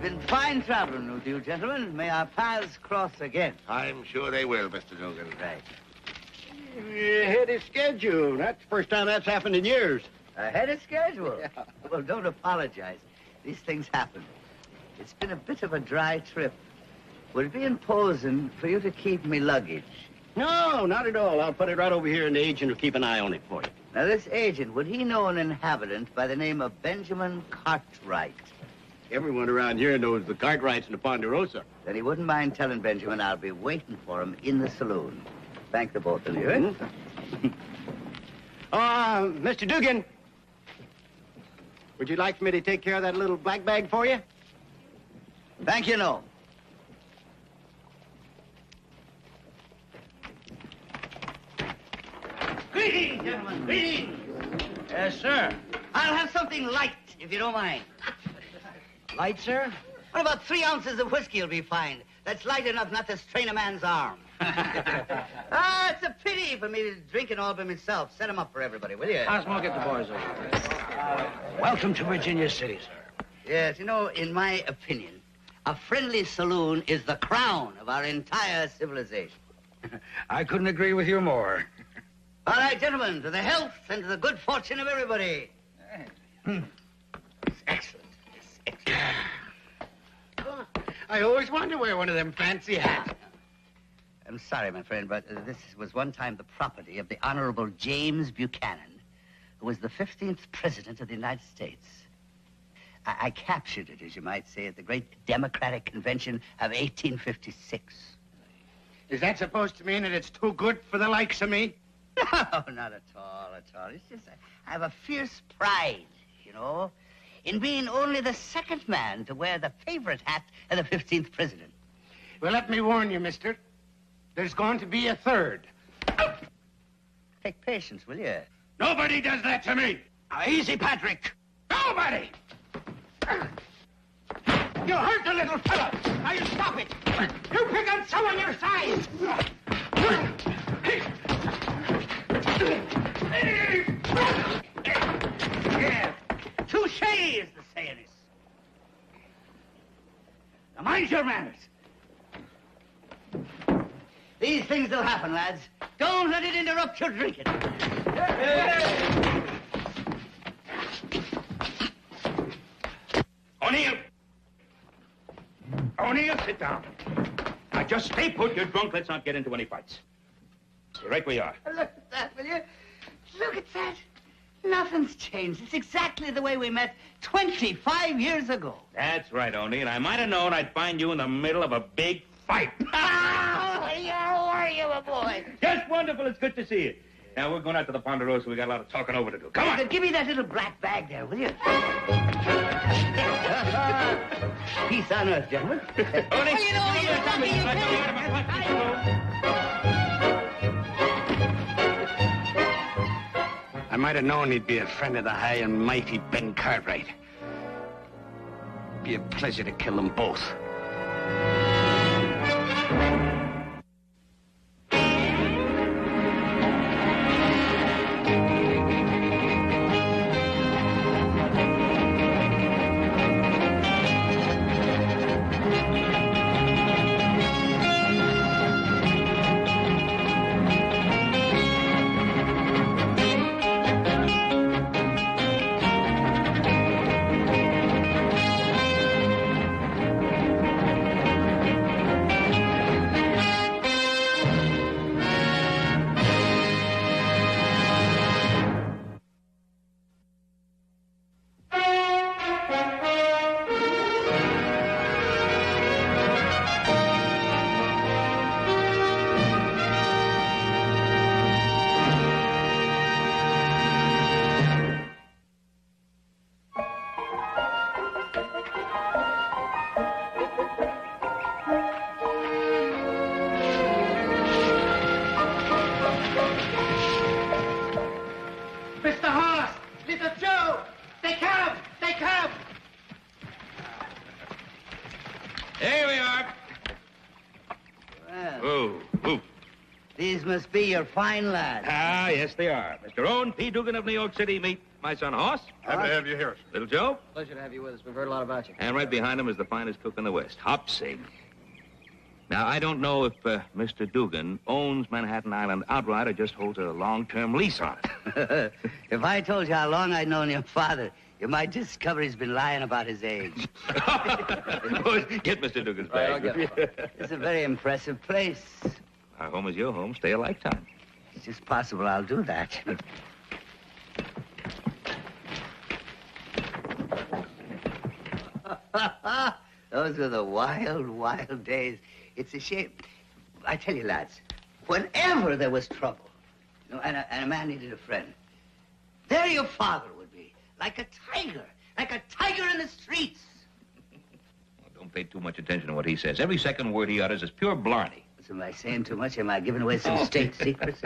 been fine traveling with you, gentlemen. May our paths cross again. I'm sure they will, Mr. Dugan. Right. You're ahead of schedule. That's the first time that's happened in years. Ahead of schedule? Yeah. Well, don't apologize. These things happen. It's been a bit of a dry trip. Would it be imposing for you to keep me luggage? No, not at all. I'll put it right over here, and the agent will keep an eye on it for you. Now, this agent, would he know an inhabitant by the name of Benjamin Cartwright? Everyone around here knows the Cartwrights and the Ponderosa. Then he wouldn't mind telling Benjamin I'll be waiting for him in the saloon. Thank the both of you, eh? Mr. Dugan, would you like me to take care of that little black bag for you? Thank you, no. Greetings, gentlemen, greetings. Yes, sir. I'll have something light, if you don't mind. Light, sir? What about 3 ounces of whiskey will be fine? That's light enough not to strain a man's arm. It's a pity for me to drink it all by myself. Set 'em up for everybody, will you? Osmo, get the boys over. Welcome to Virginia City, sir. Yes, you know, in my opinion, a friendly saloon is the crown of our entire civilization. I couldn't agree with you more. All right, gentlemen, to the health and to the good fortune of everybody. It's excellent. It's excellent. I always wanted to wear one of them fancy hats. I'm sorry, my friend, but this was one time the property of the Honorable James Buchanan, who was the 15th President of the United States. I captured it, as you might say, at the great Democratic Convention of 1856. Is that supposed to mean that it's too good for the likes of me? No, not at all, at all. It's just I have a fierce pride, you know, in being only the second man to wear the favorite hat of the 15th President. Well, let me warn you, mister. There's going to be a third. Take patience, will you? Nobody does that to me. Now, easy, Patrick. Nobody! You hurt the little fella. Now you stop it. You pick on someone your size. Yeah. Touche, as the saying is. Now, mind your manners. These things will happen, lads. Don't let it interrupt your drinking. O'Neill! O'Neill, sit down. Now, just stay put. You're drunk. Let's not get into any fights. Stay right where you are. Look at that, will you? Look at that. Nothing's changed. It's exactly the way we met 25 years ago. That's right, O'Neill. I might have known I'd find you in the middle of a big fight. How are you, my boy? Just wonderful. It's good to see you. Now, we're going out to the Ponderosa. We got a lot of talking over to do. Come on. Give me that little black bag there, will you? Peace on earth, gentlemen. O'Neill, you know, you're lucky you I might have known he'd be a friend of the high and mighty Ben Cartwright. Be a pleasure to kill them both. These must be your fine lads. Ah, yes, they are. Mr. Owen P. Dugan of New York City, meet My son, Hoss. Happy to have you here, sir. Little Joe. Pleasure to have you with us. We've heard a lot about you. And right behind him is the finest cook in the West, Hop Sig. Now, I don't know if Mr. Dugan owns Manhattan Island outright or just holds a long-term lease on it. If I told you how long I'd known your father, you might discover he's been lying about his age. Get Mr. Dugan's bag. Right, I'll get it. It's a very impressive place. Our home is your home. Stay a lifetime. It's just possible I'll do that. Those were the wild, wild days. It's a shame. I tell you, lads, whenever there was trouble, you know, and a man needed a friend, there your father would be, like a tiger in the streets. Well, don't pay too much attention to what he says. Every second word he utters is pure blarney. So am I saying too much? Am I giving away some state secrets?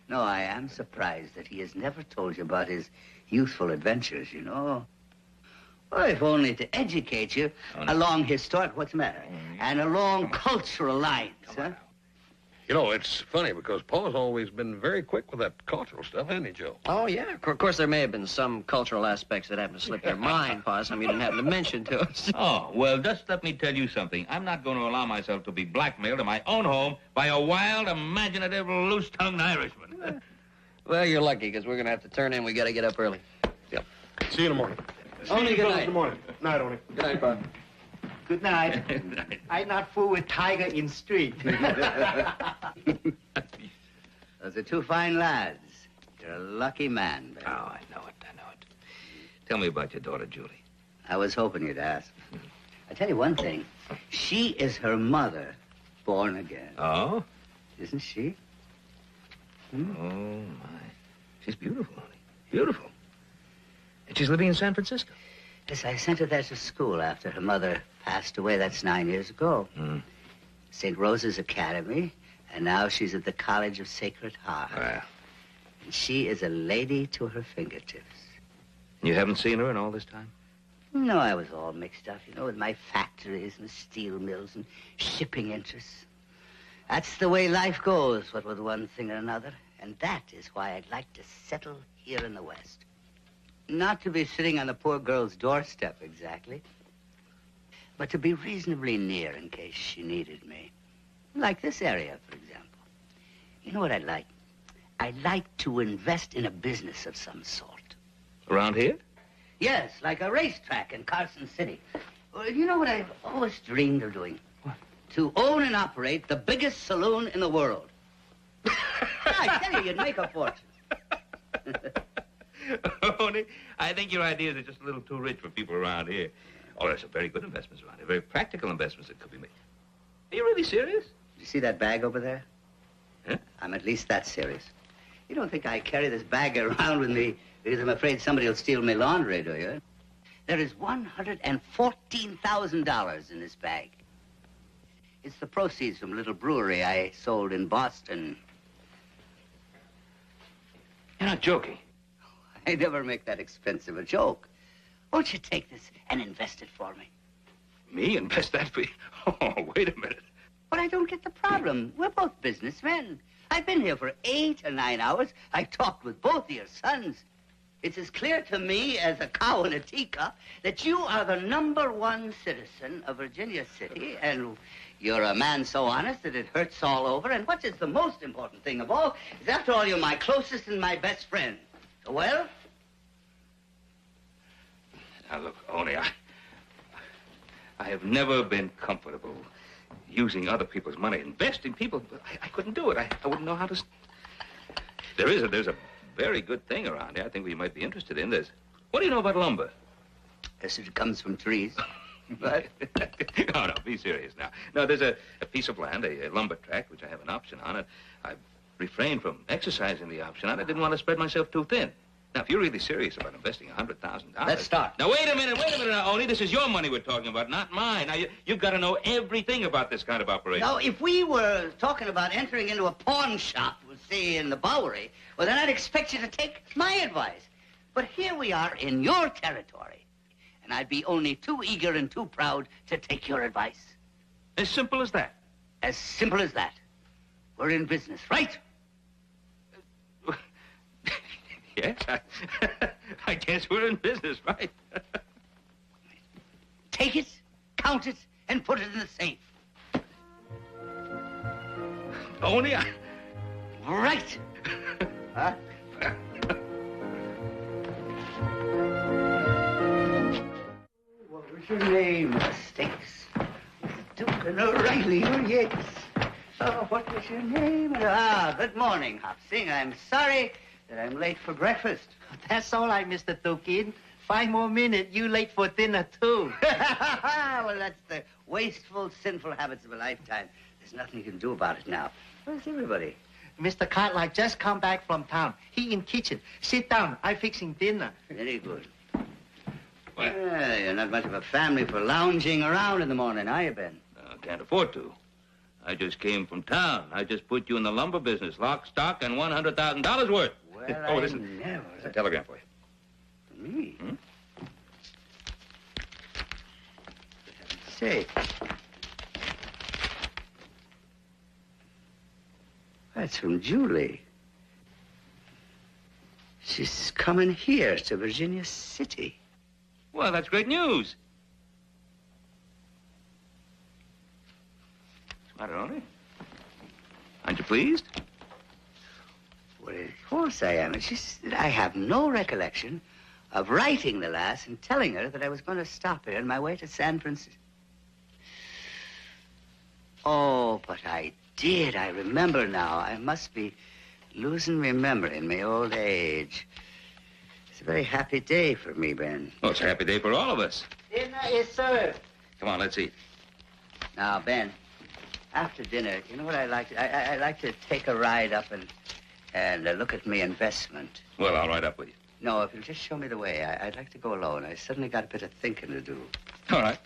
No, I am surprised that he has never told you about his youthful adventures, you know. Well, if only to educate you along historic, what's the matter? And along cultural lines, huh? You know, it's funny because Pa's always been very quick with that cultural stuff, hasn't he, Joe? Oh, yeah. Of course, there may have been some cultural aspects that happened to slip your mind, Pa, some you didn't happen to mention to us. Oh, well, just let me tell you something. I'm not going to allow myself to be blackmailed in my own home by a wild, imaginative, loose-tongued Irishman. Well, you're lucky, because we're going to have to turn in. We got to get up early. Yep. See you in the morning. Only good night. In the morning. Night, Only. Good night, Pa. Good night. I not fool with tiger in street. Those are two fine lads. You're a lucky man, Oh, Ben. I know it. Tell me about your daughter, Julie. I was hoping you'd ask. I tell you one thing. She is her mother, born again. Oh? Isn't she? Oh, my. She's beautiful, honey. Beautiful. And she's living in San Francisco. Yes, I sent her there to school after her mother passed away. That's 9 years ago. St. Rose's Academy, and now she's at the College of Sacred Heart. Well, And she is a lady to her fingertips. you haven't seen her in all this time? No, I was all mixed up, you know, with my factories and steel mills and shipping interests. That's the way life goes, what with one thing or another. And that is why I'd like to settle here in the West. Not to be sitting on the poor girl's doorstep, exactly. But to be reasonably near in case she needed me. Like this area, for example. You know what I'd like? I'd like to invest in a business of some sort. Around here? Yes, like a racetrack in Carson City. Well, you know what I've always dreamed of doing? What? To own and operate the biggest saloon in the world. I tell you, you'd make a fortune. Only, I think your ideas are just a little too rich for people around here. Oh, there's some very good investments around here. Very practical investments that could be made. Are you really serious? You see that bag over there? Huh? I'm at least that serious. You don't think I carry this bag around with me because I'm afraid somebody will steal my laundry, do you? There is $114,000 in this bag. It's the proceeds from a little brewery I sold in Boston. You're not joking. I never make that expensive a joke. Won't you take this and invest it for me? Me invest that for you? Oh, wait a minute. But I don't get the problem. We're both businessmen. I've been here for 8 or 9 hours. I talked with both of your sons. It's as clear to me as a cow in a teacup that you are the #1 citizen of Virginia City, and you're a man so honest that it hurts all over. And what is the most important thing of all is, after all, you're my closest and my best friend. Well? Now, look, Only, I have never been comfortable using other people's money, investing people. I couldn't do it. I wouldn't know how to... There's a very good thing around here I think we might be interested in. What do you know about lumber? Yes, it comes from trees. What? Oh, no, be serious now. No, there's a piece of land, a lumber tract, which I have an option on it. I've refrained from exercising the option on it. I didn't want to spread myself too thin. Now, if you're really serious about investing $100,000... Let's start. Now, wait a minute now, Only. This is your money we're talking about, not mine. Now, you've got to know everything about this kind of operation. Now, if we were talking about entering into a pawn shop, say, in the Bowery, well, then I'd expect you to take my advice. But here we are in your territory, and I'd be only too eager and too proud to take your advice. As simple as that. As simple as that. We're in business, right? Yes, I guess we're in business, right? Take it, count it, and put it in the safe. Only I... Right. Huh? What was your name? Stinks. Duke and O'Reilly, oh, yes. Oh, what was your name? Ah, good morning, Hopsing. I'm sorry that I'm late for breakfast. That's all right, Mr. Tukin. 5 more minutes, you late for dinner, too. Well, that's the wasteful, sinful habits of a lifetime. There's nothing you can do about it now. Where's everybody? Mr. Cartwright just come back from town. He in kitchen. Sit down. I fixing dinner. Very good. What? Well, you're not much of a family for lounging around in the morning, are you, Ben? Can't afford to. I just came from town. I just put you in the lumber business, lock, stock, and $100,000 worth. Well, listen. never. There's a telegram for you. For me? Hmm? For heaven's sake. That's from Julie. She's coming here to Virginia City. Well, that's great news. What's the matter, Only? Aren't you pleased? Well, of course I am. It's just that I have no recollection of writing the lass and telling her that I was going to stop here on my way to San Francisco. Oh, but I did. I remember now. I must be losing my memory in my old age. It's a very happy day for me, Ben. Well, it's a happy day for all of us. Dinner is served. Come on, let's eat. Now, Ben, after dinner, you know what I like? I like to take a ride up and look at my investment. Well, I'll ride up with you. No, if you'll just show me the way. I'd like to go alone. I suddenly got a bit of thinking to do. All right.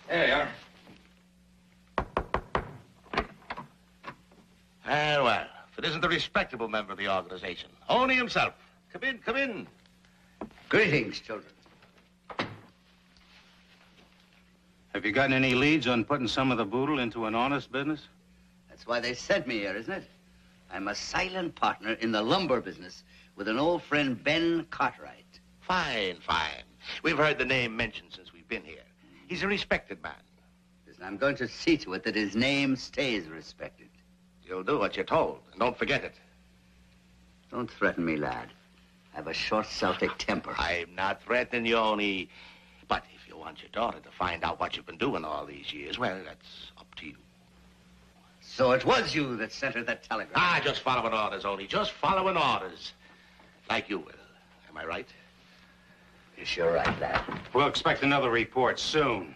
There you are. Well, if it isn't the respectable member of the organization, Only himself. Come in, come in. Greetings, children. Have you gotten any leads on putting some of the boodle into an honest business? That's why they sent me here, isn't it? I'm a silent partner in the lumber business with an old friend, Ben Cartwright. Fine, fine. We've heard the name mentioned since we've been here. He's a respected man. Listen, I'm going to see to it that his name stays respected. You'll do what you're told, and don't forget it. Don't threaten me, lad. I have a short Celtic temper. I'm not threatening you, Only. But if you want your daughter to find out what you've been doing all these years, well, that's up to you. So it was you that sent her that telegram? Ah, just following orders, Only. Just following orders. Like you will. Am I right? You're sure right, lad. We'll expect another report soon.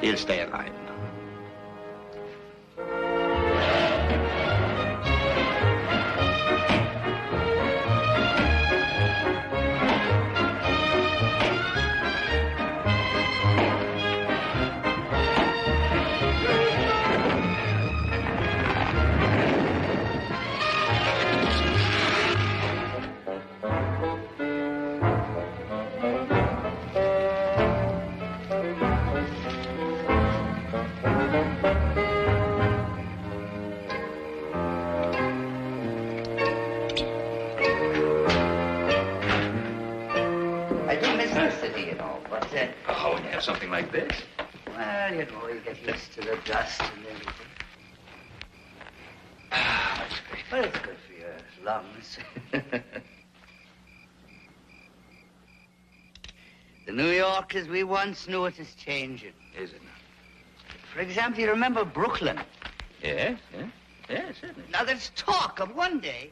He'll stay in line. Something like this. Well, you know, you get used to the dust and everything. Ah, that's great. Well, it's good for your lungs. The New York as we once knew it is changing. Is it? For example, you remember Brooklyn? Yes, yeah. Yeah, certainly. Now, there's talk of one day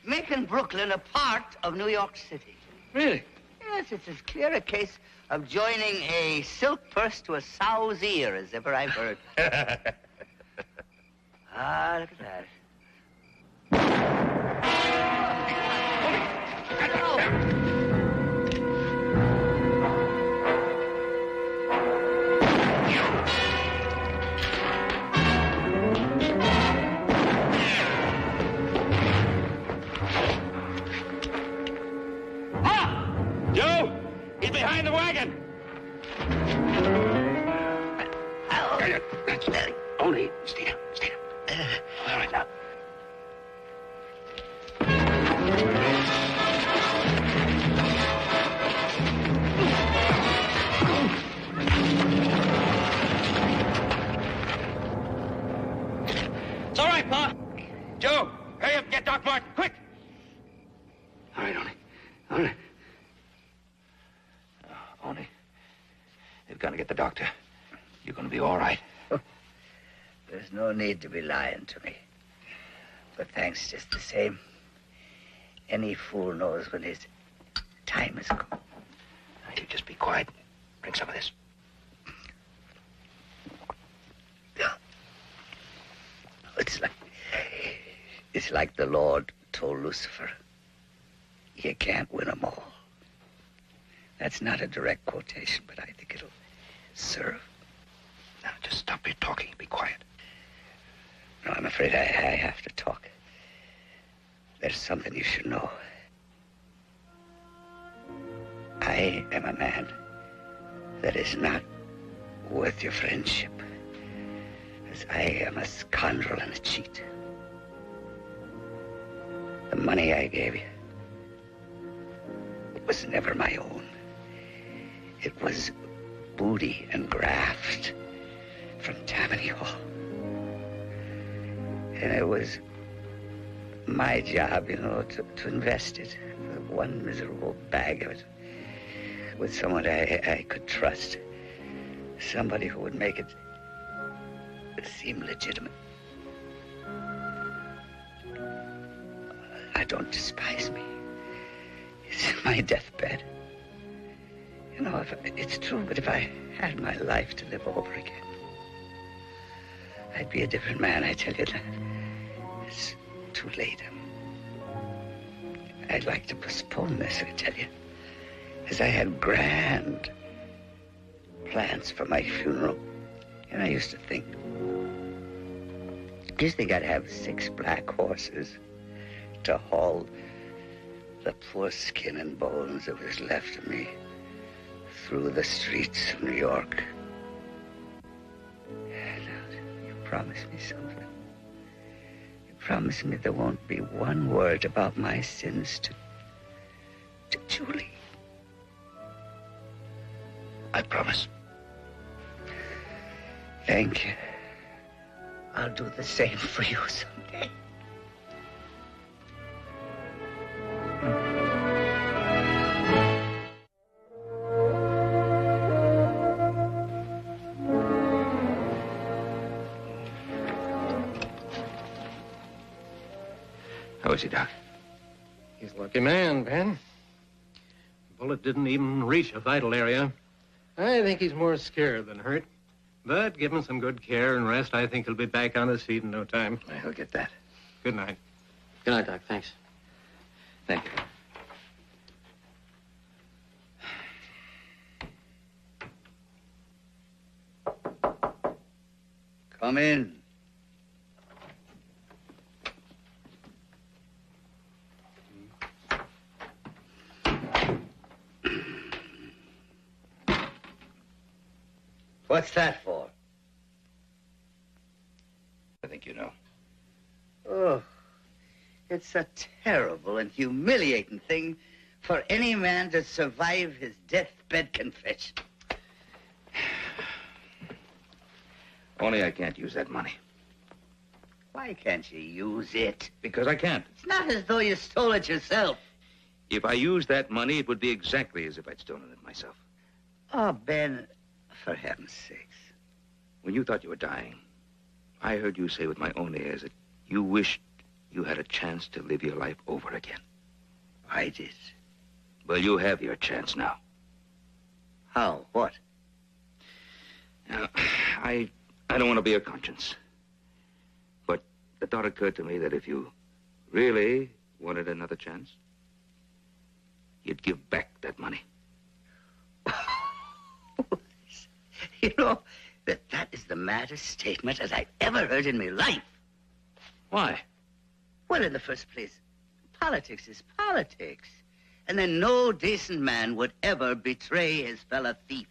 making Brooklyn a part of New York City. Really? Yes, it's as clear a case of joining a silk purse to a sow's ear as ever I've heard. Ah, look at that. Joe, he's behind the wagon. Oh. All right, now. It's all right, Pa. Joe, hurry up, get Doc Martin, quick. All right, Oni. All right. Oni, they've got to get the doctor. You're going to be all right. There's no need to be lying to me. But thanks just the same. Any fool knows when his time is come. Now, you just be quiet. Drink some of this. It's like the Lord told Lucifer. You can't win them all. That's not a direct quotation, but I think it'll serve. Now, just stop your talking and be quiet. No, I'm afraid I have to talk. There's something you should know. I am a man that is not worth your friendship, as I am a scoundrel and a cheat. The money I gave you, it was never my own. It was booty and graft from Tammany Hall. And it was my job, to invest it, one miserable bag of it, with someone I could trust. Somebody who would make it seem legitimate. Don't despise me. It's my deathbed. It's true, but if I had my life to live over again, I'd be a different man, I tell you that. It's too late. I'd like to postpone this, I tell you, as I had grand plans for my funeral. I used to think I'd have 6 black horses to haul the poor skin and bones that was left of me through the streets of New York. Now, you promised me something. You promised me there won't be one word about my sins to Julie. I promise. Thank you. I'll do the same for you someday. How is he, Doc? He's a lucky man, Ben. The bullet didn't even reach a vital area. I think he's more scared than hurt. But give him some good care and rest, I think he'll be back on his feet in no time. He'll get that. Good night. Good night, Doc. Thanks. Thank you. Come in. What's that for? I think you know. Oh, it's a terrible and humiliating thing for any man to survive his deathbed confession. Only I can't use that money. Why can't you use it? Because I can't. It's not as though you stole it yourself. If I used that money, it would be exactly as if I'd stolen it myself. Oh, Ben, for heaven's sakes. When you thought you were dying, I heard you say with my own ears that you wished you had a chance to live your life over again. I did. Well, you have your chance now. How? What? Now, I don't want to be a conscience. But the thought occurred to me that if you really wanted another chance, you'd give back that money. You know, that is the maddest statement that I've ever heard in my life. Why? Well, in the first place, politics is politics. And then no decent man would ever betray his fellow thief.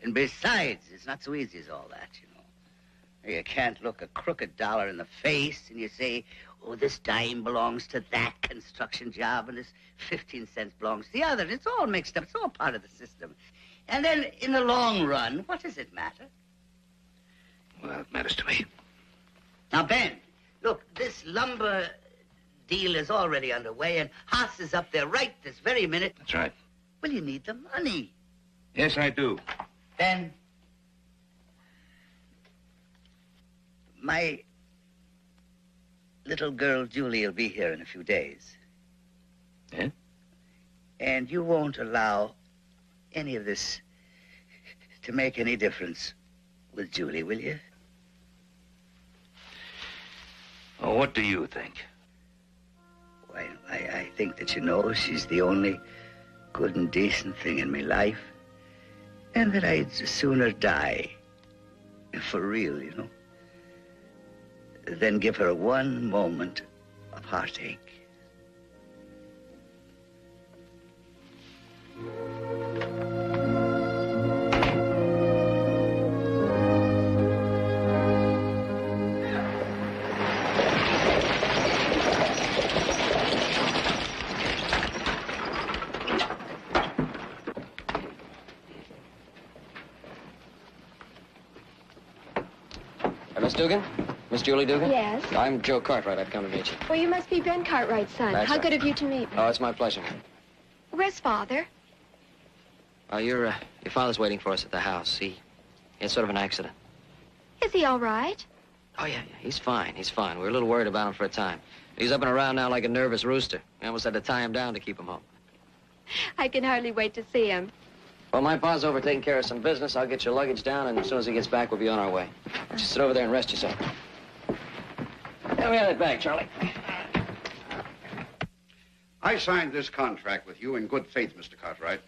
And besides, it's not so easy as all that, you know. You can't look a crooked dollar in the face and you say, oh, this dime belongs to that construction job and this 15 cents belongs to the other. It's all mixed up. It's all part of the system. And then in the long run, what does it matter? Well, it matters to me. Now, Ben, look, this lumber deal is already underway and Haas is up there right this very minute. That's right. Well, you need the money. Yes, I do. Ben, my little girl, Julie, will be here in a few days. Yeah? And you won't allow any of this to make any difference with Julie, will you? Oh, what do you think? Why, I think that you know she's the only good and decent thing in my life. And that I'd sooner die, for real, you know, than give her one moment of heartache. Miss Dugan? Miss Julie Dugan? Yes? I'm Joe Cartwright. I've come to meet you. Well, you must be Ben Cartwright's son. That's How right. good of you to meet me. Oh, it's my pleasure. Where's Father? Your father's waiting for us at the house. He had sort of an accident. Is he all right? Oh, yeah. He's fine. He's fine. We were a little worried about him for a time. He's up and around now like a nervous rooster. We almost had to tie him down to keep him home. I can hardly wait to see him. Well, my pa's over taking care of some business. I'll get your luggage down, and as soon as he gets back, we'll be on our way. Just sit over there and rest yourself. Let me have that bag, Charlie. I signed this contract with you in good faith, Mr. Cartwright.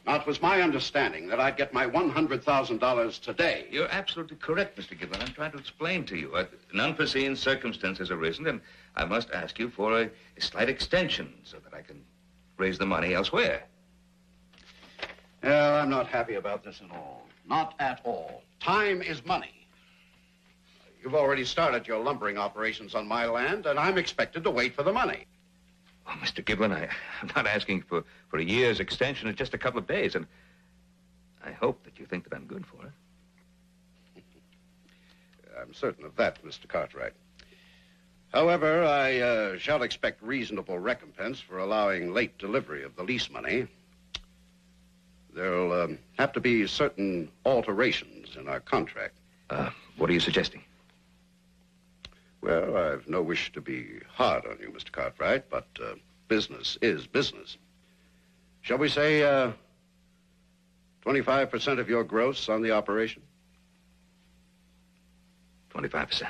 Now, it was my understanding that I'd get my $100,000 today. You're absolutely correct, Mr. Gibbon. I'm trying to explain to you. An unforeseen circumstance has arisen, and I must ask you for a slight extension so that I can raise the money elsewhere. I'm not happy about this at all. Not at all. Time is money. You've already started your lumbering operations on my land, and I'm expected to wait for the money. Oh, Mr. Giblin, I'm not asking for a year's extension. It's just a couple of days, and I hope that you think that I'm good for it. I'm certain of that, Mr. Cartwright. However, I shall expect reasonable recompense for allowing late delivery of the lease money. There'll have to be certain alterations in our contract. What are you suggesting? Well, I've no wish to be hard on you, Mr. Cartwright, but business is business. Shall we say 25% of your gross on the operation? 25%.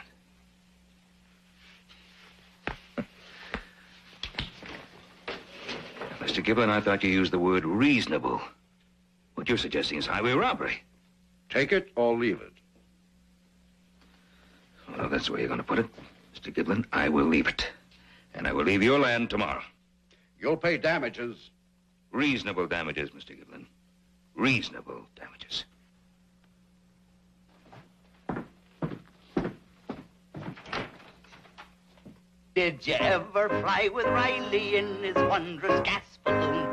Mr. Gibbon, I thought you used the word reasonable. What you're suggesting is highway robbery. Take it or leave it. Well, that's the way you're going to put it. Mr. Giblin, I will leave it. And I will leave your land tomorrow. You'll pay damages. Reasonable damages, Mr. Giblin. Reasonable damages. Did you ever fly with Riley in his wondrous gas balloon?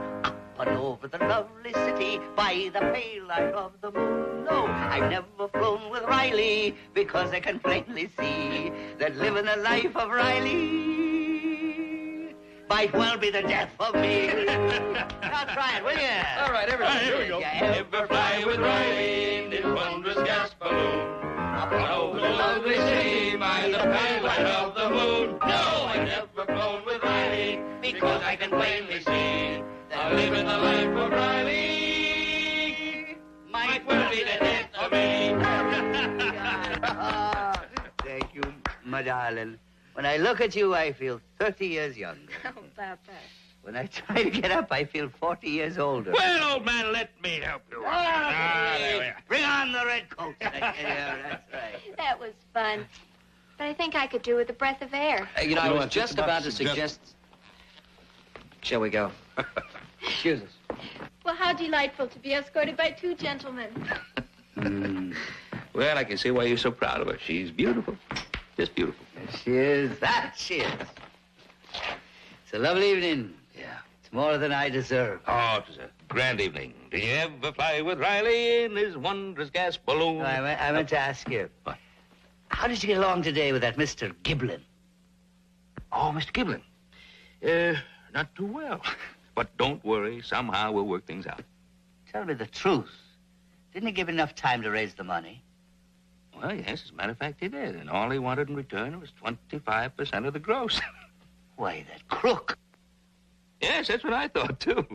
Up and over the lovely city by the pale light of the moon. No, I've never flown with Riley because I can plainly see that living the life of Riley might well be the death of me. Now try it, will you? All right, everybody. Here we go. Ever fly with Riley in his wondrous gas balloon? Up and over the lovely city by the pale light of the moon. No, I've never flown with Riley because I can plainly see that living the life of Riley might well be the death of me. Thank you, my darling. When I look at you, I feel 30 years younger. Oh, Papa. When I try to get up, I feel 40 years older. Well, old man, let me help you. There we are. Bring on the red coats. Yeah, that's right. That was fun. But I think I could do with a breath of air. I was just about to suggest... Shall we go? Excuse us. Well, how delightful to be escorted by two gentlemen. Well, I can see why you're so proud of her. She's beautiful. Just beautiful. Yes, she is. That she is. It's a lovely evening. Yeah. It's more than I deserve. Oh, it was a grand evening. Did you ever fly with Riley in his wondrous gas balloon? No, I meant to ask you. What? How did you get along today with that Mr. Giblin? Oh, Mr. Giblin. Not too well. But don't worry. Somehow we'll work things out. Tell me the truth. Didn't he give enough time to raise the money? Well, yes, as a matter of fact, he did. And all he wanted in return was 25% of the gross. Why, that crook. Yes, that's what I thought, too.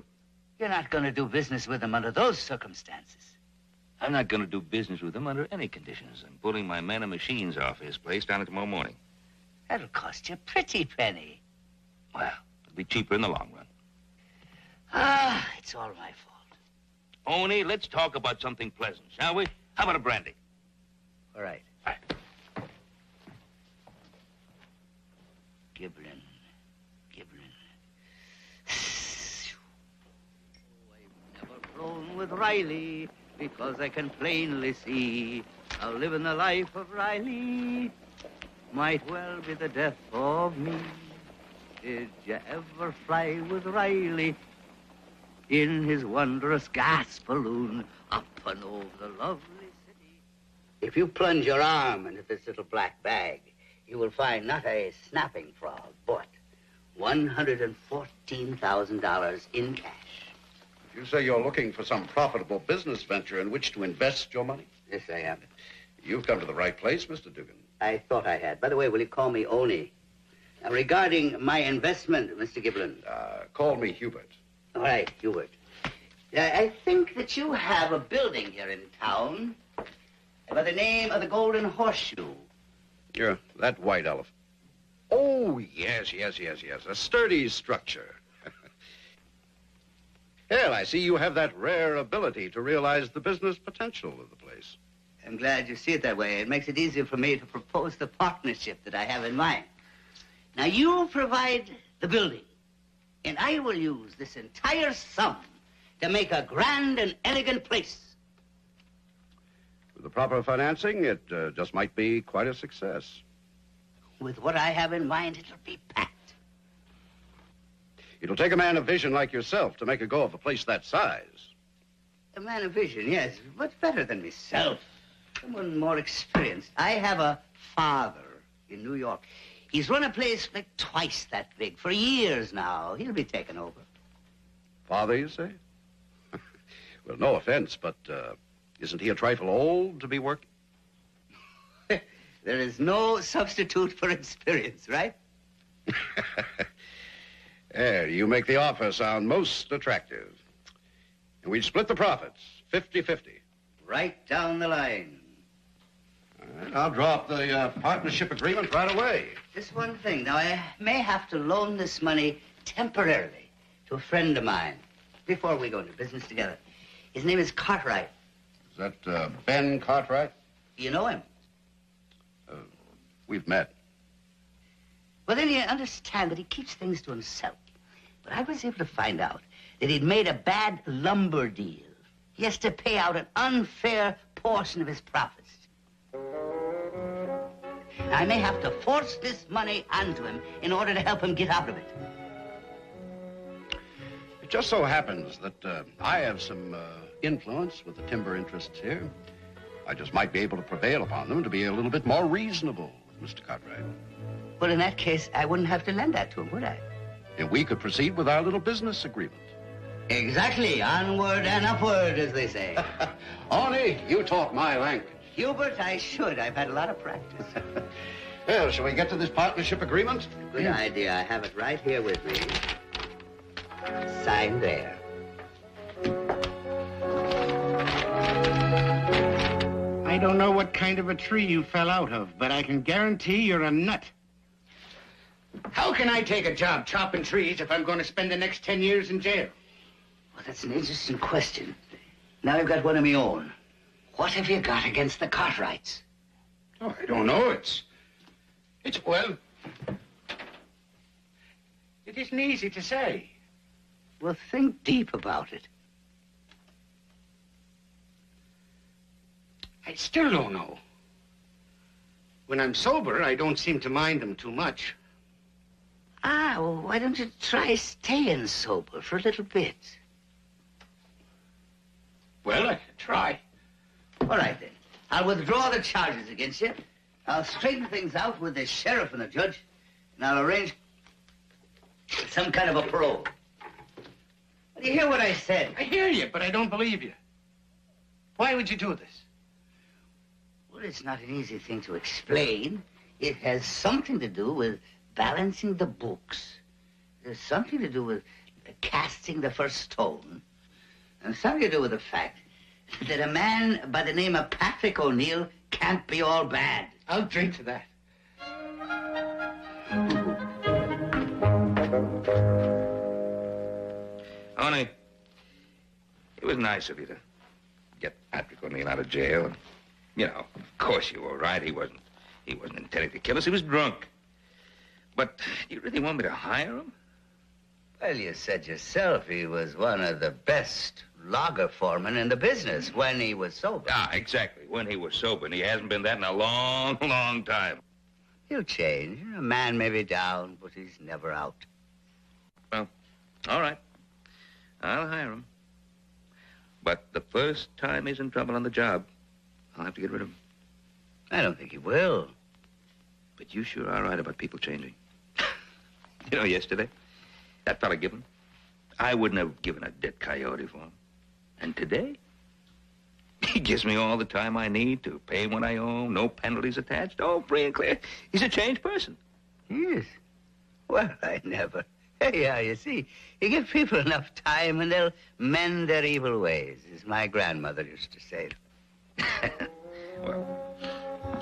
You're not going to do business with him under those circumstances. I'm not going to do business with him under any conditions. I'm pulling my men and machines off his place down tomorrow morning. That'll cost you a pretty penny. Well, it'll be cheaper in the long run. Ah, it's all my fault. Oni, let's talk about something pleasant, shall we? How about a brandy? All right. All right. Giblin. I've never flown with Riley because I can plainly see how living the life of Riley might well be the death of me. Did you ever fly with Riley in his wondrous gas balloon up and over the lovely city? If you plunge your arm into this little black bag, you will find not a snapping frog, but $114,000 in cash. You say you're looking for some profitable business venture in which to invest your money? Yes, I am. You've come to the right place, Mr. Dugan. I thought I had. By the way, will you call me Oni? Now, regarding my investment, Mr. Giblin. Call me Hubert. All right, Hubert. I think that you have a building here in town by the name of the Golden Horseshoe. Yeah, that white elephant. Oh, yes. A sturdy structure. Well, I see you have that rare ability to realize the business potential of the place. I'm glad you see it that way. It makes it easier for me to propose the partnership that I have in mind. Now, you provide the building, and I will use this entire sum to make a grand and elegant place. With the proper financing, it just might be quite a success. With what I have in mind, it'll be packed. It'll take a man of vision like yourself to make a go of a place that size. A man of vision, yes, but better than myself. Someone more experienced. I have a father in New York. He's run a place like twice that big for years now. He'll be taken over. Father, you say? Well, no offense, but isn't he a trifle old to be working? There is no substitute for experience, right? There, you make the offer sound most attractive. And we'd split the profits, 50-50. Right down the line. All right, I'll draw up the partnership agreement right away. Just one thing. Now, I may have to loan this money temporarily to a friend of mine before we go into business together. His name is Cartwright. Is that Ben Cartwright? You know him? We've met. Well, then you understand that he keeps things to himself. But I was able to find out that he'd made a bad lumber deal. He has to pay out an unfair portion of his profits. I may have to force this money onto him in order to help him get out of it. It just so happens that I have some influence with the timber interests here. I just might be able to prevail upon them to be a little bit more reasonable with Mr. Cartwright. Well, in that case, I wouldn't have to lend that to him, would I? And we could proceed with our little business agreement. Exactly. Onward and upward, as they say. Arnie, you talk my language. Hubert, I should. I've had a lot of practice. Well, shall we get to this partnership agreement? Good idea. I have it right here with me. Sign there. I don't know what kind of a tree you fell out of, but I can guarantee you're a nut. How can I take a job chopping trees if I'm going to spend the next 10 years in jail? Well, that's an interesting question. Now I've got one of my own. What have you got against the Cartwrights? Oh, I don't know. Well, it isn't easy to say. Well, think deep about it. I still don't know. When I'm sober, I don't seem to mind them too much. Ah, well, why don't you try staying sober for a little bit? Well, I could try. All right, then. I'll withdraw the charges against you. I'll straighten things out with the sheriff and the judge, and I'll arrange some kind of a parole. Do you hear what I said? I hear you, but I don't believe you. Why would you do this? Well, it's not an easy thing to explain. It has something to do with balancing the books. There's something to do with casting the first stone. And something to do with the fact that a man by the name of Patrick O'Neill can't be all bad. I'll drink to that. Honey, it was nice of you to get Patrick O'Neill out of jail. You know, of course you were right. He wasn't intending to kill us. He was drunk. But you really want me to hire him? Well, you said yourself he was one of the best logger foremen in the business when he was sober. Ah, exactly. When he was sober, and he hasn't been that in a long, long time. He'll change. A man may be down, but he's never out. Well, all right. I'll hire him. But the first time he's in trouble on the job, I'll have to get rid of him. I don't think he will. But you sure are right about people changing. You know, yesterday, that fella Gibbon, I wouldn't have given a dead coyote for him. And today, he gives me all the time I need to pay what I owe, no penalties attached. Oh, free and clear. He's a changed person. He is? Well, I never. Yeah, you see, you give people enough time and they'll mend their evil ways, as my grandmother used to say. Well,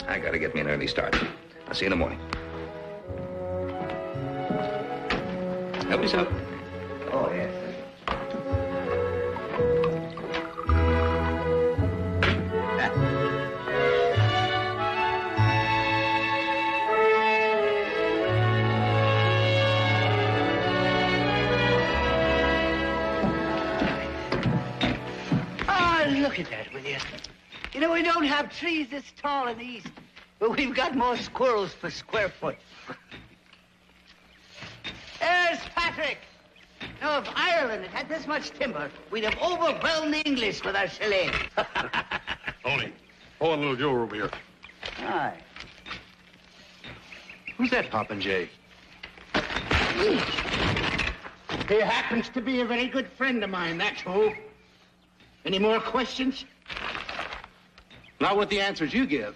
I gotta get me an early start. I'll see you in the morning. Help yourself. Oh, yes. Look at that, will you? You know, we don't have trees this tall in the east, but we've got more squirrels per square foot. There's Patrick. Now, if Ireland had this much timber, we'd have overwhelmed the English with our shillelagh. Tony, pull a little Joe over here. Aye. Who's that, Poppin' Jay? He happens to be a very good friend of mine, that's who. Any more questions? Not with the answers you give.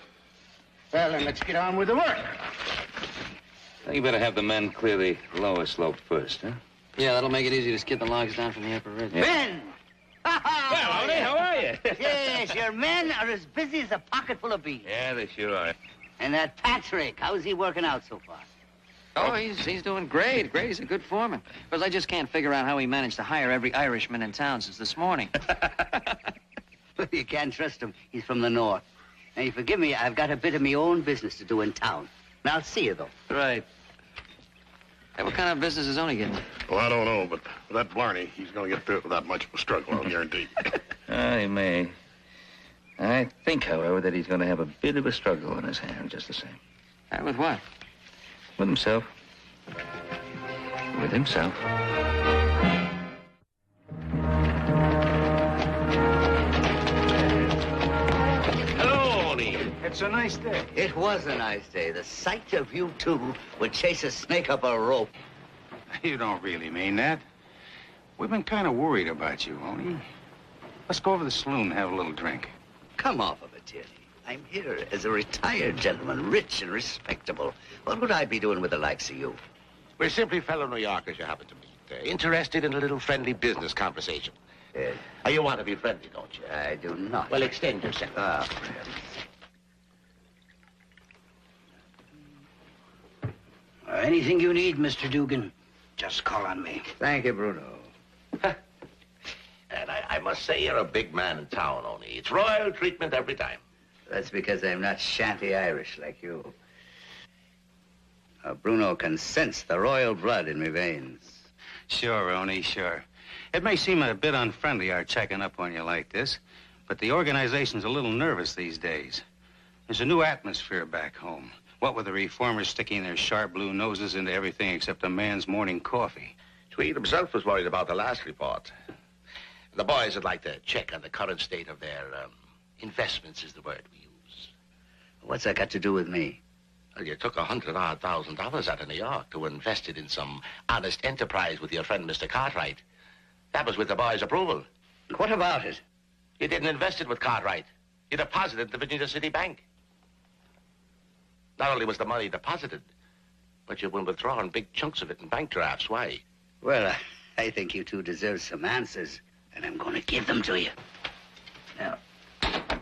Well, then let's get on with the work. I think you better have the men clear the lower slope first, huh? Yeah, that'll make it easy to skid the logs down from the upper ridge. Yeah. Ben! Well, Tony, how are you? Yes, your men are as busy as a pocket full of beans. Yeah, they sure are. And that Patrick, how's he working out so far? Oh, he's doing great. Great. He's a good foreman. Because I just can't figure out how he managed to hire every Irishman in town since this morning. Well, you can't trust him. He's from the north. Now, you forgive me, I've got a bit of my own business to do in town. And I'll see you, though. Right. Hey, what kind of business is Oni getting? Well, I don't know, but that Blarney, he's going to get through it without much of a struggle, I'll guarantee. He may. I think, however, that he's going to have a bit of a struggle on his hands just the same. With what? With himself. With himself. Hello, Oni. It's a nice day. It was a nice day. The sight of you two would chase a snake up a rope. You don't really mean that. We've been kind of worried about you, Oni. Let's go over to the saloon and have a little drink. Come off of it, Tierney. I'm here as a retired gentleman, rich and respectable. What would I be doing with the likes of you? We're simply fellow New Yorkers you happen to meet. Interested in a little friendly business conversation. Yes. You want to be friendly, don't you? I do not. Well, extend yourself. Ah, Anything you need, Mr. Dugan, just call on me. thank you, Bruno. And I must say you're a big man in town, Oni. It's royal treatment every time. That's because I'm not shanty Irish like you. Bruno can sense the royal blood in my veins. Sure, Oni, sure. It may seem a bit unfriendly, our checking up on you like this, But the organization's a little nervous these days. There's a new atmosphere back home. What with the reformers sticking their sharp blue noses into everything except a man's morning coffee. Tweed himself was worried about the last report. The boys would like to check on the current state of their investments, is the word we use. What's that got to do with me? Well, you took $100,000 out of New York to invest it in some honest enterprise with your friend, Mr. Cartwright. That was with the boys' approval. What about it? You didn't invest it with Cartwright. You deposited it in the Virginia City Bank. Not only was the money deposited, but you've been withdrawing big chunks of it in bank drafts. Why? Well, I think you two deserve some answers, and I'm going to give them to you. Now, I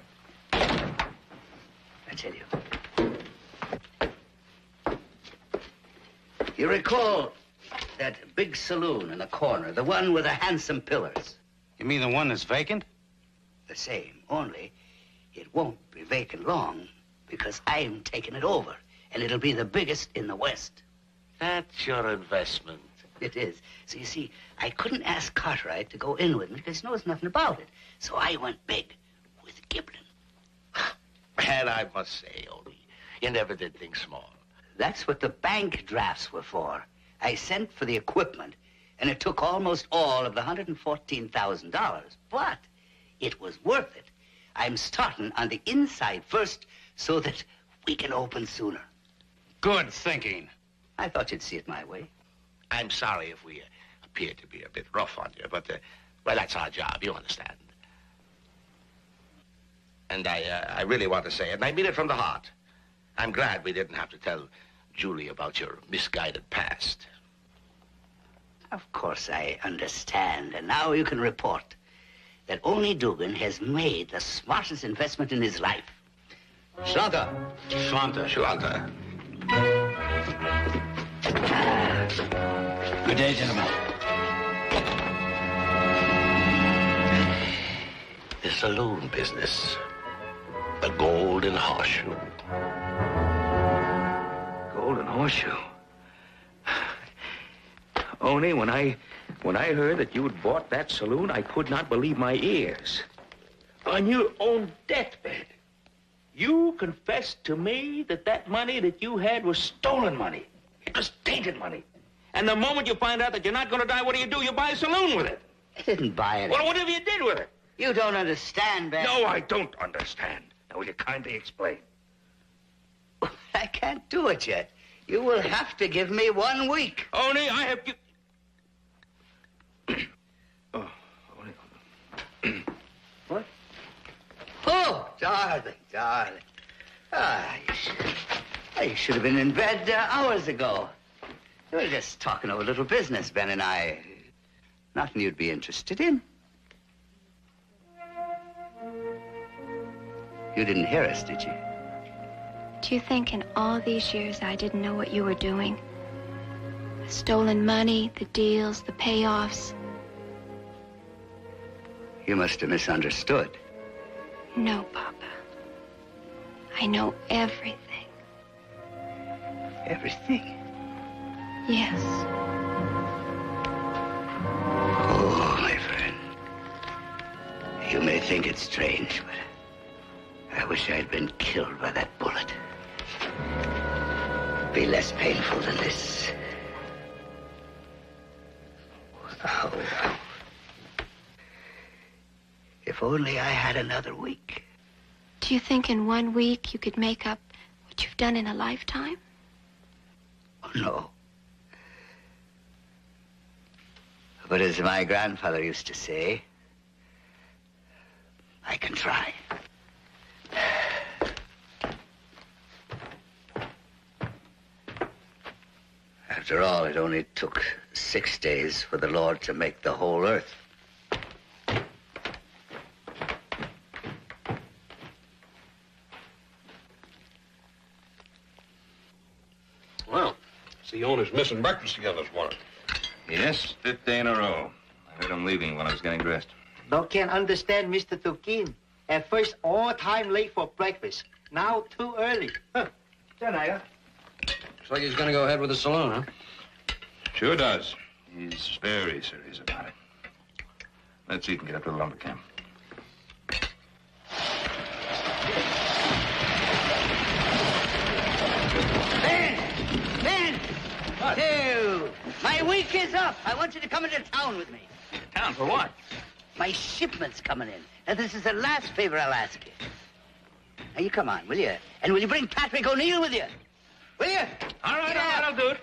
tell you. You recall that big saloon in the corner, the one with the handsome pillars? You mean the one that's vacant? The same, only it won't be vacant long because I'm taking it over, and it'll be the biggest in the West. That's your investment. It is. So you see, I couldn't ask Cartwright to go in with me because he knows nothing about it. So I went big with Giblin. And I must say, Odie, you never did think small. That's what the bank drafts were for. I sent for the equipment, and it took almost all of the $114,000. But it was worth it. I'm starting on the inside first so that we can open sooner. Good thinking. I thought you'd see it my way. I'm sorry if we appear to be a bit rough on you, but, well, that's our job, you understand. And I really want to say it, and I mean it from the heart. I'm glad we didn't have to tell Julie about your misguided past. Of course, I understand. And now you can report that Oni Dugan has made the smartest investment in his life. Shlanta. Shlanta. Shlanta. Good day, gentlemen. The saloon business. The Golden Horseshoe. Golden Horseshoe? Only when I heard that you had bought that saloon, I could not believe my ears. On your own deathbed, you confessed to me that that money that you had was stolen money. It was tainted money. And the moment you find out that you're not going to die, what do? You buy a saloon with it. I didn't buy it. Well, whatever you did with it. You don't understand, Ben. No, I don't understand. Now, will you kindly explain? I can't do it yet. You will have to give me 1 week. Only I have... What? Oh, darling, darling. Ah, you should have been in bed hours ago. We were just talking over a little business, Ben and I. Nothing you'd be interested in. You didn't hear us, did you? Do you think in all these years I didn't know what you were doing? The stolen money, the deals, the payoffs. You must have misunderstood. No, Papa. I know everything. Everything? Yes. Oh, my friend. You may think it's strange, but I wish I'd been killed by that bullet. It'd be less painful than this. Oh, if only I had another week. Do you think in 1 week you could make up what you've done in a lifetime? Oh, no. But as my grandfather used to say, I can try. After all, it only took 6 days for the Lord to make the whole earth. Well, see the owner's missing breakfast together this morning. Yes, 5th day in a row. I heard him leaving when I was getting dressed. No can understand Mr. Tukin. At first, all time late for breakfast. Now, too early. Huh. Looks like he's going to go ahead with the saloon, huh? Sure does. He's very serious about it. Let's eat and get up to the lumber camp. Hey, my week is up. I want you to come into town with me. Town for what? My shipment's coming in. Now, this is the last favor I'll ask you. Now, you come on, will you? And will you bring Patrick O'Neill with you? Will you? All right, I'll do it.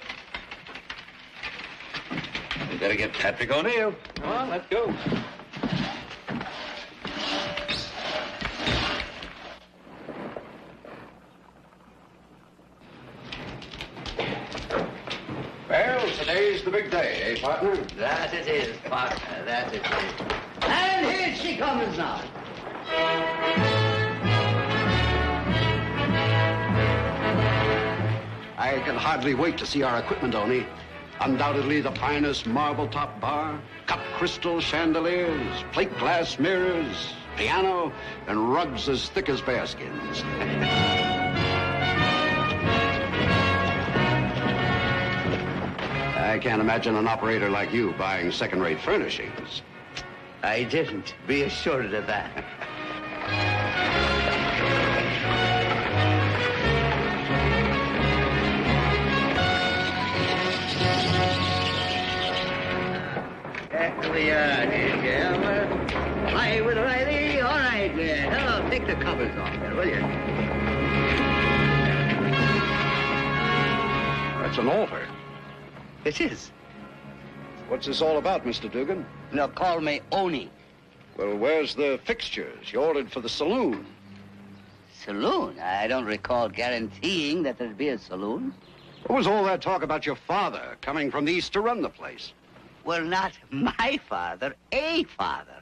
We better get Patrick O'Neill. Come on, let's go. Well, today's the big day, eh, partner? That it is, partner. That it is. And here she comes now. I can hardly wait to see our equipment, Oni. Undoubtedly the finest marble-top bar, cut crystal chandeliers, plate glass mirrors, piano, and rugs as thick as bearskins. I can't imagine an operator like you buying second-rate furnishings. I didn't. Be assured of that. There we are, dear. Fly with Riley. All right, dear. Hello, take the covers off there, will you? That's an altar. It is. What's this all about, Mr. Dugan? Now, call me Oni. Well, where's the fixtures you ordered for the saloon? Saloon? I don't recall guaranteeing that there'd be a saloon. What was all that talk about your father coming from the east to run the place? Well, not my father, a father.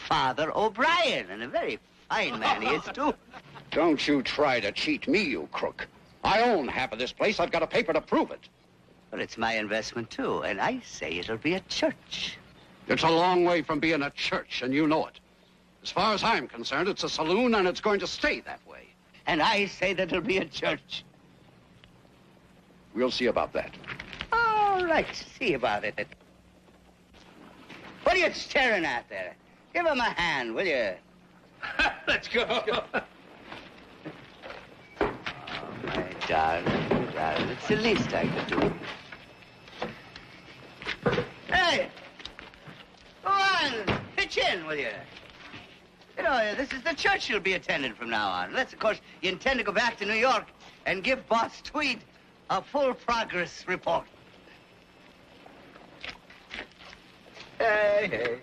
Father O'Brien, and a very fine man he is, too. Don't you try to cheat me, you crook. I own half of this place. I've got a paper to prove it. Well, it's my investment, too, and I say it'll be a church. It's a long way from being a church, and you know it. As far as I'm concerned, it's a saloon, and it's going to stay that way. And I say that it'll be a church. We'll see about that. All right, see about it. What are you staring at there? Give him a hand, will you? Let's go. Oh, my darling, darling. It's the least I could do. Hey! Go on, pitch in, will you? You know, this is the church you'll be attending from now on. Unless, of course, you intend to go back to New York and give Boss Tweed a full progress report. Hey, hey.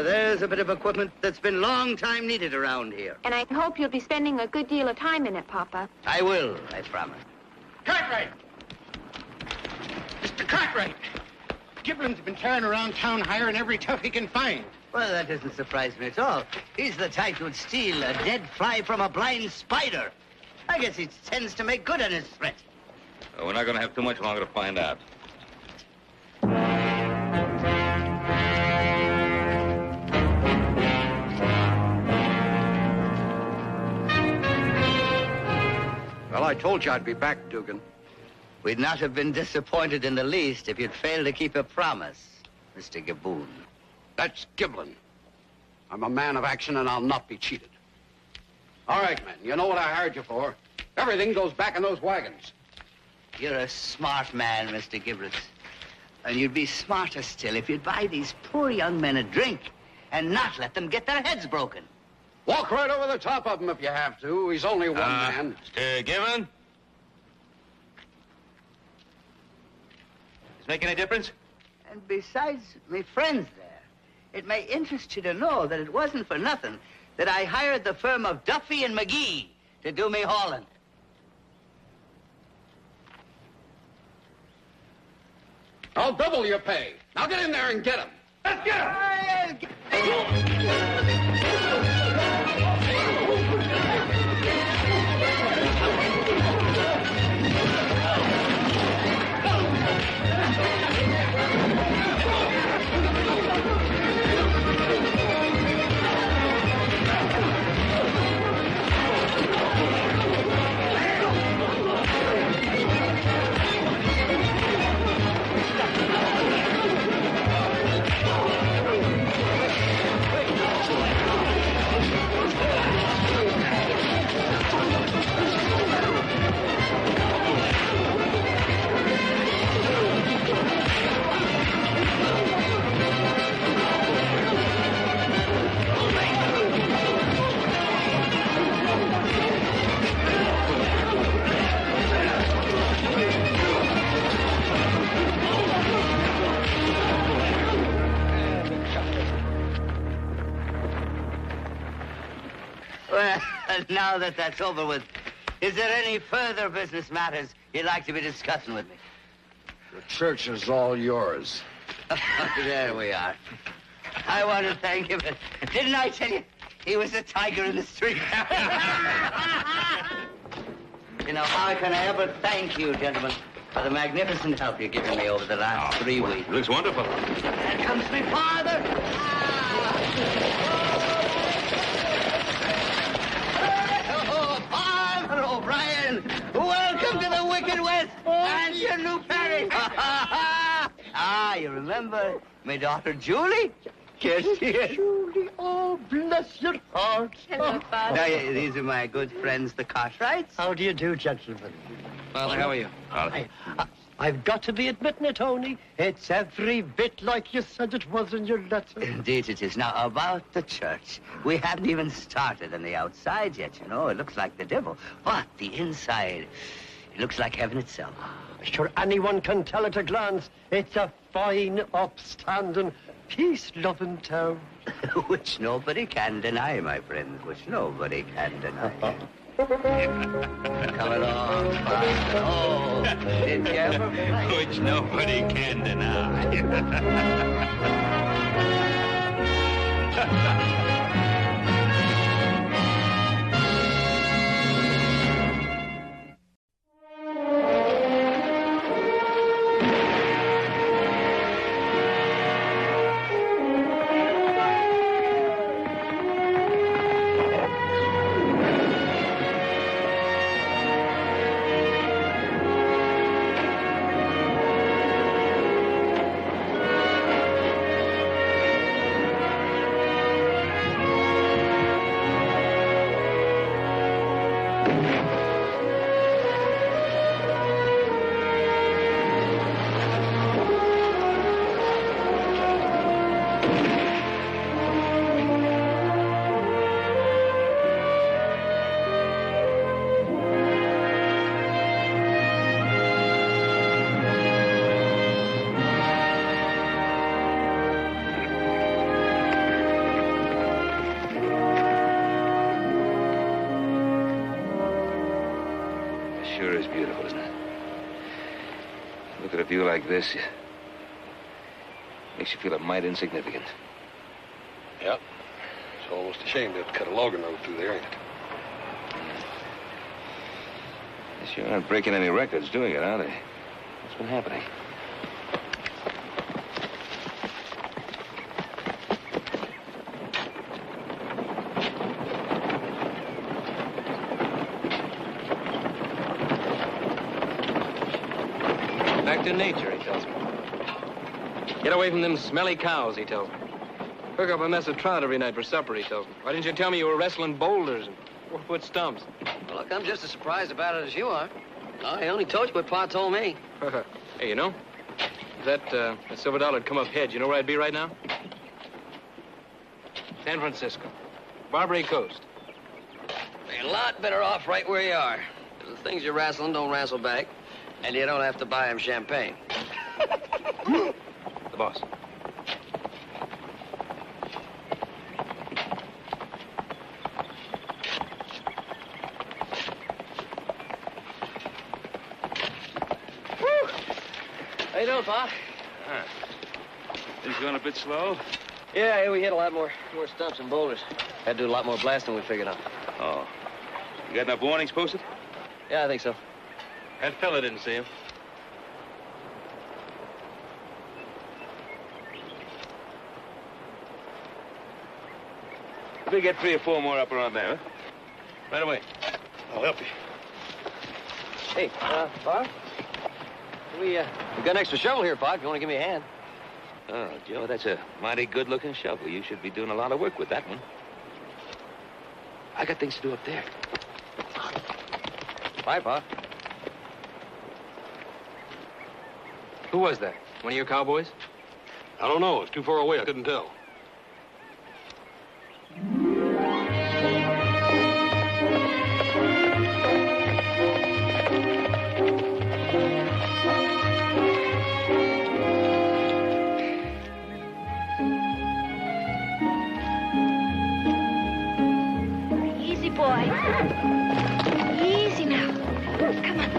There's a bit of equipment that's been long time needed around here. And I hope you'll be spending a good deal of time in it, Papa. I will, I promise. Cartwright! Mr. Cartwright! Giblin's been tearing around town hiring every tough he can find. Well, that doesn't surprise me at all. He's the type who'd steal a dead fly from a blind spider. I guess he tends to make good on his threat. We're not going to have too much longer to find out. Well, I told you I'd be back, Dugan. We'd not have been disappointed in the least if you'd failed to keep a promise, Mr. Gaboon. That's Giblin. I'm a man of action, and I'll not be cheated. All right, men, you know what I hired you for. Everything goes back in those wagons. You're a smart man, Mr. Giblin. And you'd be smarter still if you'd buy these poor young men a drink and not let them get their heads broken. Walk right over the top of him if you have to. He's only one man. Mr. Gibbon? Does it make any difference? And besides, me friends there, it may interest you to know that it wasn't for nothing that I hired the firm of Duffy and McGee to do me hauling. I'll double your pay. Now get in there and get him. Let's get Well, now that that's over with, is there any further business matters you'd like to be discussing with me? The church is all yours. There we are. I want to thank him. Didn't I tell you he was a tiger in the street? You know, how can I ever thank you, gentlemen, for the magnificent help you've given me over the last 3 weeks? Looks wonderful. There comes my father. Oh, Father O'Brien, welcome to the Wicked West and your new parish. Ah, you remember my daughter Julie? Yes, yes. Julie, oh, bless your heart. Hello, Father. Now, these are my good friends, the Cartwrights. How do you do, gentlemen? Father, how are you? I've got to be admitting it, Tony. It's every bit like you said it was in your letter. Indeed it is. Now, about the church. We haven't even started on the outside yet, you know. It looks like the devil. But the inside, it looks like heaven itself. Sure, anyone can tell at a glance. It's a fine, upstanding, peace-loving town. Which nobody can deny, my friends. Which nobody can deny. Come along, Father. Oh, did you ever play? Which nobody can deny. Sure is beautiful, isn't it? Look at a view like this. Makes you feel a mite insignificant. Yep. It's almost a shame to have to cut a logging road through there, ain't it? They sure aren't breaking any records doing it, are they? What's been happening? Back to nature, he tells me. Get away from them smelly cows, he tells me. Cook up a mess of trout every night for supper, he tells me. Why didn't you tell me you were wrestling boulders and 4-foot stumps? Well, look, I'm just as surprised about it as you are. I only told you what Pa told me. Hey, you know, if that silver dollar had come up heads, you know where I'd be right now? San Francisco. Barbary Coast. You're a lot better off right where you are. The things you're wrestling don't wrestle back, and you don't have to buy him champagne. The boss. How you doing, Pa? Things going a bit slow? Yeah, we hit a lot more stumps and boulders. Had to do a lot more blasting we figured on. Oh. You got enough warnings posted? Yeah, I think so. That fella didn't see him. We get 3 or 4 more up around there, huh? Right away. I'll help you. Hey, Pa? We got an extra shovel here, Pa, if you want to give me a hand. Oh, Joe, that's a mighty good-looking shovel. You should be doing a lot of work with that one. I got things to do up there. Bye, Pa. Who was that? One of your cowboys? I don't know. It's too far away. I couldn't tell. Easy, boy. Easy now. Come on.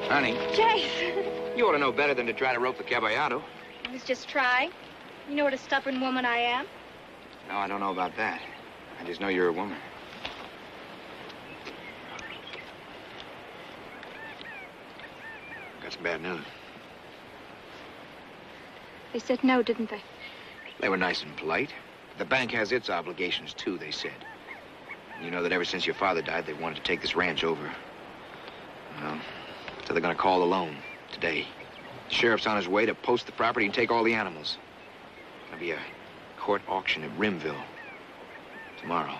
Honey, Jace. you ought to know better than to try to rope the caballero. I was just trying. You know what a stubborn woman I am. No, I don't know about that. I just know you're a woman. Got some bad news. They said no, didn't they? They were nice and polite. The bank has its obligations, too, they said. You know that ever since your father died, they wanted to take this ranch over. Well, so they're going to call the loan today. The sheriff's on his way to post the property and take all the animals. There'll be a court auction at Rimville tomorrow.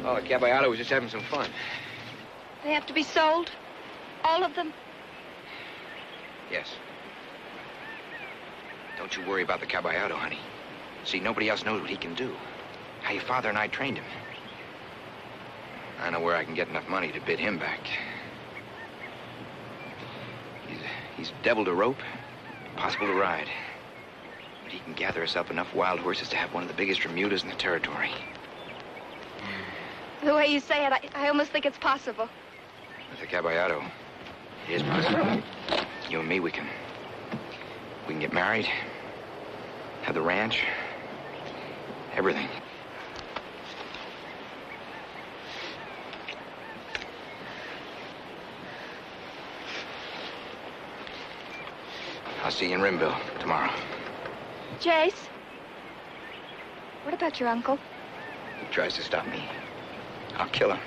Oh, the caballero was just having some fun. They have to be sold? All of them? Yes. Don't you worry about the caballero, honey. See, nobody else knows what he can do. How your father and I trained him. I know where I can get enough money to bid him back. He's devil to rope, impossible to ride. But he can gather us up enough wild horses to have one of the biggest remudas in the territory. The way you say it, I almost think it's possible. With the caballero, it is possible. You and me, we can get married, have the ranch, everything. I'll see you in Rimville tomorrow. Jace? What about your uncle? He tries to stop me. I'll kill him.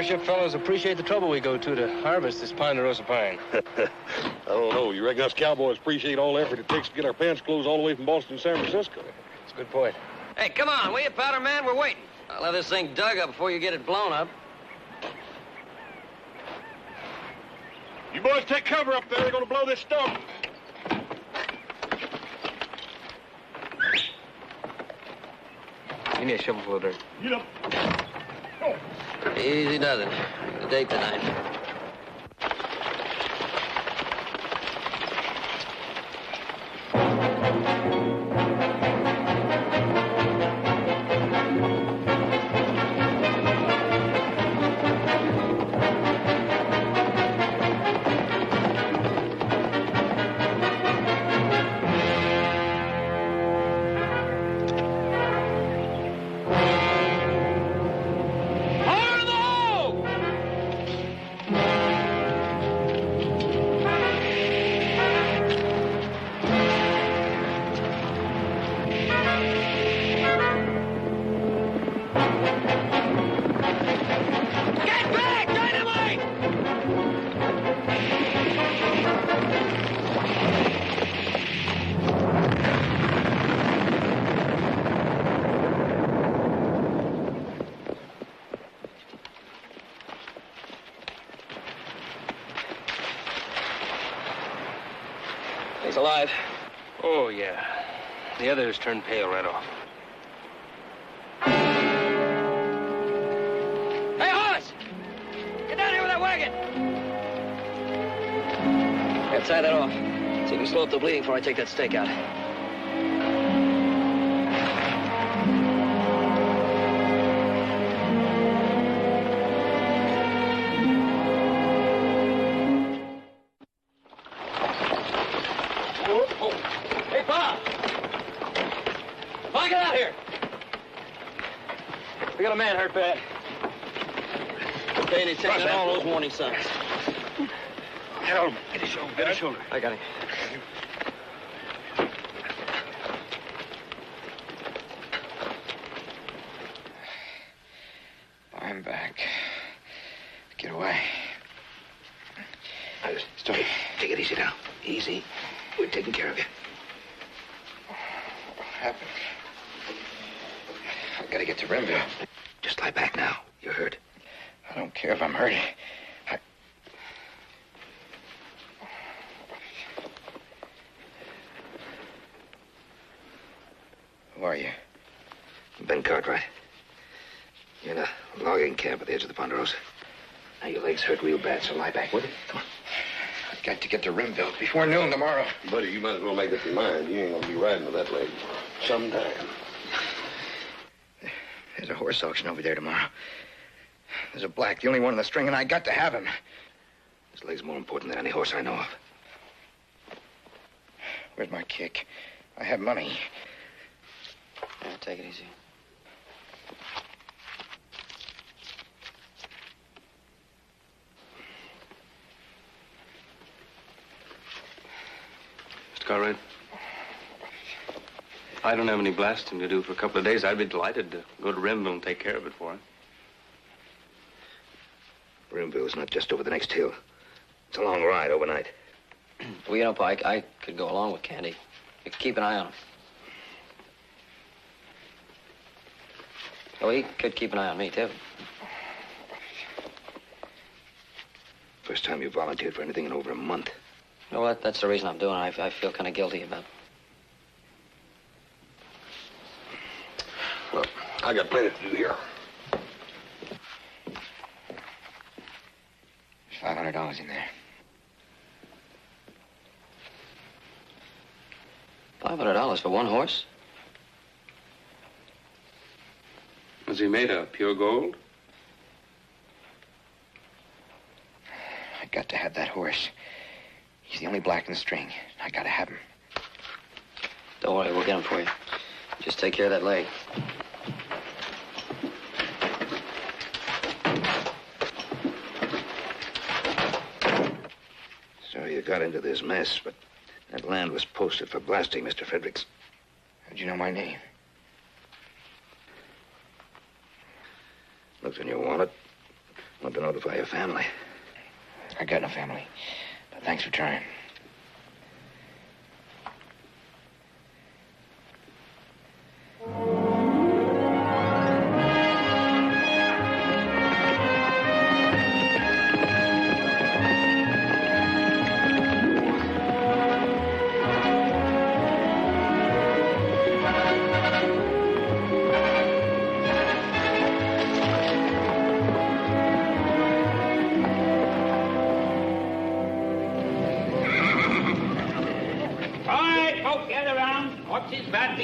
Ship fellows appreciate the trouble we go to harvest this ponderosa pine. I don't know. You reckon us cowboys appreciate all the effort it takes to get our pants closed all the way from Boston to San Francisco? It's a good point. Hey, come on, will you, powder man? We're waiting. I'll have this thing dug up before you get it blown up. You boys take cover up there. They're going to blow this stump. Give me a shovel full of dirt. Get up. Easy does it. The date tonight. He's alive. Oh, yeah. The others turned pale right off. Hey, horse! Get down here with that wagon! Here, tie that off so you can slow up the bleeding before I take that stake out. Hey, Pa! Pa, get out here! We got a man hurt bad. Okay, and he's taking all those warning signs. Help him. Get his shoulder. Get his shoulder. I got him. I'm back. Get away. Stop. Take it easy now. Easy. We're taking care of you. What happened? I've got to get to Rimville. Just lie back now. You're hurt. I don't care if I'm hurt. Who are you? Ben Cartwright. You're in a logging camp at the edge of the Ponderosa. Now your legs hurt real bad, so lie back, will you? Come on. I've got to get to Rimville before noon tomorrow. Buddy, you might as well make up your mind. You ain't gonna be riding with that leg sometime. There's a horse auction over there tomorrow. There's a black, the only one in the string, and I got to have him. His leg's more important than any horse I know of. Where's my kick? I have money. Yeah, take it easy. Mr. Cartwright, I don't have any blasting to do for a couple of days. I'd be delighted to go to Rimville and take care of it for him. Rimville's not just over the next hill. It's a long ride overnight. Well, you know, Pike, I could go along with Candy. You could keep an eye on him. Oh, he could keep an eye on me, too. First time you volunteered for anything in over a month. No, that's the reason I'm doing it. I feel kind of guilty about it. Well, I got plenty to do here. There's $500 in there. $500 for one horse? Was he made of pure gold? I got to have that horse. He's the only black in the string. I got to have him. Don't worry, we'll get him for you. Just take care of that leg. So you got into this mess, but that land was posted for blasting, Mr. Fredericks. How'd you know my name? Looks in your wallet. Want to notify your family. I got no family, but thanks for trying.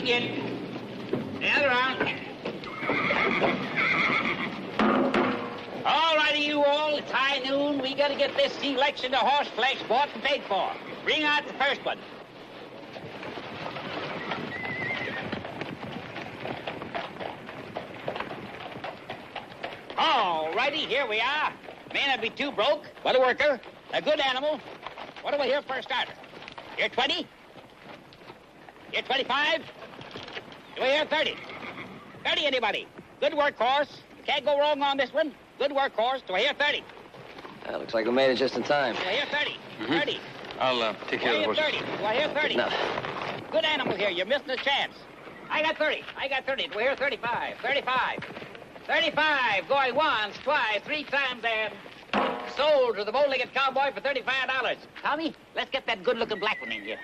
begin. The other round. All righty, you all. It's high noon. We gotta get this selection of horse flesh bought and paid for. Bring out the first one. All righty, here we are. May not be too broke, but a worker. A good animal. What do we hear for a starter? Hear 20? Hear 25? Do we hear 30? 30, anybody? Good workhorse. Can't go wrong on this one. Good workhorse. Do I hear 30? Looks like we made it just in time. Do I hear 30? 30. I'll take care of the horses. 30. Do I hear 30? No. Good animal here. You're missing a chance. I got 30. I got 30. Do I hear 35? 35. 35. Going once, twice, 3 times, and sold to the bow-legged cowboy for $35. Tommy, let's get that good-looking black one in here.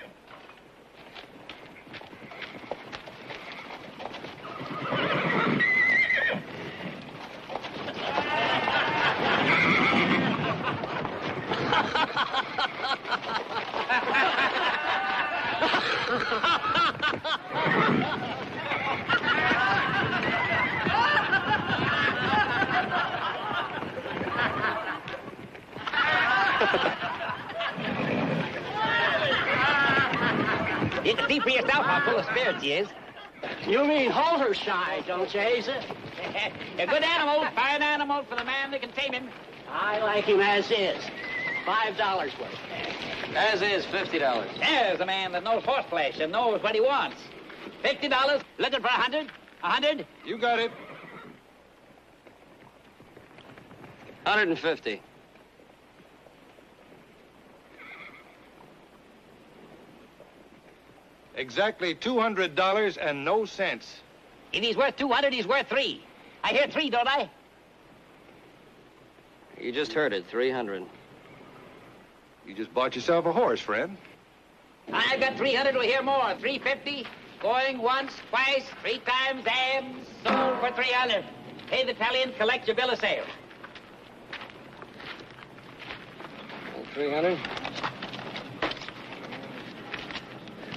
You can see for yourself how full of spirits he is. You mean halter shy, don't you, Asa? A good animal, fine animal for the man that can tame him. I like him as is. $5 worth. As is, $50. There's a man that knows horse flesh and knows what he wants. $50, looking for 100? 100? You got it. 150. Exactly $200 and no cents. If he's worth 200, he's worth 3. I hear 3, don't I? You just heard it, 300. You just bought yourself a horse, friend. I've got 300. Do I hear more? 350. Going once, twice, 3 times, and sold for 300. Pay the tally and collect your bill of sale. 300.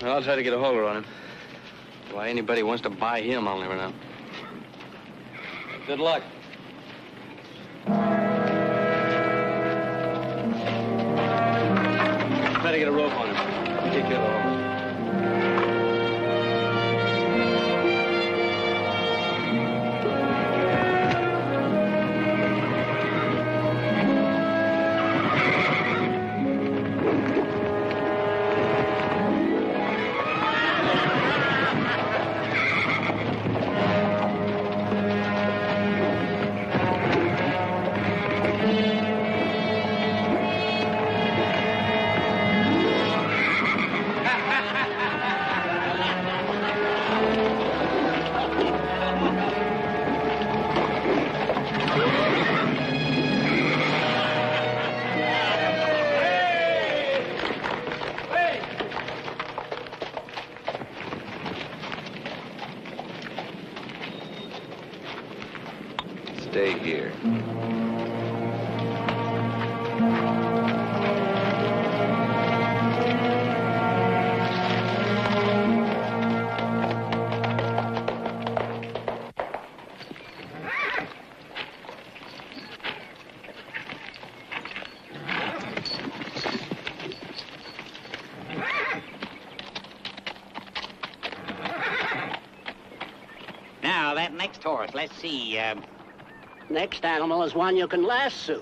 Well, I'll try to get a holder on him. Why anybody wants to buy him, I'll never know. Good luck. Try to get a rope on him. You take care of the horse. Stay here. Now, that next horse, let's see. Next animal is one you can lasso.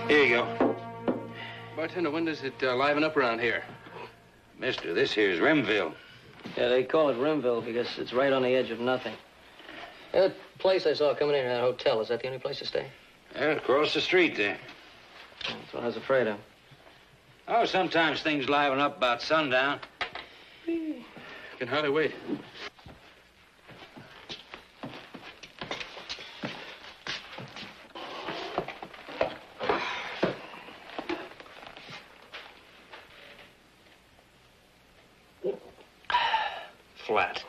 Here you go. Bartender, when does it liven up around here? Mister, this here's Rimville. Yeah, they call it Rimville because it's right on the edge of nothing. That place I saw coming in, that hotel, is that the only place to stay? Yeah, across the street there. That's what I was afraid of. Oh, sometimes things liven up about sundown. Can hardly wait. Flat.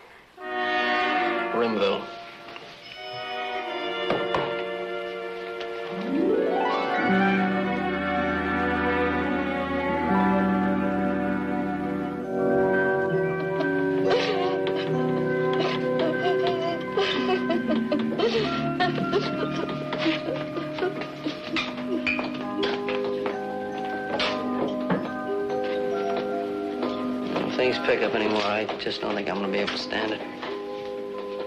King's pickup anymore. I just don't think I'm gonna be able to stand it.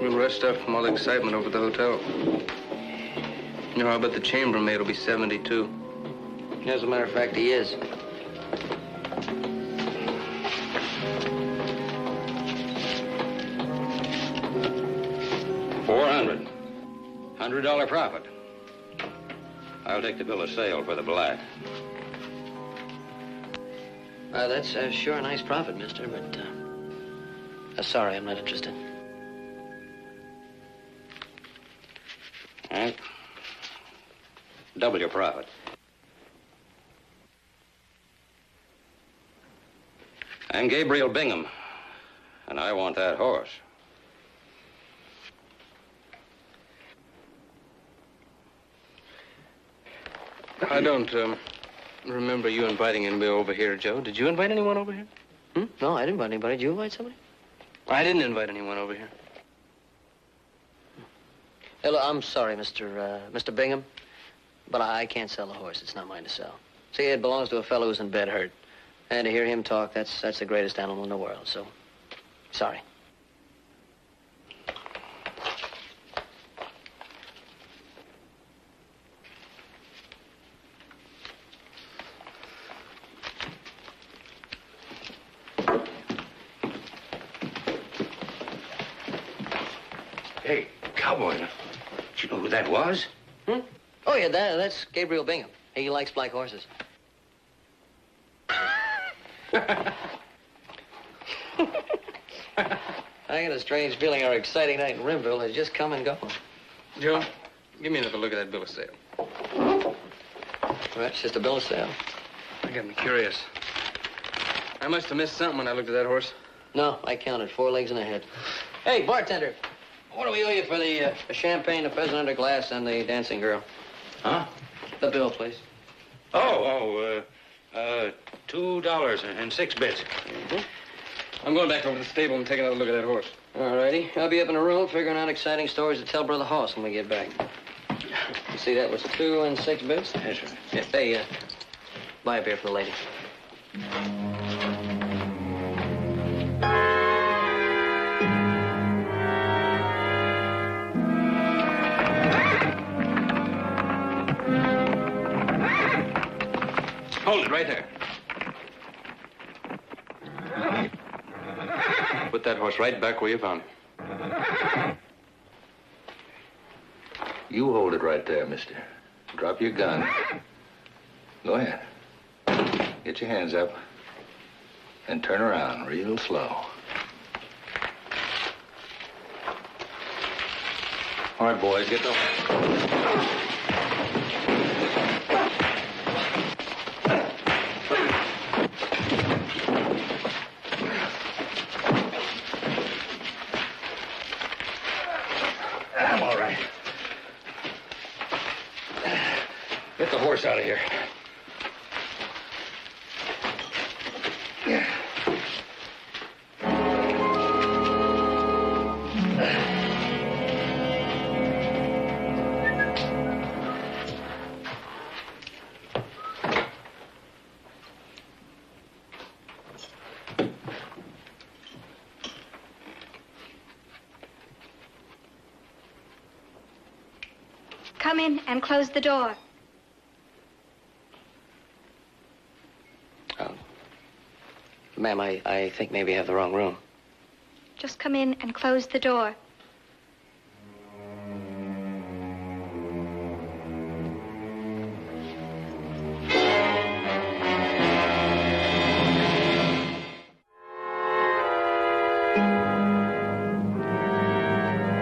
We'll rest up from all the excitement over at the hotel. You know, I bet the chambermaid will be 72. As a matter of fact, he is. $400 profit. I'll take the bill of sale for the black. That's sure a nice profit, mister, but sorry, I'm not interested. All right. Double your profit. I'm Gabriel Bingham, and I want that horse. I don't remember you inviting anybody over here, Joe. Did you invite anyone over here? No, I didn't invite anybody. Did you invite somebody? I didn't invite anyone over here. Hey, look, I'm sorry, Mr. Bingham, but I can't sell the horse. It's not mine to sell. See, it belongs to a fellow who's in bed hurt. And to hear him talk, that's the greatest animal in the world, so sorry. Hey, cowboy, did you know who that was? Oh, yeah, that's Gabriel Bingham. He likes black horses. I get a strange feeling our exciting night in Rimville has just come and gone. Joe, give me another look at that bill of sale. Well, it's just a bill of sale. I got me curious. I must have missed something when I looked at that horse. No, I counted 4 legs and a head. Hey, bartender, what do we owe you for the champagne, the pheasant under glass, and the dancing girl? Huh? The bill, please. $2.06. I'm going back over to the stable and taking another look at that horse. All righty. I'll be up in the room figuring out exciting stories to tell Brother Hoss when we get back. You see, that was 2 and 6 bits? That's right. Yeah, hey, buy a beer for the lady. Hold it right there. Put that horse right back where you found him. You hold it right there, mister. Drop your gun. Go ahead. Get your hands up. And turn around real slow. All right, boys, get the... I'm all right. Get the horse out of here. Come in and close the door. Ma'am, I think maybe you have the wrong room. Just come in and close the door.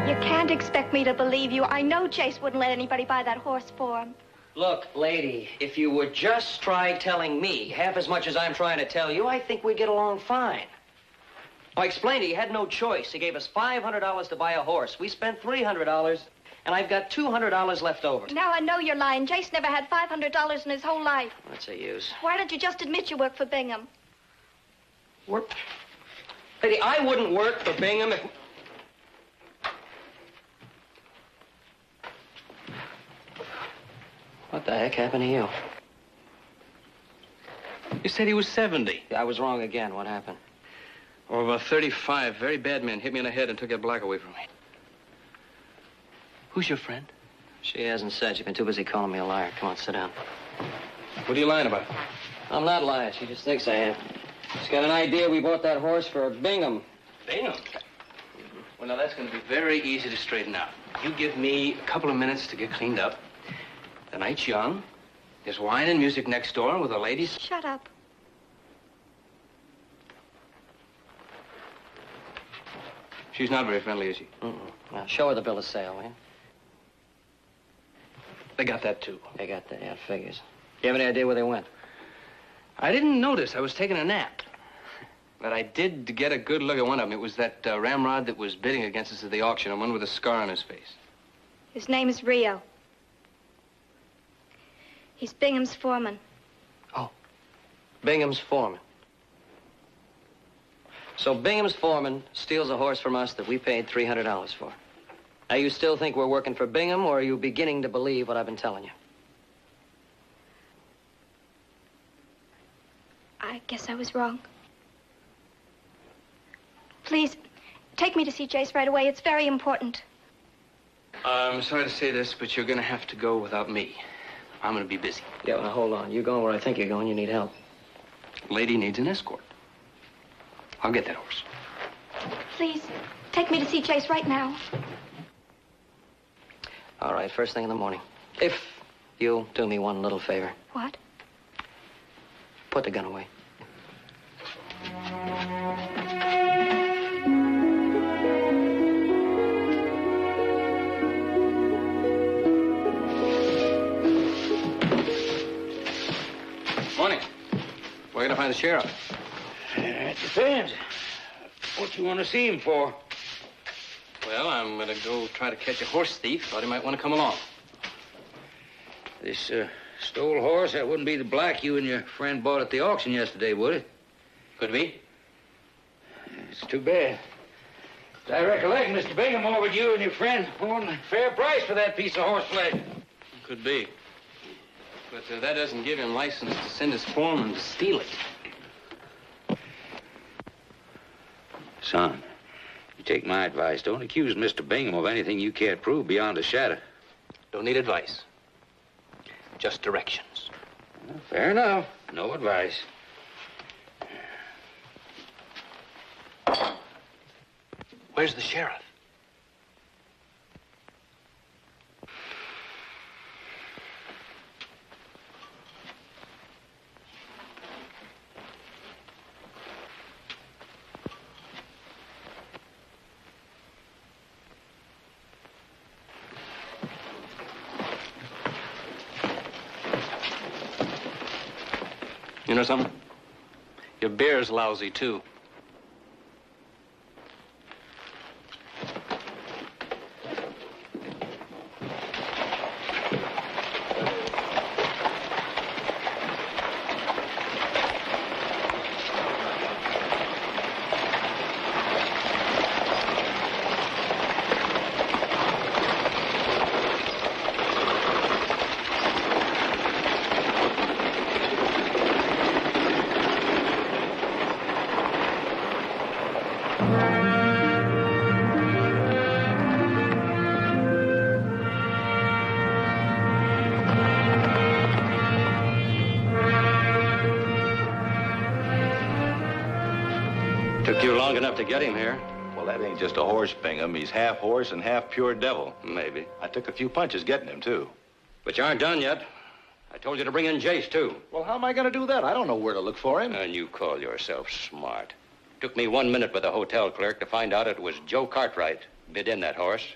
You can't expect me to believe you. I know Chase wouldn't let anybody buy that horse for him. Look, lady, if you would just try telling me half as much as I'm trying to tell you, I think we'd get along fine. I explained to you, you had no choice. He gave us $500 to buy a horse. We spent $300, and I've got $200 left over. Now I know you're lying. Chase never had $500 in his whole life. What's the use? Why don't you just admit you work for Bingham? Work? Lady, I wouldn't work for Bingham if... What the heck happened to you? You said he was 70. I was wrong again. What happened? Oh, about 35 very bad men hit me in the head and took that black away from me. Who's your friend? She hasn't said. She's been too busy calling me a liar. Come on, sit down. What are you lying about? I'm not lying. She just thinks I am. She's got an idea we bought that horse for Bingham. Bingham? Well, now, that's going to be very easy to straighten out. You give me a couple of minutes to get cleaned up. The night's young. There's wine and music next door with the ladies. Shut up. She's not very friendly, is she? Now, show her the bill of sale, will you? They got that, too. They got that, yeah, it figures. Do you have any idea where they went? I didn't notice. I was taking a nap. But I did get a good look at one of them. It was that ramrod that was bidding against us at the auction, and one with a scar on his face. His name is Rio. He's Bingham's foreman. Bingham's foreman. So Bingham's foreman steals a horse from us that we paid $300 for. Now, you still think we're working for Bingham, or are you beginning to believe what I've been telling you? I guess I was wrong. Please, take me to see Jace right away. It's very important. I'm sorry to say this, but you're going to have to go without me. I'm going to be busy. Yeah, well, now, hold on. You're going where I think you're going. You need help. Lady needs an escort. I'll get that horse. Please, take me to see Jace right now. All right, first thing in the morning. If you'll do me one little favor. What? Put the gun away. Morning. We're going to find the sheriff. It depends. What you want to see him for? Well, I'm going to go try to catch a horse thief. Thought he might want to come along. This stole horse, that wouldn't be the black you and your friend bought at the auction yesterday, would it? Could be. It's too bad. As I recollect, Mr. Bingham offered you and your friend a fair price for that piece of horseflesh. Could be. But that doesn't give him license to send his foreman to steal it. Son, you take my advice. Don't accuse Mr. Bingham of anything you can't prove beyond a shadow. Don't need advice. Just directions. Well, fair enough. No advice. Where's the sheriff? You know something? Your beer's lousy, too. Took you long enough to get him here. Well, that ain't just a horse, Bingham. He's half horse and half pure devil. Maybe. I took a few punches getting him, too. But you aren't done yet. I told you to bring in Jace, too. Well, how am I going to do that? I don't know where to look for him. And you call yourself smart. Took me 1 minute with the hotel clerk to find out it was Joe Cartwright bid in that horse.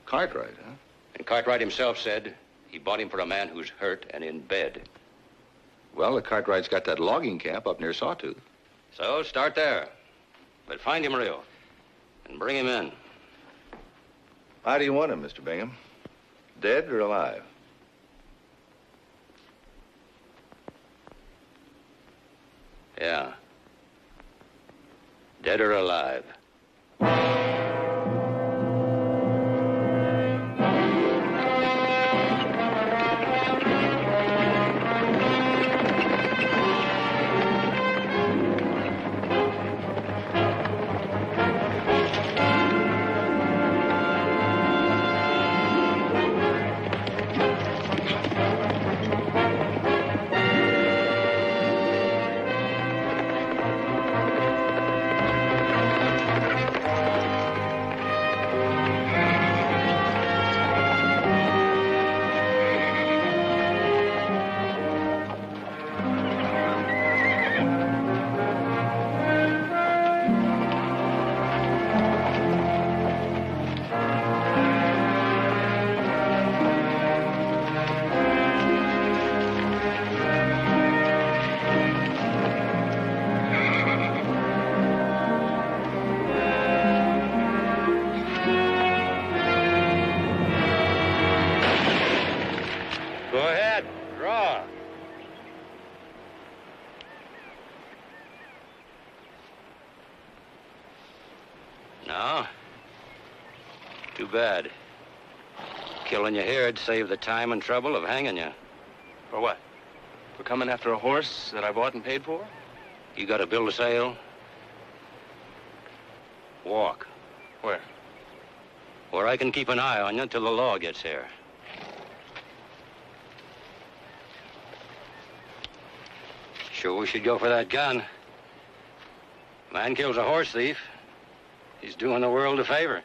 Cartwright, huh? And Cartwright himself said he bought him for a man who's hurt and in bed. Well, the Cartwright's got that logging camp up near Sawtooth. So start there. But find him real. And bring him in. How do you want him, Mr. Bingham? Dead or alive? Yeah. Dead or alive. No? Too bad. Killing you here'd save the time and trouble of hanging you. For what? For coming after a horse that I bought and paid for? You got a bill of sale? Walk. Where? Where I can keep an eye on you till the law gets here. Sure we should go for that gun. Man kills a horse thief. He's doing the world a favor.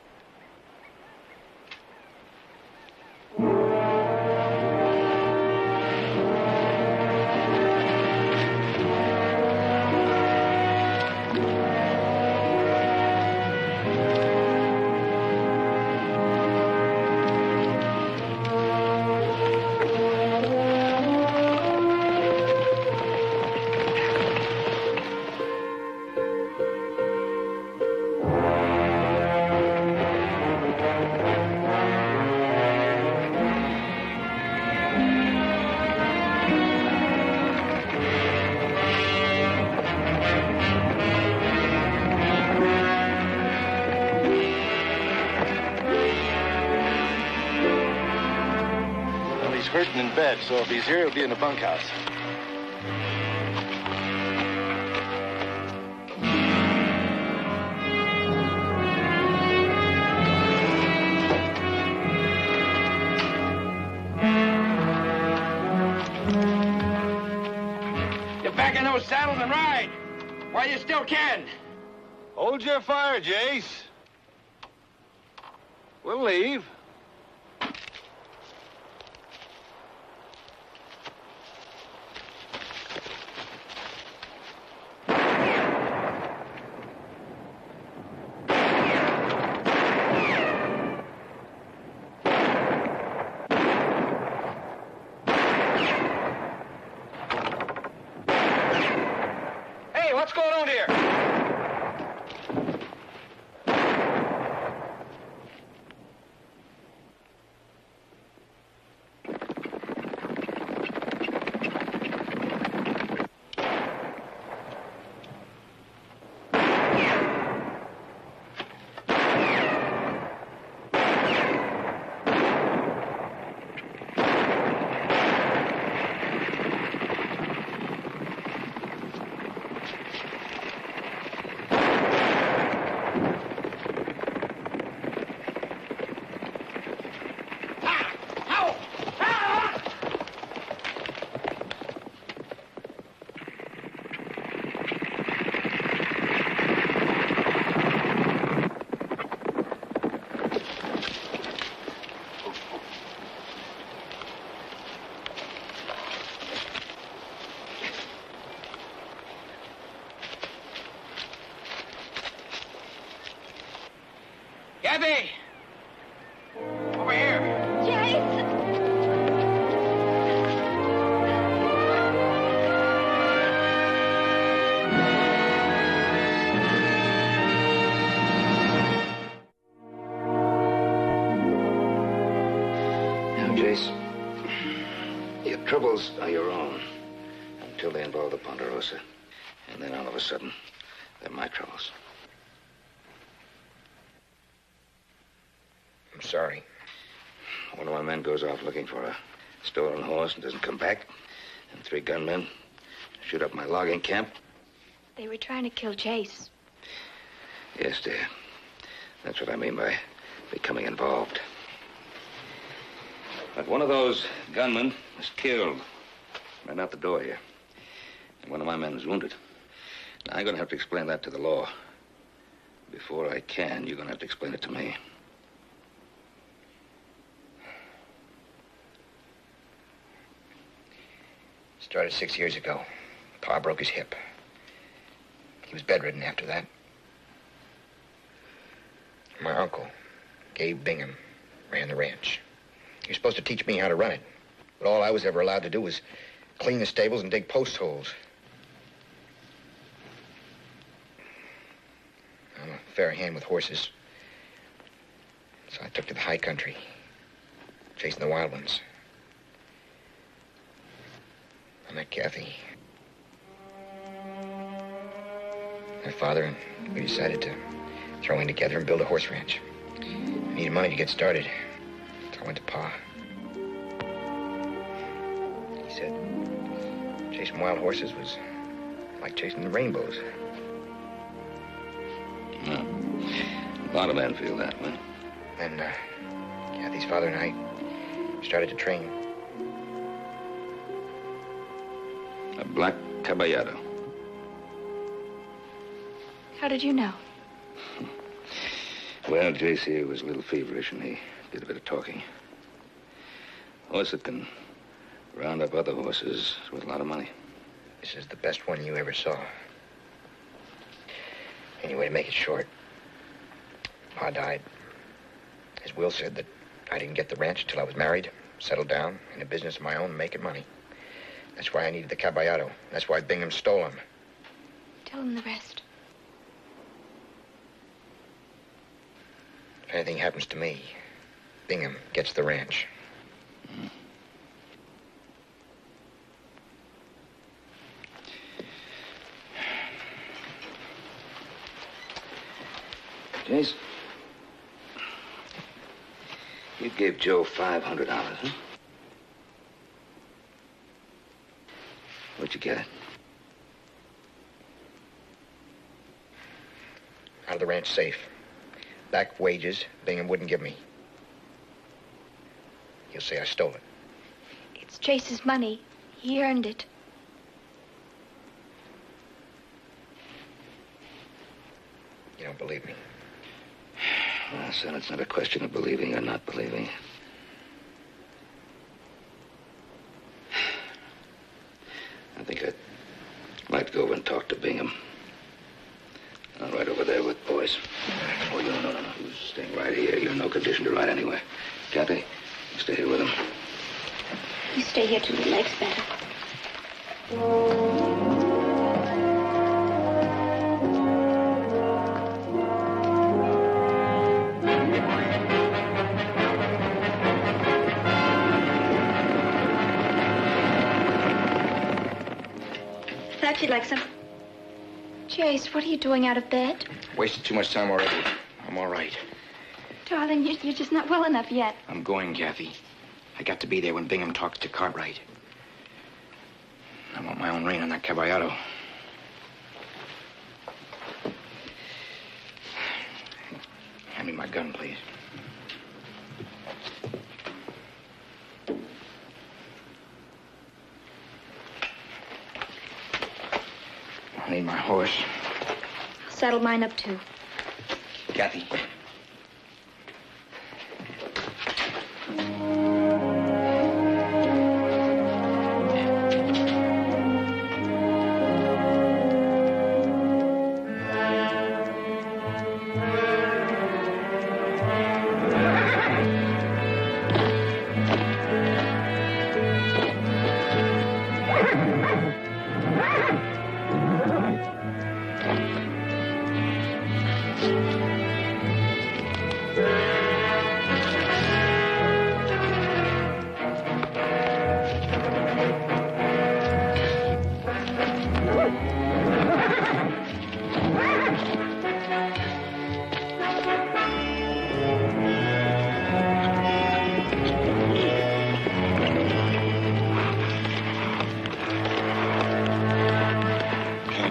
Hurting in bed, so if he's here, he'll be in the bunkhouse. Get back in those saddles and ride while you still can. Hold your fire, Jace. We'll leave. What's going on here? Kathy! Over here. Jace! Now, Jace, your troubles are your own until they involve the Ponderosa. And then all of a sudden, they're my troubles. I'm sorry. One of my men goes off looking for a stolen horse and doesn't come back. And 3 gunmen shoot up my logging camp. They were trying to kill Jace. Yes, dear. That's what I mean by becoming involved. But one of those gunmen was killed right out the door here. And one of my men was wounded. Now, I'm going to have to explain that to the law. Before I can, you're going to have to explain it to me. Started 6 years ago. Pa broke his hip. He was bedridden after that. My uncle, Gabe Bingham, ran the ranch. He was supposed to teach me how to run it. But all I was ever allowed to do was clean the stables and dig post holes. I'm a fair hand with horses. So I took to the high country, chasing the wild ones. I met Kathy. My father and we decided to throw in together and build a horse ranch. I needed money to get started. So I went to Pa. He said chasing wild horses was like chasing the rainbows. Yeah. A lot of men feel that way. And Kathy's father and I started to train. A black caballero. How did you know? Well, J.C. was a little feverish, and he did a bit of talking. Horse that can round up other horses is worth a lot of money. This is the best one you ever saw. Anyway, to make it short, Pa died. His will said that I didn't get the ranch until I was married, settled down, in a business of my own, making money. That's why I needed the caballero. That's why Bingham stole him. Tell him the rest. If anything happens to me, Bingham gets the ranch. Jace, you gave Joe $500, huh? Where'd you get it? Out of the ranch safe. Back wages Bingham wouldn't give me. He'll say I stole it. It's Chase's money. He earned it. You don't believe me? Well, son, it's not a question of believing or not believing. I think I'd like to go over and talk to Bingham. I'll ride over there with boys. Oh, no. You're staying right here. You're in no condition to ride anywhere. Kathy, you stay here with him. You stay here till your leg's better. Thought you'd like some. Chase, what are you doing out of bed? Wasted too much time already. I'm all right. Darling, you're just not well enough yet. I'm going, Kathy. I got to be there when Bingham talks to Cartwright. I want my own reign on that caballero. Hand me my gun, please. I need my horse. I'll saddle mine up, too. Kathy.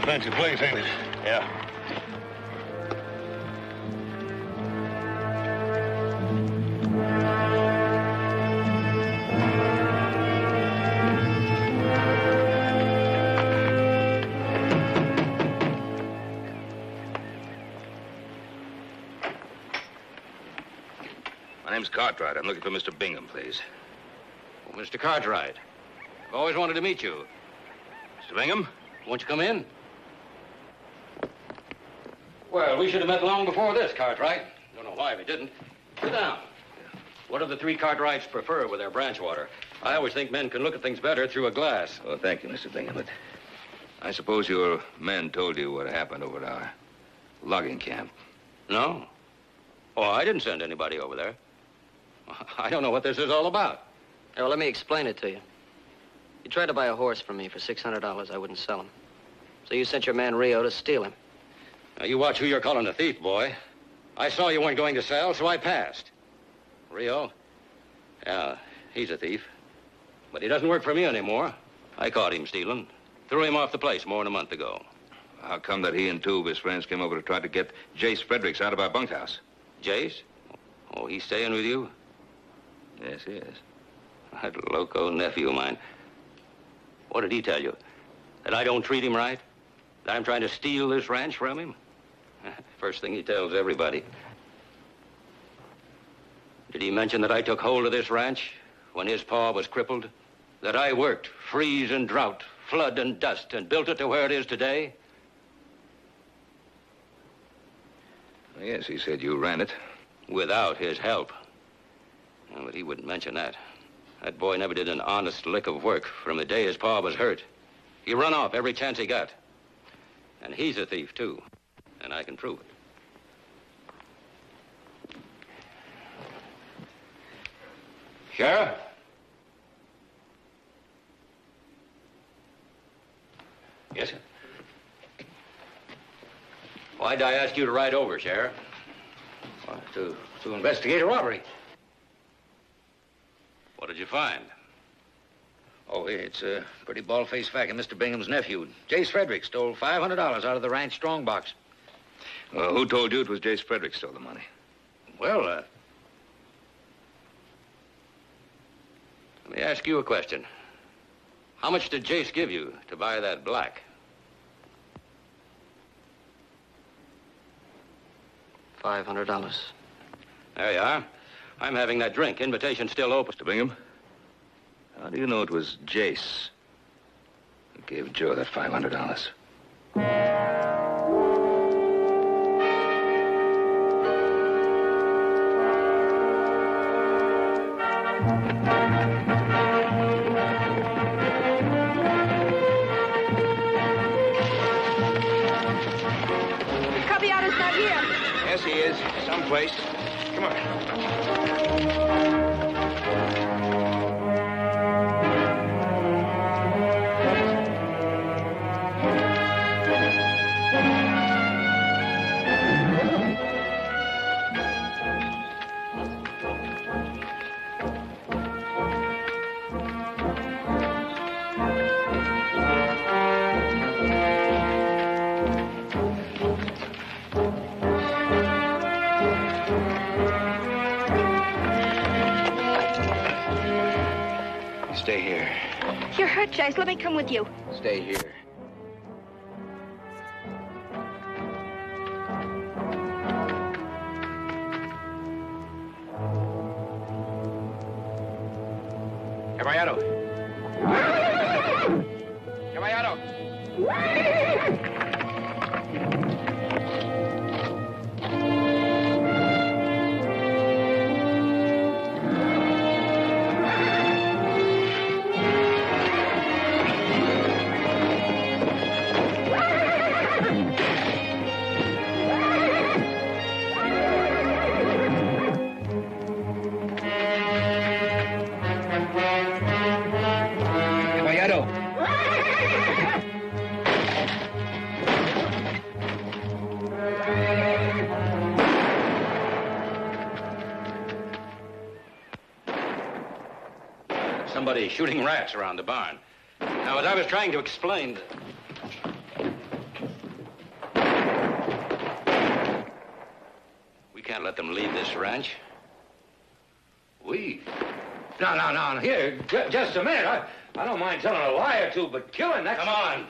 Fancy place, ain't it? Yeah. My name's Cartwright. I'm looking for Mr. Bingham, please. Oh, Mr. Cartwright, I've always wanted to meet you. Mr. Bingham? Won't you come in? Well, we should have met long before this, Cartwright. Don't know why we didn't. Sit down. What do the three Cartwrights prefer with their branch water? I always think men can look at things better through a glass. Oh, thank you, Mr. Bingham. But I suppose your men told you what happened over at our logging camp. No. Oh, I didn't send anybody over there. I don't know what this is all about. Well, let me explain it to you. You tried to buy a horse from me for $600. I wouldn't sell him. So you sent your man Rio to steal him. Now, you watch who you're calling a thief, boy. I saw you weren't going to sell, so I passed. Rio? Yeah, he's a thief. But he doesn't work for me anymore. I caught him stealing. Threw him off the place more than a month ago. How come that he and two of his friends came over to try to get Jace Fredericks out of our bunkhouse? Jace? Oh, he's staying with you? Yes, he is. That loco nephew of mine. What did he tell you? That I don't treat him right? That I'm trying to steal this ranch from him? First thing he tells everybody. Did he mention that I took hold of this ranch when his pa was crippled? That I worked freeze and drought, flood and dust, and built it to where it is today? Yes, he said you ran it. Without his help. But he wouldn't mention that. That boy never did an honest lick of work from the day his pa was hurt. He run off every chance he got. And he's a thief, too. And I can prove it. Sheriff? Yes, sir. Why'd I ask you to ride over, Sheriff? Well, to investigate a robbery. What did you find? Oh, it's a pretty bald-faced fact of Mr. Bingham's nephew. Jace Frederick stole $500 out of the ranch strongbox. Who told you it was Jace Fredericks stole the money? Well, let me ask you a question. How much did Jace give you to buy that black? $500. There you are. I'm having that drink. Invitation still open. Mr. Bingham, how do you know it was Jace who gave Joe that $500? Caballato's not here. Yes, he is. Someplace. Come on. Stay here. You're hurt, Jace. Let me come with you. Stay here. Caballero. Caballero. Caballero. Somebody shooting rats around the barn. Now, as I was trying to explain... We can't let them leave this ranch. we... No. Here, just a minute. I don't mind telling a lie or two, but killing, that's... Come on.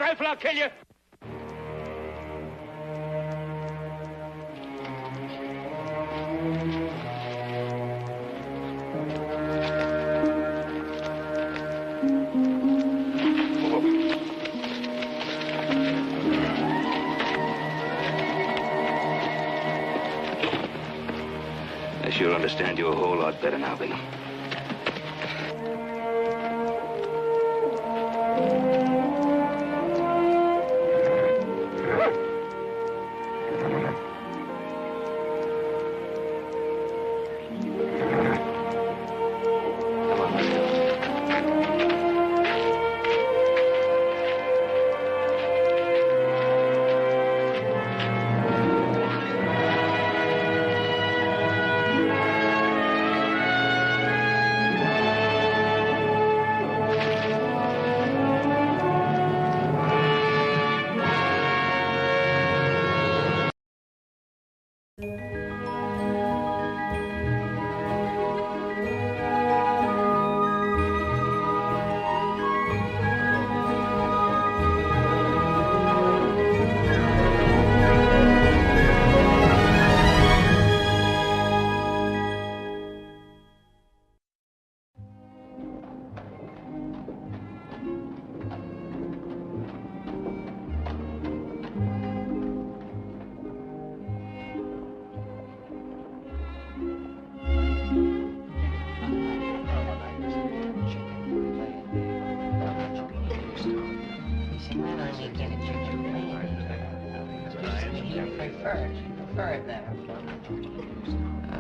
rifle, I'll kill you. I sure understand you a whole lot better now, Bingham.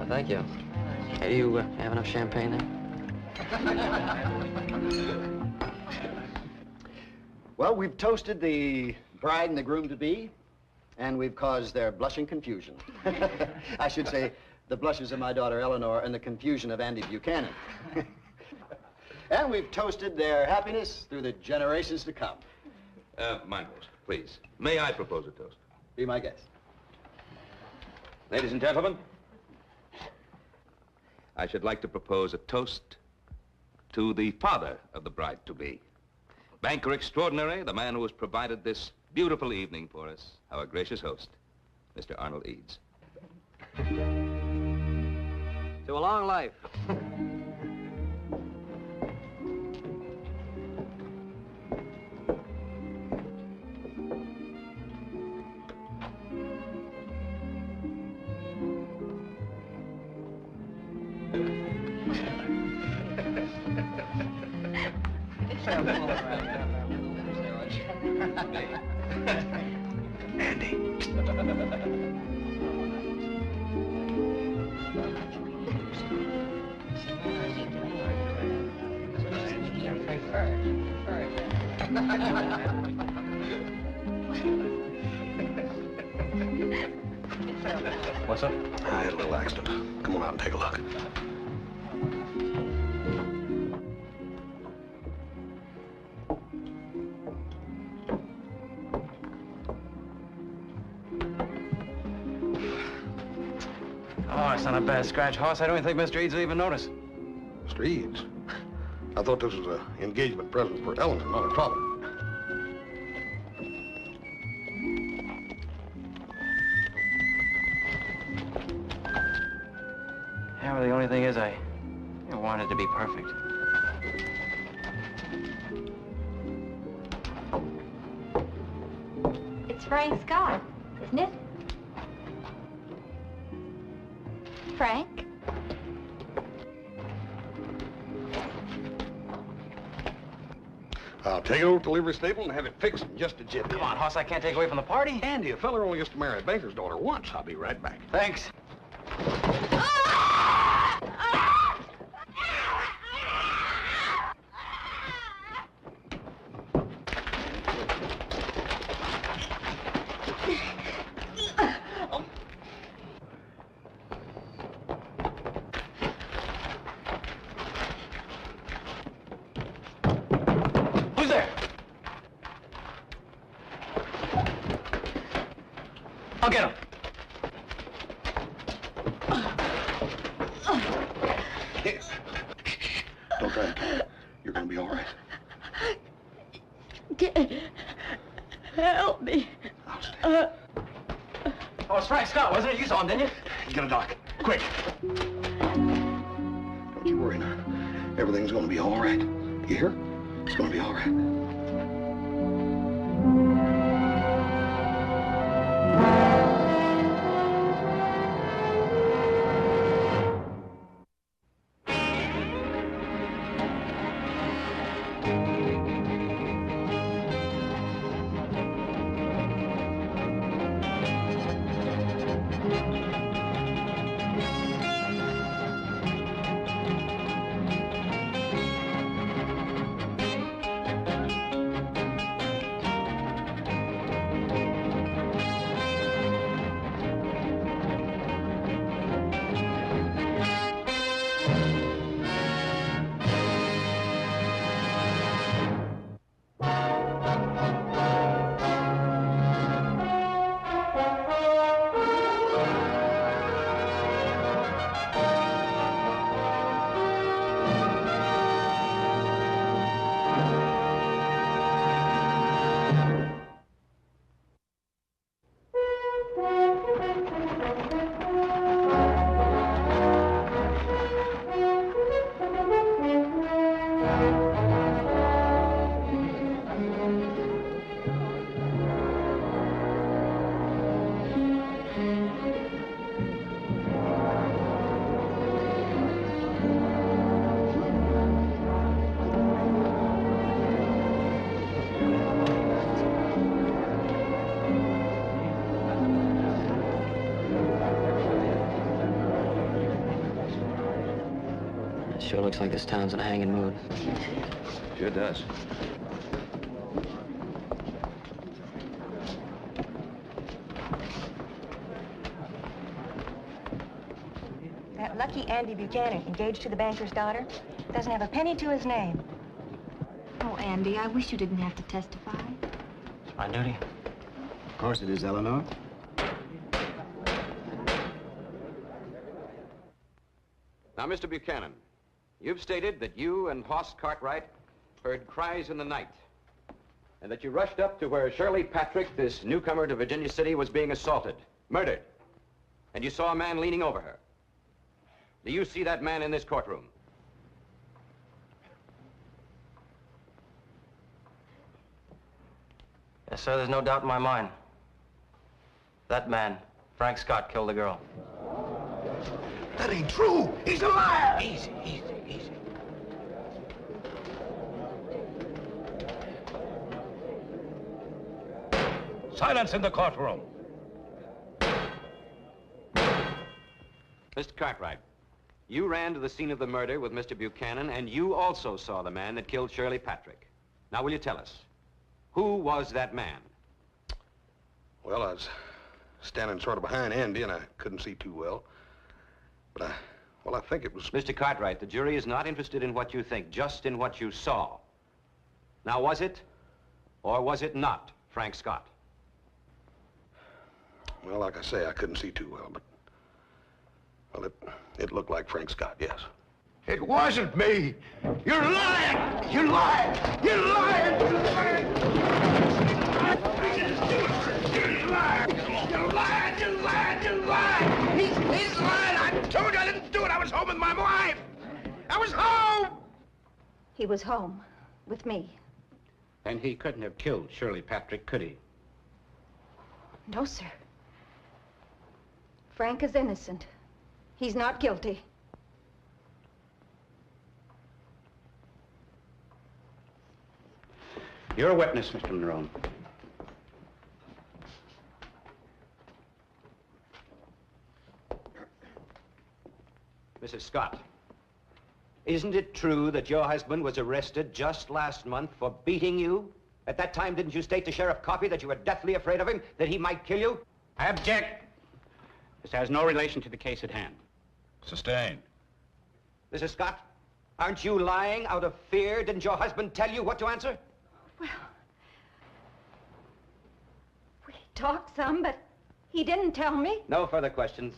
Thank you. Hey, you have enough champagne there? Well, we've toasted the bride and the groom-to-be, and we've caused their blushing confusion. I should say, the blushes of my daughter Eleanor and the confusion of Andy Buchanan. And we've toasted their happiness through the generations to come. Mine goes, please. May I propose a toast? Be my guest. Ladies and gentlemen, I should like to propose a toast to the father of the bride-to-be. Banker extraordinary, the man who has provided this beautiful evening for us, our gracious host, Mr. Arnold Eads. To a long life. Andy. What's up? I had a little accident. Come on out and take a look. Oh, it's not a bad scratch, Hoss. I don't even think Mr. Eads will even notice. Mr. Eads? I thought this was an engagement present for Eleanor, not her father. Yeah, well, the only thing is I wanted it to be perfect. It's Frank Scott, isn't it? Frank? I'll take it over to the livery stable and have it fixed in just a jiffy. Come on, Hoss, I can't take away from the party. Andy, a feller only gets to marry a banker's daughter once. I'll be right back. Thanks. Who's there? I'll get him. Yes. Don't try to kill her. You're gonna be all right. Help me. Oh, it's Frank Scott, wasn't it? You saw him, didn't you? Get a doc. Quick. Don't you worry now. Everything's gonna be all right. You hear? It's gonna be all right. Sure looks like this town's in a hanging mood. Sure does. That lucky Andy Buchanan, engaged to the banker's daughter, doesn't have a penny to his name. Oh, Andy, I wish you didn't have to testify. It's my duty. Of course it is, Eleanor. Now, Mr. Buchanan, you've stated that you and Hoss Cartwright heard cries in the night, and that you rushed up to where Shirley Patrick, this newcomer to Virginia City, was being assaulted, murdered, and you saw a man leaning over her. Do you see that man in this courtroom? Yes, sir, there's no doubt in my mind. That man, Frank Scott, killed the girl. That ain't true. He's a liar. Easy, easy, easy. Silence in the courtroom. Mr. Cartwright, you ran to the scene of the murder with Mr. Buchanan, and you also saw the man that killed Shirley Patrick. Now, will you tell us, who was that man? Well, I was standing sort of behind Andy, and I couldn't see too well. But I think it was... Mr. Cartwright, the jury is not interested in what you think, just in what you saw. Now, was it, or was it not, Frank Scott? Well, like I say, I couldn't see too well, but... Well, it looked like Frank Scott, yes. It wasn't me. You're lying. You're lying. You're lying. You're lying. You're lying. You're lying. You're lying. You're lying. He's lying. I told you I didn't do it. I was home with my wife. I was home. He was home with me. And he couldn't have killed Shirley Patrick, could he? No, sir. Frank is innocent. He's not guilty. You're a witness, Mr. Monroe. Mrs. Scott, isn't it true that your husband was arrested just last month for beating you? At that time, didn't you state to Sheriff Coffey that you were deathly afraid of him, that he might kill you? I object. This has no relation to the case at hand. Sustained. Mrs. Scott, aren't you lying out of fear? Didn't your husband tell you what to answer? We talked some, but he didn't tell me. No further questions.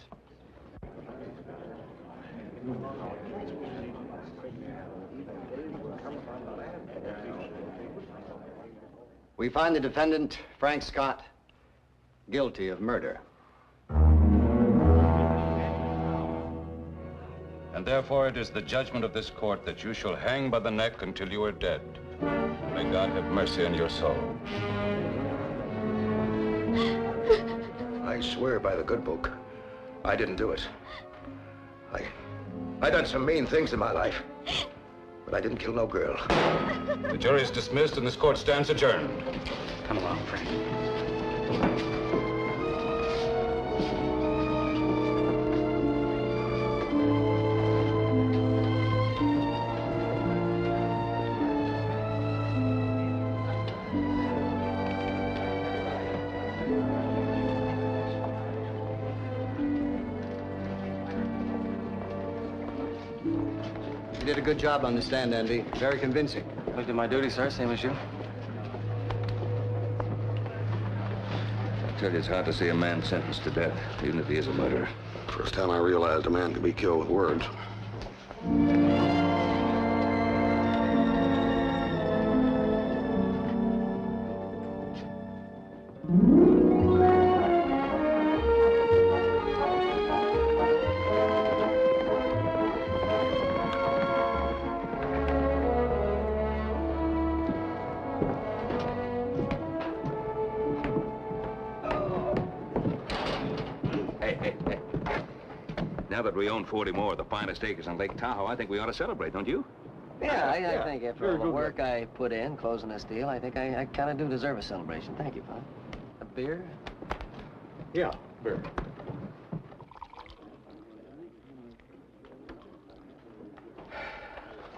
We find the defendant, Frank Scott, guilty of murder. And therefore it is the judgment of this court that you shall hang by the neck until you are dead. May God have mercy on your soul. I swear by the good book, I didn't do it. I done some mean things in my life, but I didn't kill no girl. The jury is dismissed and this court stands adjourned. Come along, Frank. You did a good job on the stand, Andy. Very convincing. I did my duty, sir, same as you. I tell you, it's hard to see a man sentenced to death, even if he is a murderer. First time I realized a man can be killed with words. Hey. Now that we own 40 more of the finest acres on Lake Tahoe, I think we ought to celebrate, don't you? Yeah, I think after all the work I put in closing this deal, I think I kind of do deserve a celebration. Thank you, Pop. A beer? Yeah, beer.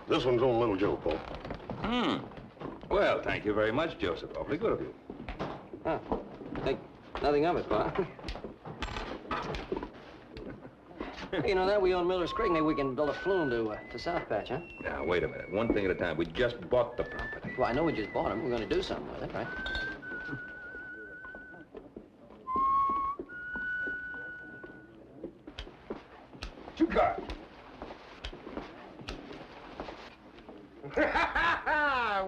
This one's on Little Joe, Paul. Well, thank you very much, Joseph. Awfully good of you. Huh. Think nothing of it, Pop. You know that we own Miller's Creek. Maybe we can build a flume to South Patch, huh? Now, wait a minute. One thing at a time. We just bought the property. Well, I know we just bought them. We're going to do something with it, right? Two cars.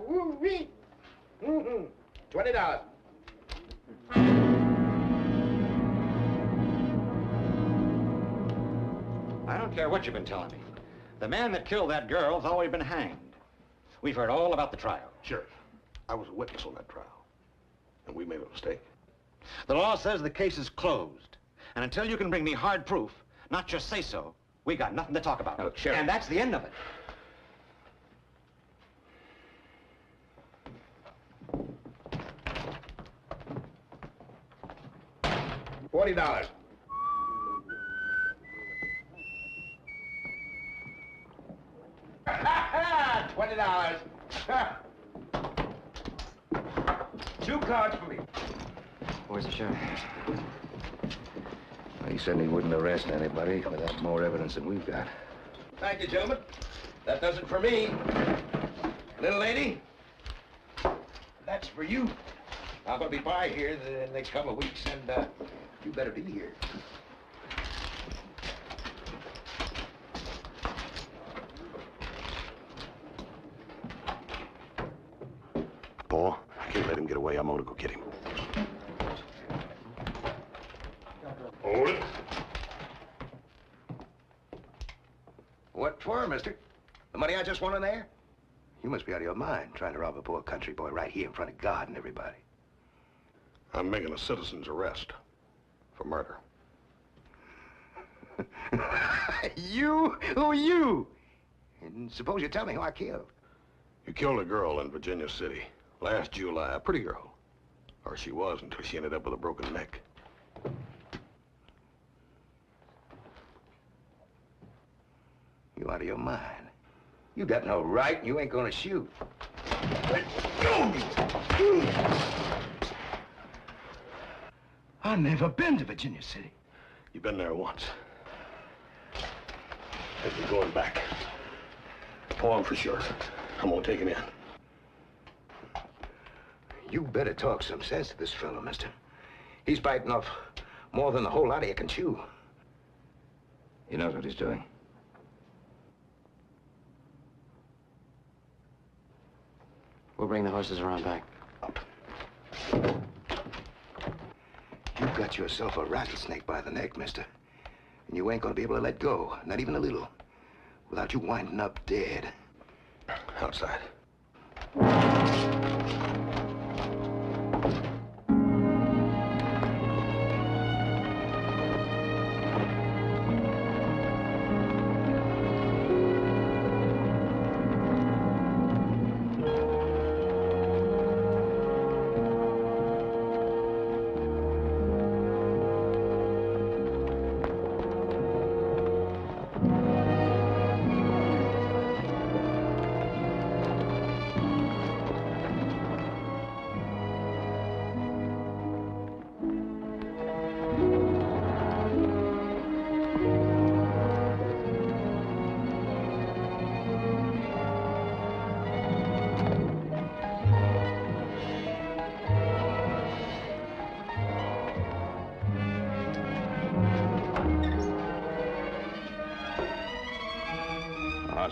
Woo-wee. $20. I don't care what you've been telling me. The man that killed that girl's already been hanged. We've heard all about the trial. Sheriff, I was a witness on that trial, and we made a mistake. The law says the case is closed. And until you can bring me hard proof, not just say so, we got nothing to talk about. Look, Sheriff. And that's the end of it. $40. $20. Two cards for me. Where's the sheriff? He said he wouldn't arrest anybody without more evidence than we've got. Thank you, gentlemen. That does it for me. Little lady, that's for you. I'm going to be by here the next couple of weeks, and you better be here. Paul, I can't let him get away. I'm going to go get him. Hold it. What for, mister? The money I just won in there? You must be out of your mind trying to rob a poor country boy right here in front of God and everybody. I'm making a citizen's arrest for murder. You? Who are you? And suppose you tell me who I killed. You killed a girl in Virginia City last July, a pretty girl. Or she was until she ended up with a broken neck. You out of your mind. You got no right, and you ain't gonna shoot. I've never been to Virginia City. You've been there once. And you're going back. Paul, for sure. I'm gonna take him in. You better talk some sense to this fellow, mister. He's biting off more than the whole lot of you can chew. He knows what he's doing. We'll bring the horses around back. Up. got yourself a rattlesnake by the neck, mister. And you ain't gonna be able to let go, not even a little, without you winding up dead. Outside.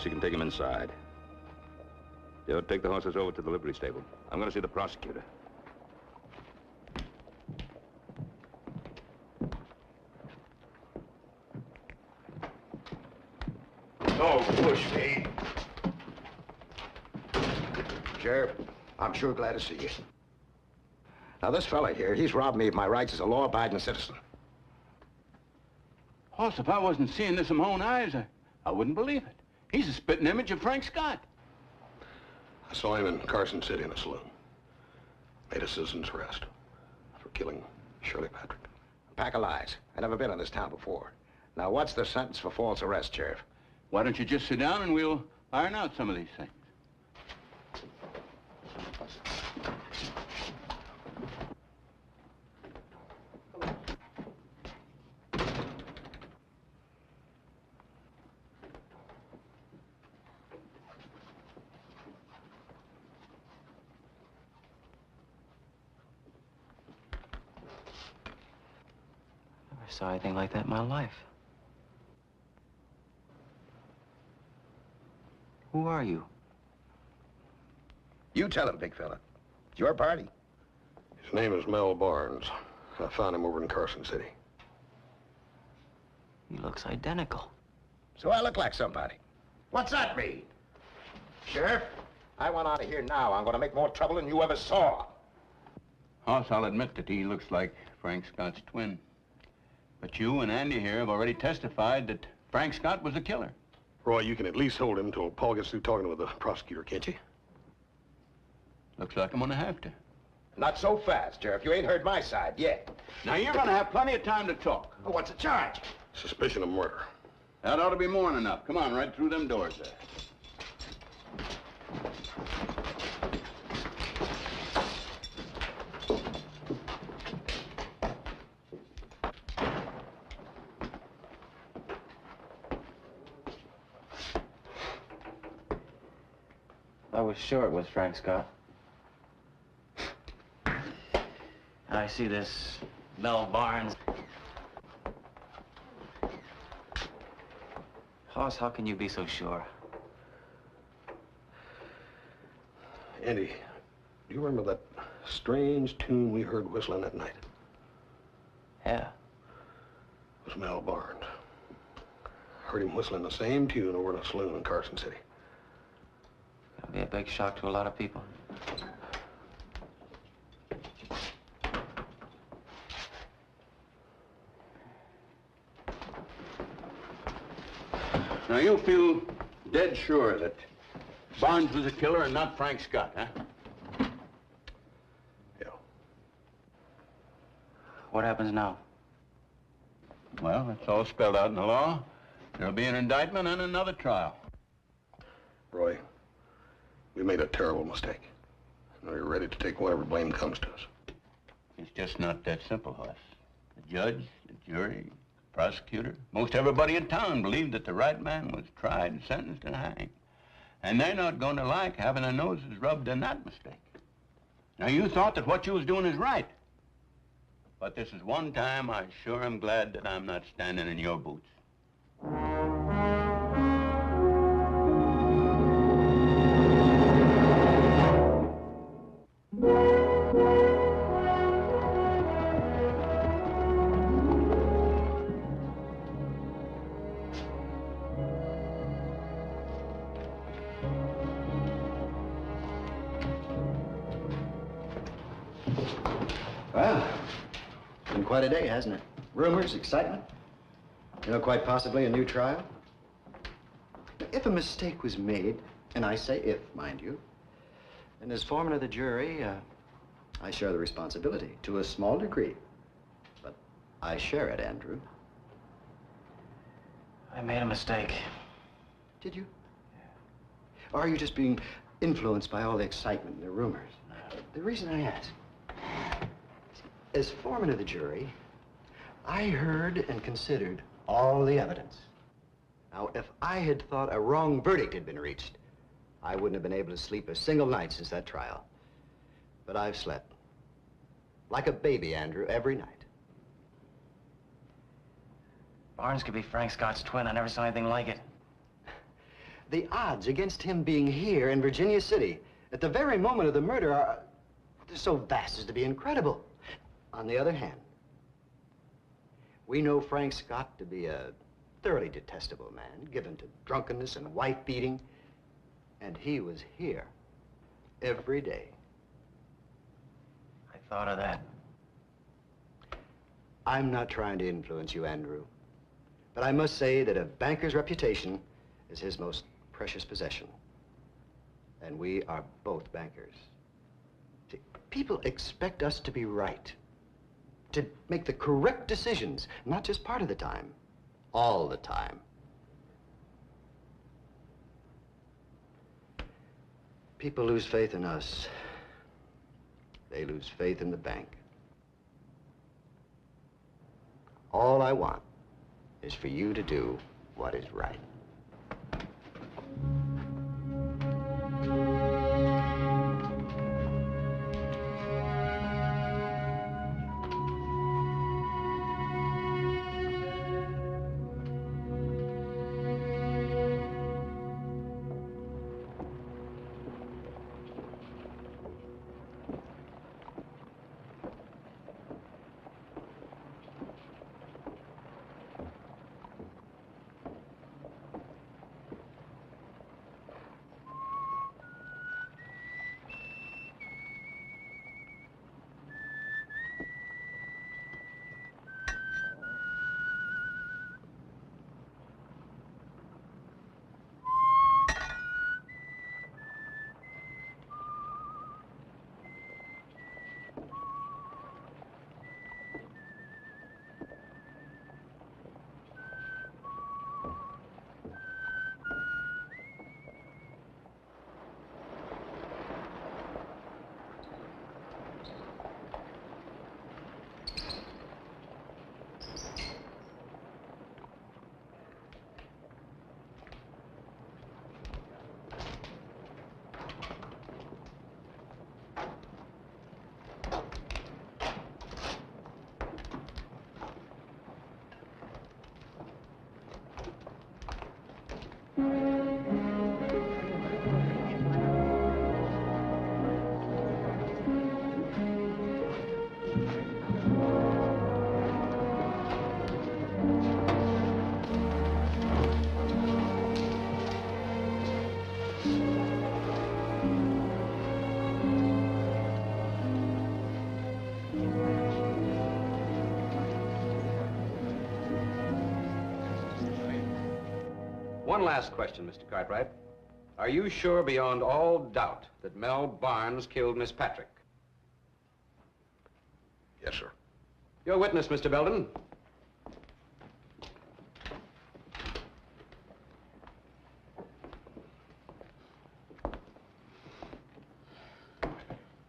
You can take him inside. Joe, take the horses over to the livery stable. I'm going to see the prosecutor. Don't push me. Sheriff, I'm sure glad to see you. Now, this fella here, he's robbed me of my rights as a law-abiding citizen. Hoss, if I wasn't seeing this with my own eyes, I wouldn't believe it. He's a spitting image of Frank Scott. I saw him in Carson City in a saloon. Made a citizen's arrest for killing Shirley Patrick. A pack of lies. I've never been in this town before. Now, what's the sentence for false arrest, Sheriff? Why don't you just sit down and we'll iron out some of these things? Never saw anything like that in my life. Who are you? You tell him, big fella. It's your party. His name is Mel Barnes. I found him over in Carson City. He looks identical. So I look like somebody. What's that mean? Sheriff, I want out of here now. I'm going to make more trouble than you ever saw. Hoss, I'll admit that he looks like Frank Scott's twin. But you and Andy here have already testified that Frank Scott was the killer. Roy, you can at least hold him till Paul gets through talking with the prosecutor, can't you? Looks like I'm gonna have to. Not so fast, Sheriff. You ain't heard my side yet. Now, you're gonna have plenty of time to talk. Oh, what's the charge? Suspicion of murder. That ought to be more than enough. Come on, right through them doors there. I was sure it was Frank Scott. I see this Mel Barnes. Hoss, how can you be so sure? Andy, do you remember that strange tune we heard whistling that night? Yeah. It was Mel Barnes. Heard him whistling the same tune over in a saloon in Carson City. That'll be a big shock to a lot of people. Now, you feel dead sure that Barnes was a killer and not Frank Scott, huh? Yeah. What happens now? Well, it's all spelled out in the law. There'll be an indictment and another trial. Roy, we made a terrible mistake. And we're ready to take whatever blame comes to us. It's just not that simple, Hoss. The judge, the jury, prosecutor, most everybody in town believed that the right man was tried, sentenced, and hanged. And they're not going to like having their noses rubbed in that mistake. Now, you thought that what you was doing is right. But this is one time I sure am glad that I'm not standing in your boots. quite a day, hasn't it? Rumors, excitement. You know, quite possibly a new trial. If a mistake was made, and I say if, mind you, then as foreman of the jury, I share the responsibility to a small degree. But I share it, Andrew. I made a mistake. Did you? Or are you just being influenced by all the excitement and the rumors? The reason I ask, as foreman of the jury, I heard and considered all the evidence. Now, if I had thought a wrong verdict had been reached, I wouldn't have been able to sleep a single night since that trial. But I've slept like a baby, Andrew, every night. Barnes could be Frank Scott's twin. I never saw anything like it. The odds against him being here in Virginia City at the very moment of the murder are they're so vast as to be incredible. On the other hand, we know Frank Scott to be a thoroughly detestable man, given to drunkenness and wife-beating, and he was here every day. I thought of that. I'm not trying to influence you, Andrew, but I must say that a banker's reputation is his most precious possession. And we are both bankers. See, people expect us to be right, to make the correct decisions, not just part of the time, all the time. People lose faith in us. They lose faith in the bank. All I want is for you to do what is right. One last question, Mr. Cartwright. Are you sure beyond all doubt that Mel Barnes killed Miss Patrick? Yes, sir. Your witness, Mr. Belden.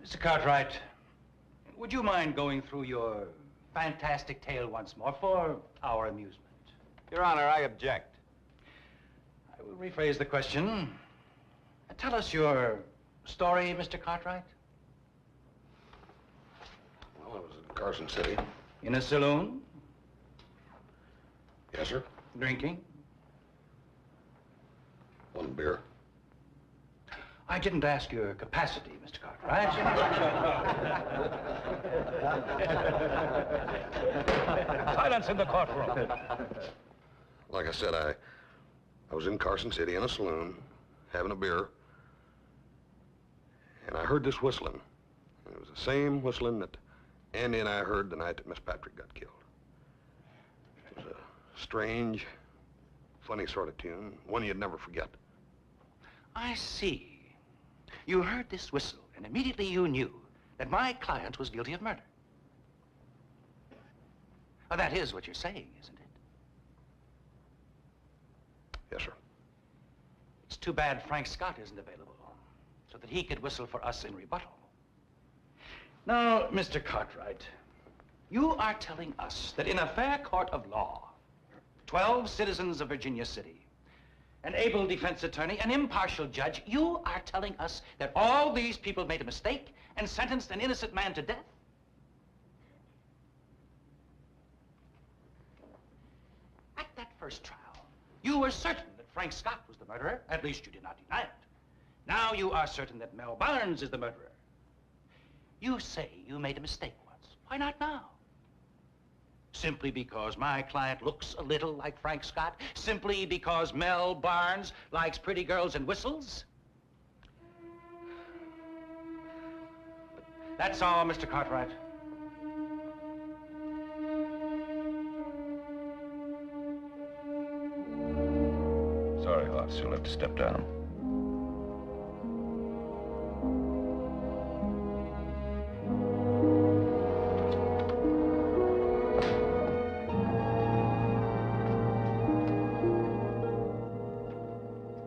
Mr. Cartwright, would you mind going through your fantastic tale once more for our amusement? Your Honor, I object. I will rephrase the question. Tell us your story, Mr. Cartwright. Well, I was in Carson City. In a saloon? Yes, sir. Drinking? One beer. I didn't ask your capacity, Mr. Cartwright. Silence in the courtroom. Like I said, I was in Carson City in a saloon, having a beer, and I heard this whistling. And it was the same whistling that Andy and I heard the night that Miss Patrick got killed. It was a strange, funny sort of tune, one you'd never forget. I see. You heard this whistle, and immediately you knew that my client was guilty of murder. Well, that is what you're saying, isn't it? Yes, sir. It's too bad Frank Scott isn't available, so that he could whistle for us in rebuttal. Now, Mr. Cartwright, you are telling us that in a fair court of law, 12 citizens of Virginia City, an able defense attorney, an impartial judge, you are telling us that all these people made a mistake and sentenced an innocent man to death? At that first trial, you were certain that Frank Scott was the murderer. At least you did not deny it. Now you are certain that Mel Barnes is the murderer. You say you made a mistake once. Why not now? Simply because my client looks a little like Frank Scott? Simply because Mel Barnes likes pretty girls and whistles? That's all, Mr. Cartwright. Sorry, Hoss, you'll have to step down.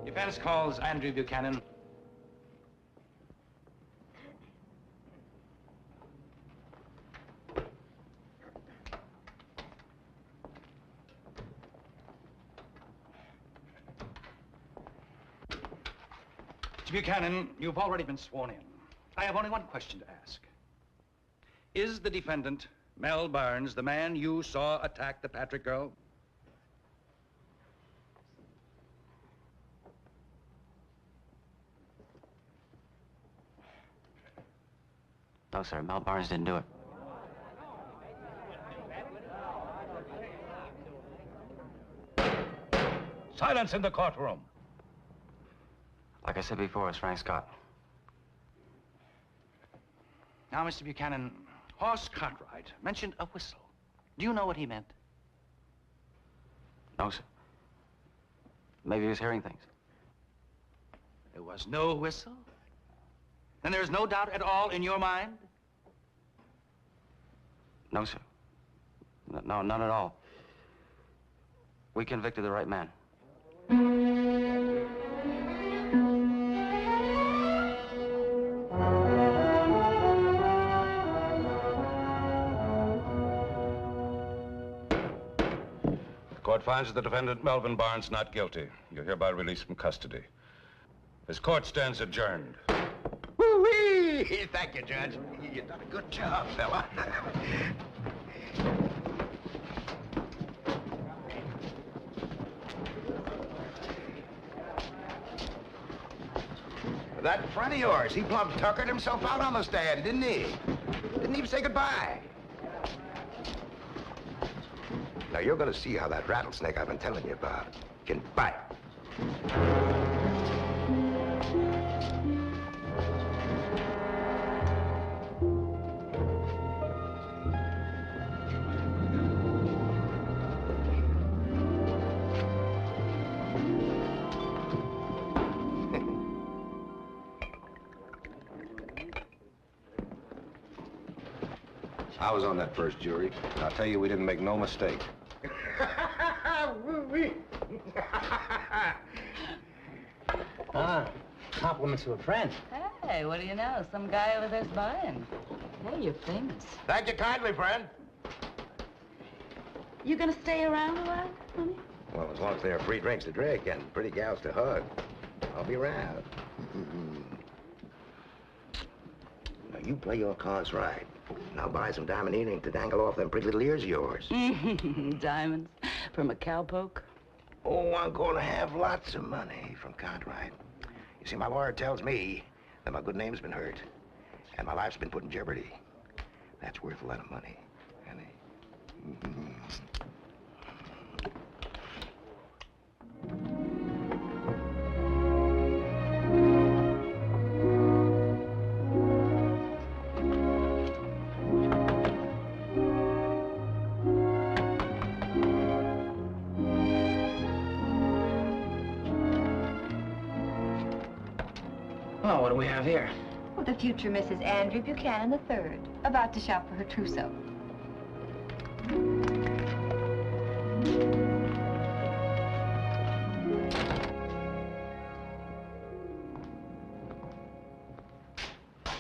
Defense calls Andrew Buchanan. Mr. Buchanan, you've already been sworn in. I have only one question to ask. Is the defendant, Mel Barnes, the man you saw attack the Patrick girl? No, sir. Mel Barnes didn't do it. Silence in the courtroom. Like I said before, it's Frank Scott. Now, Mr. Buchanan, Hoss Cartwright mentioned a whistle. Do you know what he meant? No, sir. Maybe he was hearing things. There was no whistle? Then there's no doubt at all in your mind? No, sir. No, none at all. We convicted the right man. The court finds the defendant, Melvin Barnes, not guilty. You're hereby released from custody. This court stands adjourned. Woo-wee! Thank you, Judge. You've done a good job, fella. That friend of yours, he plumb tuckered himself out on the stand, didn't he? Didn't even say goodbye. Now, you're gonna see how that rattlesnake I've been telling you about can bite. I was on that first jury, and I'll tell you we didn't make no mistake. Compliments to a friend. Hey, what do you know? Some guy over there's buying. Hey, you're famous. Thank you kindly, friend. You gonna stay around a while, honey? Well, as long as there are free drinks to drink and pretty gals to hug, I'll be around. Now, you play your cards right. And I'll buy some diamond earrings to dangle off them pretty little ears of yours. Diamonds from a cowpoke? Oh, I'm going to have lots of money from Cartwright. You see, my lawyer tells me that my good name's been hurt, and my life's been put in jeopardy. That's worth a lot of money, honey. Well, what do we have here? Oh, the future Mrs. Andrew Buchanan III, about to shop for her trousseau.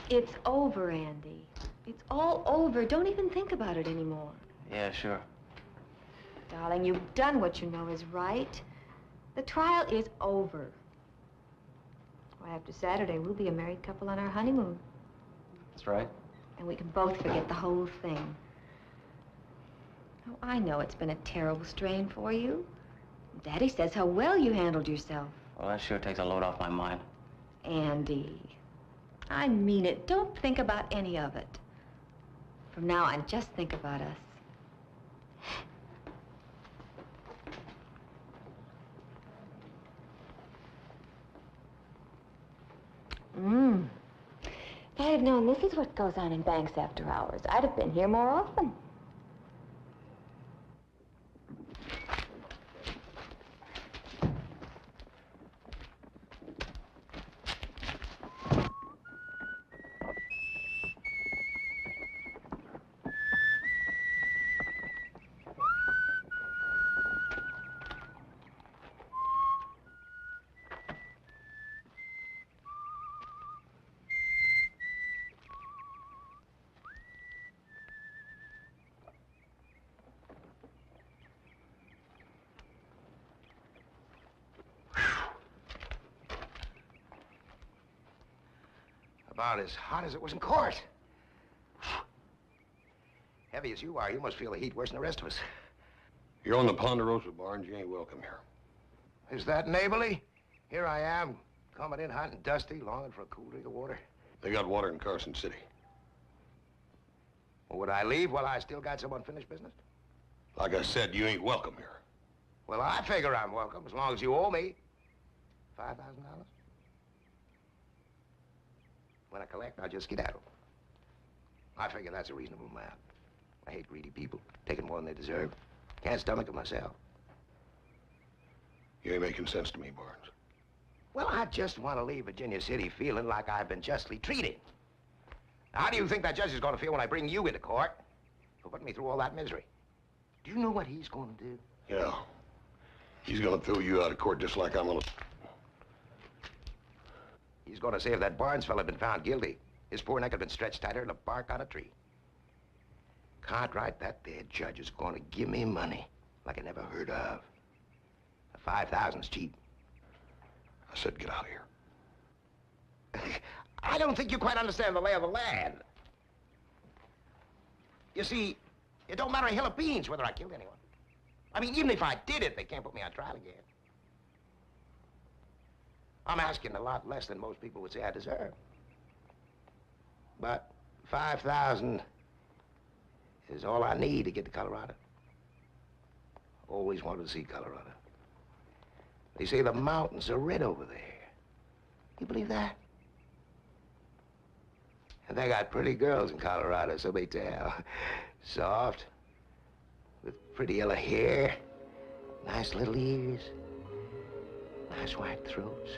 It's over, Andy. It's all over. Don't even think about it anymore. Yeah, sure. Darling, you've done what you know is right. The trial is over. Well, after Saturday, we'll be a married couple on our honeymoon. That's right. And we can both forget the whole thing. Oh, I know it's been a terrible strain for you. Daddy says how well you handled yourself. Well, that sure takes a load off my mind. Andy, I mean it. Don't think about any of it. From now on, just think about us. If I had known this is what goes on in banks after hours, I'd have been here more often. About as hot as it was in court. Heavy as you are, you must feel the heat worse than the rest of us. You're on the Ponderosa Barnes. You ain't welcome here. Is that neighborly? Here I am, coming in hot and dusty, longing for a cool drink of water. They got water in Carson City. Well, would I leave while I still got some unfinished business? Like I said, you ain't welcome here. Well, I figure I'm welcome, as long as you owe me $5,000. When I collect, I'll just skedaddle. I figure that's a reasonable amount. I hate greedy people, taking more than they deserve. Can't stomach it myself. You ain't making sense to me, Barnes. Well, I just want to leave Virginia City feeling like I've been justly treated. Now, how do you think that judge is going to feel when I bring you into court for putting me through all that misery? Do you know what he's going to do? Yeah. He's gonna throw you out of court just like I'm gonna... He's going to say if that Barnes fella had been found guilty, his poor neck had been stretched tighter than a bark on a tree. Cartwright, that there judge is going to give me money like I never heard of. $5,000's cheap. I said get out of here. I don't think you quite understand the lay of the land. You see, it don't matter a hill of beans whether I killed anyone. I mean, even if I did it, they can't put me on trial again. I'm asking a lot less than most people would say I deserve. But $5,000 is all I need to get to Colorado. Always wanted to see Colorado. They say the mountains are red over there. You believe that? And they got pretty girls in Colorado, so they tell. Soft, with pretty yellow hair, nice little ears, nice white throats.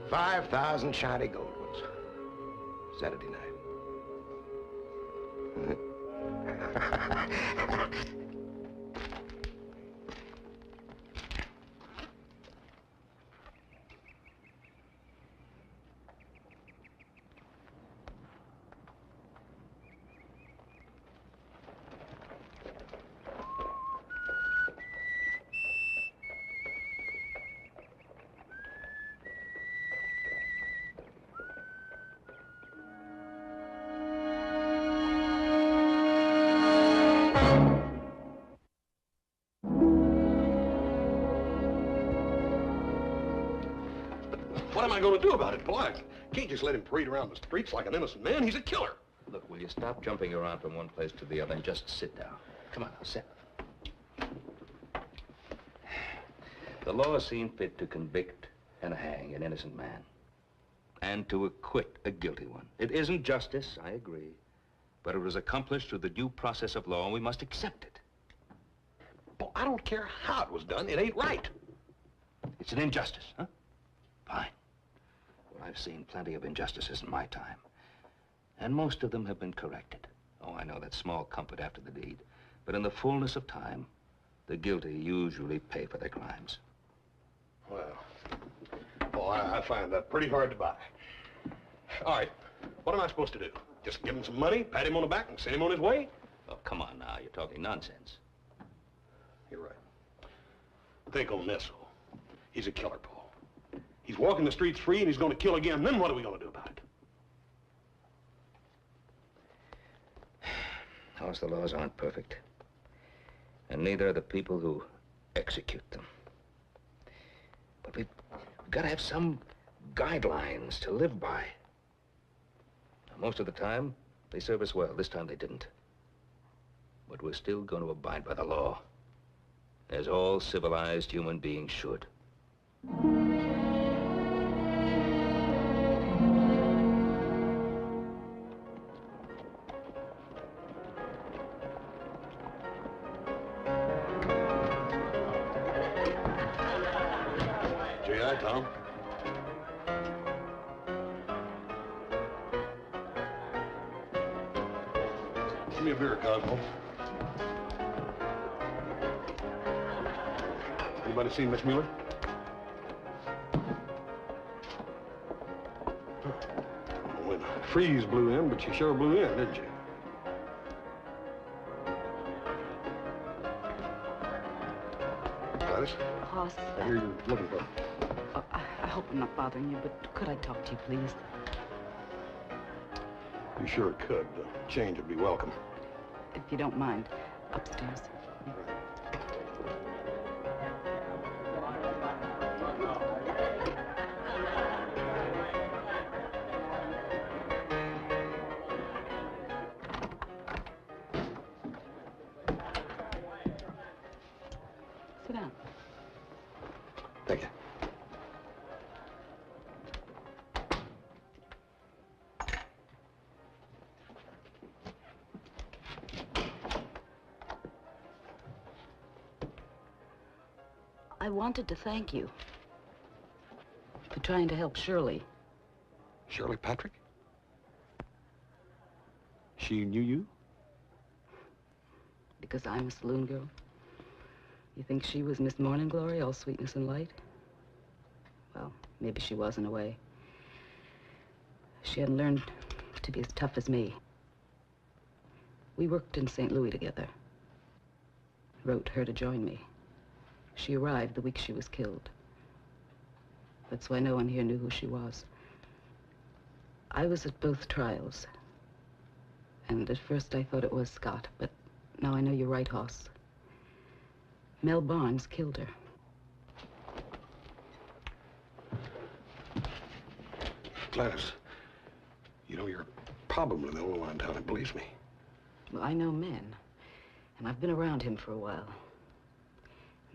$5,000 shiny gold ones. Saturday night. What am I gonna do about it, boy? I can't just let him parade around the streets like an innocent man. He's a killer. Look, will you stop jumping around from one place to the other and just sit down? Come on, now, sit. The law has seen fit to convict and hang an innocent man. And to acquit a guilty one. It isn't justice, I agree. But it was accomplished through the due process of law, and we must accept it. I don't care how it was done. It ain't right. It's an injustice, huh? Fine. Well, I've seen plenty of injustices in my time. And most of them have been corrected. Oh, I know that's small comfort after the deed. But in the fullness of time, the guilty usually pay for their crimes. Well, I find that pretty hard to buy. All right, what am I supposed to do? Just give him some money, pat him on the back, and send him on his way? Oh, come on now. You're talking nonsense. You're right. Think on this, though. He's a killer, Paul. He's walking the streets free, and he's going to kill again. Then what are we going to do about it? House, the laws aren't perfect. And neither are the people who execute them. But we've got to have some guidelines to live by. Now, most of the time, they serve us well. This time they didn't. But we're still going to abide by the law, as all civilized human beings should. G.I., Tom. Give me a beer, Cosmo. Anybody seen Miss Mueller? When the freeze blew in, but she sure blew in, didn't she? Gladys? Hoss, I hear you're looking for her. I hope I'm not bothering you, but could I talk to you, please? You sure could. The change would be welcome. If you don't mind, upstairs. Sit down. Thank you. I wanted to thank you for trying to help Shirley. Shirley Patrick? She knew you? Because I'm a saloon girl. You think she was Miss Morning Glory, all sweetness and light? Well, maybe she was in a way. She hadn't learned to be as tough as me. We worked in St. Louis together. Wrote her to join me. She arrived the week she was killed. That's why no one here knew who she was. I was at both trials. And at first I thought it was Scott, but now I know you're right, Hoss. Mel Barnes killed her. Gladys, you know, you're probably the only one in town that believes me. Well, I know men, and I've been around him for a while.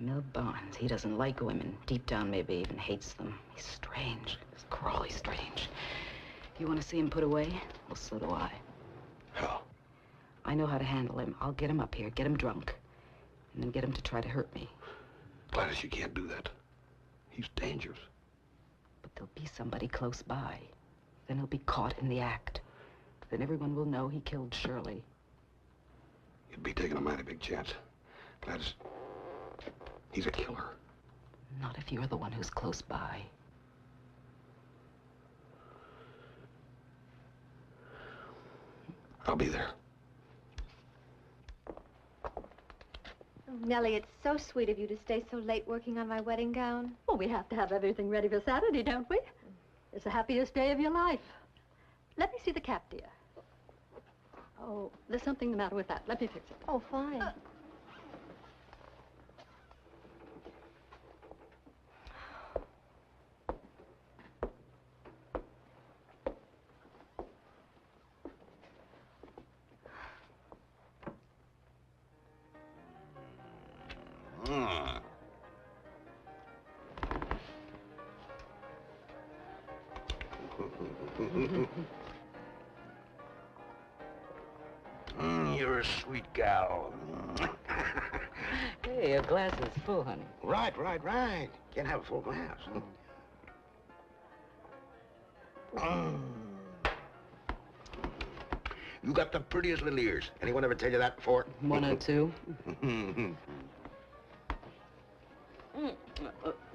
Mel Barnes, he doesn't like women. Deep down, maybe even hates them. He's strange. He's crawly strange. You want to see him put away? Well, so do I. How? I know how to handle him. I'll get him up here, get him drunk, and then get him to try to hurt me. Gladys, you can't do that. He's dangerous. But there'll be somebody close by. Then he'll be caught in the act. Then everyone will know he killed Shirley. You'd be taking a mighty big chance. Gladys, he's a killer. Not if you're the one who's close by. I'll be there. Oh, Nellie, it's so sweet of you to stay so late working on my wedding gown. Well, we have to have everything ready for Saturday, don't we? It's the happiest day of your life. Let me see the cap, dear. Oh, there's something the matter with that. Let me fix it. Oh, fine. You're a sweet gal. Hey, your glass is full, honey. Right. Can't have a full glass. You got the prettiest little ears. Anyone ever tell you that before? One or two.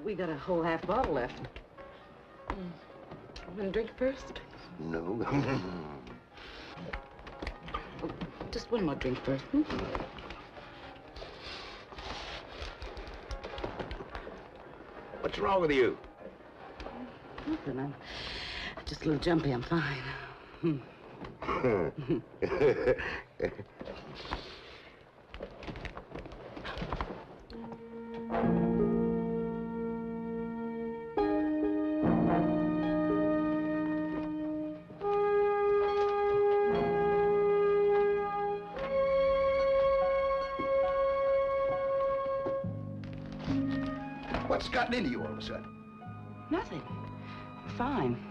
We got a whole half bottle left. I'm gonna drink first. No. Just one more drink first. What's wrong with you? Nothing. I'm just a little jumpy. I'm fine. What's gotten into you all of a sudden? Nothing. Fine.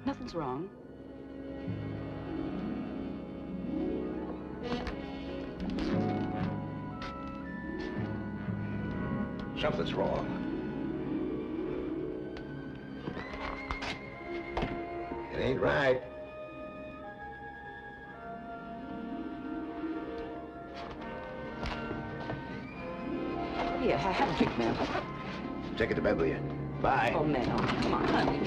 Nothing's wrong. Something's wrong. It ain't right. Here, have a drink, man. Take it to bed with you. Bye. Oh, man, come on, honey.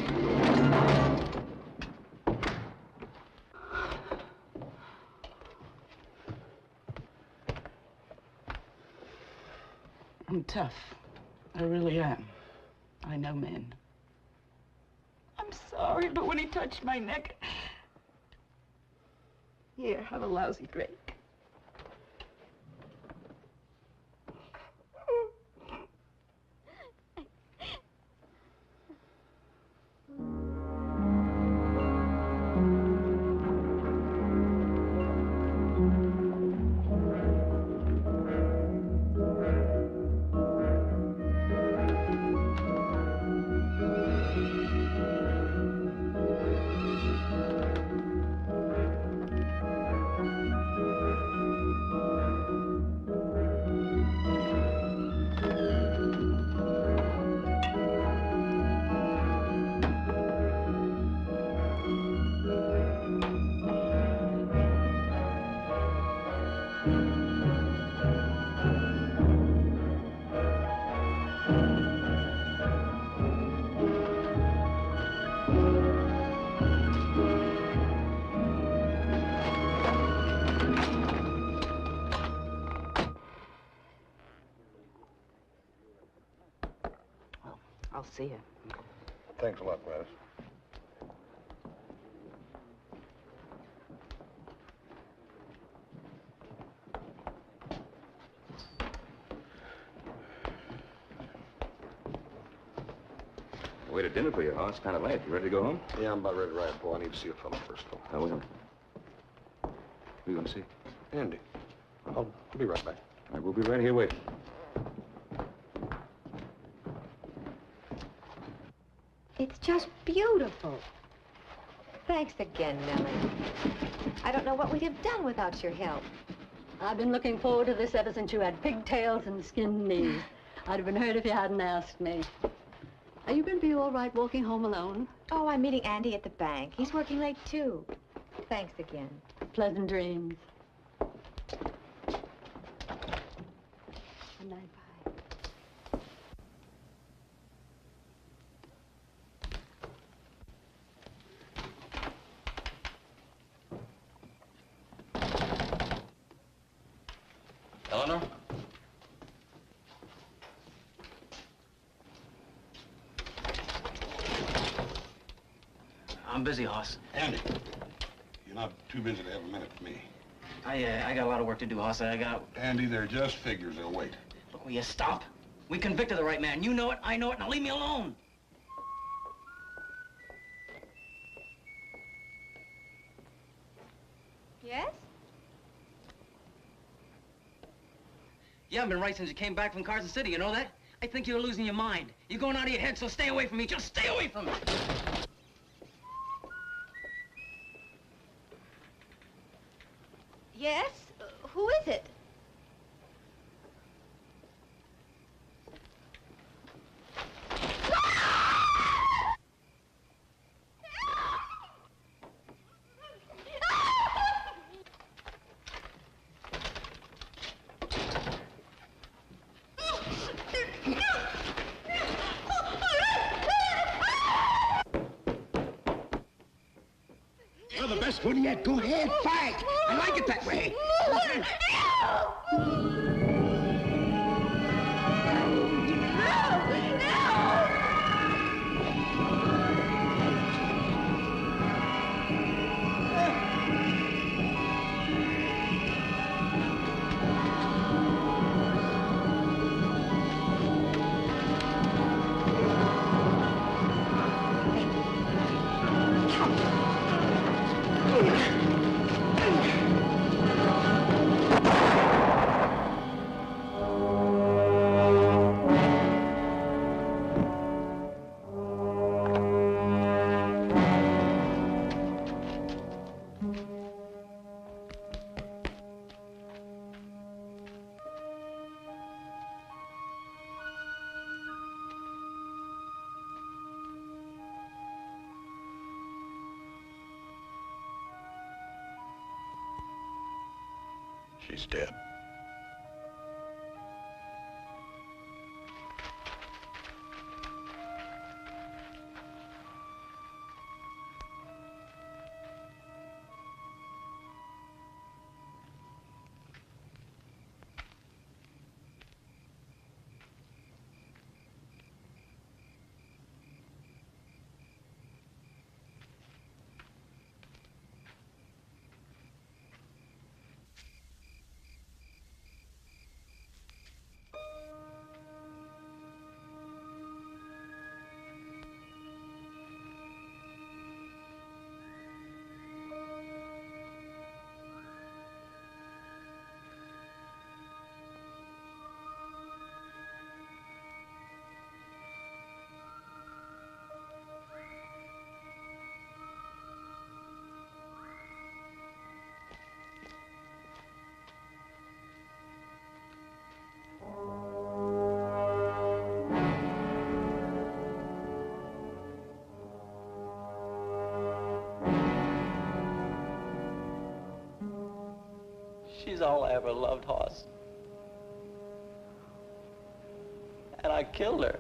I'm tough. I really am. I know men. I'm sorry, but when he touched my neck... Here, have a lousy drink. I'll see you. Thanks a lot, Gladys. Waited dinner for you, huh? It's kind of late. You ready to go home? Yeah, I'm about ready to ride, Paul. I need to see a fellow first, though. Oh, well. Who are you going to see? Andy. I'll be right back. All right, we'll be right here waiting. It's just beautiful. Thanks again, Millie. I don't know what we'd have done without your help. I've been looking forward to this ever since you had pigtails and skinned knees. I'd have been hurt if you hadn't asked me. Are you going to be all right walking home alone? Oh, I'm meeting Andy at the bank. He's working late, too. Thanks again. Pleasant dreams. Good night, bye. Eleanor? I'm busy, Hoss. Andy, you're not too busy to have a minute with me. I got a lot of work to do, Hoss. Andy, they're just figures. They'll wait. Look, will you stop? We convicted the right man. You know it, I know it, now leave me alone. Yes? You haven't been right since you came back from Carson City, you know that? I think you're losing your mind. You're going out of your head, so stay away from me. Just stay away from me. Yes? Who is it? couldn't yet. Go ahead, fight. I like it that way. She's dead. She's all I ever loved, Hoss. And I killed her.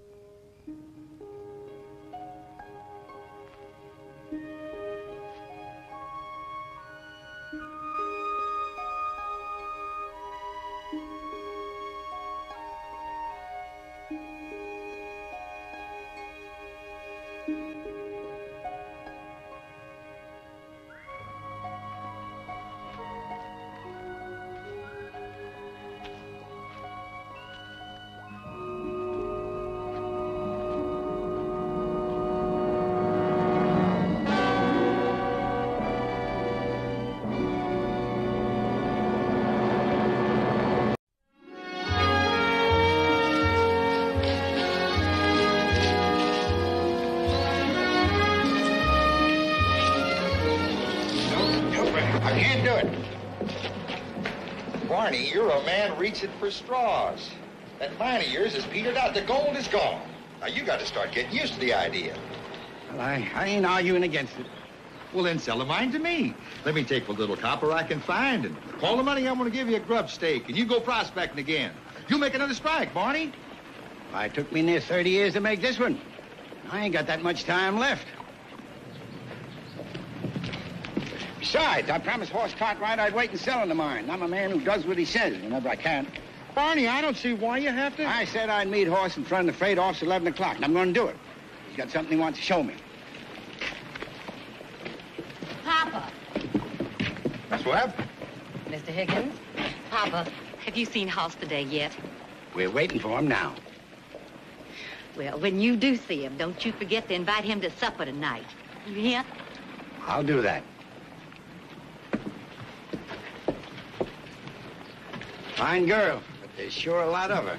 I can't do it. Barney, you're a man reaching for straws. That mine of yours is petered out. The gold is gone. Now, you got to start getting used to the idea. Well, I ain't arguing against it. Well, then sell the mine to me. Let me take what little copper I can find, and all the money I'm going to give you a grub stake, and you go prospecting again. You make another strike, Barney. It took me near 30 years to make this one. I ain't got that much time left. Besides, I promised Horse Cartwright I'd wait and sell in the mine. I'm a man who does what he says whenever I can. Barney, I don't see why you have to... I said I'd meet Horse in front of the freight office at 11 o'clock, and I'm going to do it. He's got something he wants to show me. Papa. That's what? Mr. Higgins. Papa, have you seen Hoss today yet? We're waiting for him now. Well, when you do see him, don't you forget to invite him to supper tonight. You hear? I'll do that. Fine girl, but there's sure a lot of her.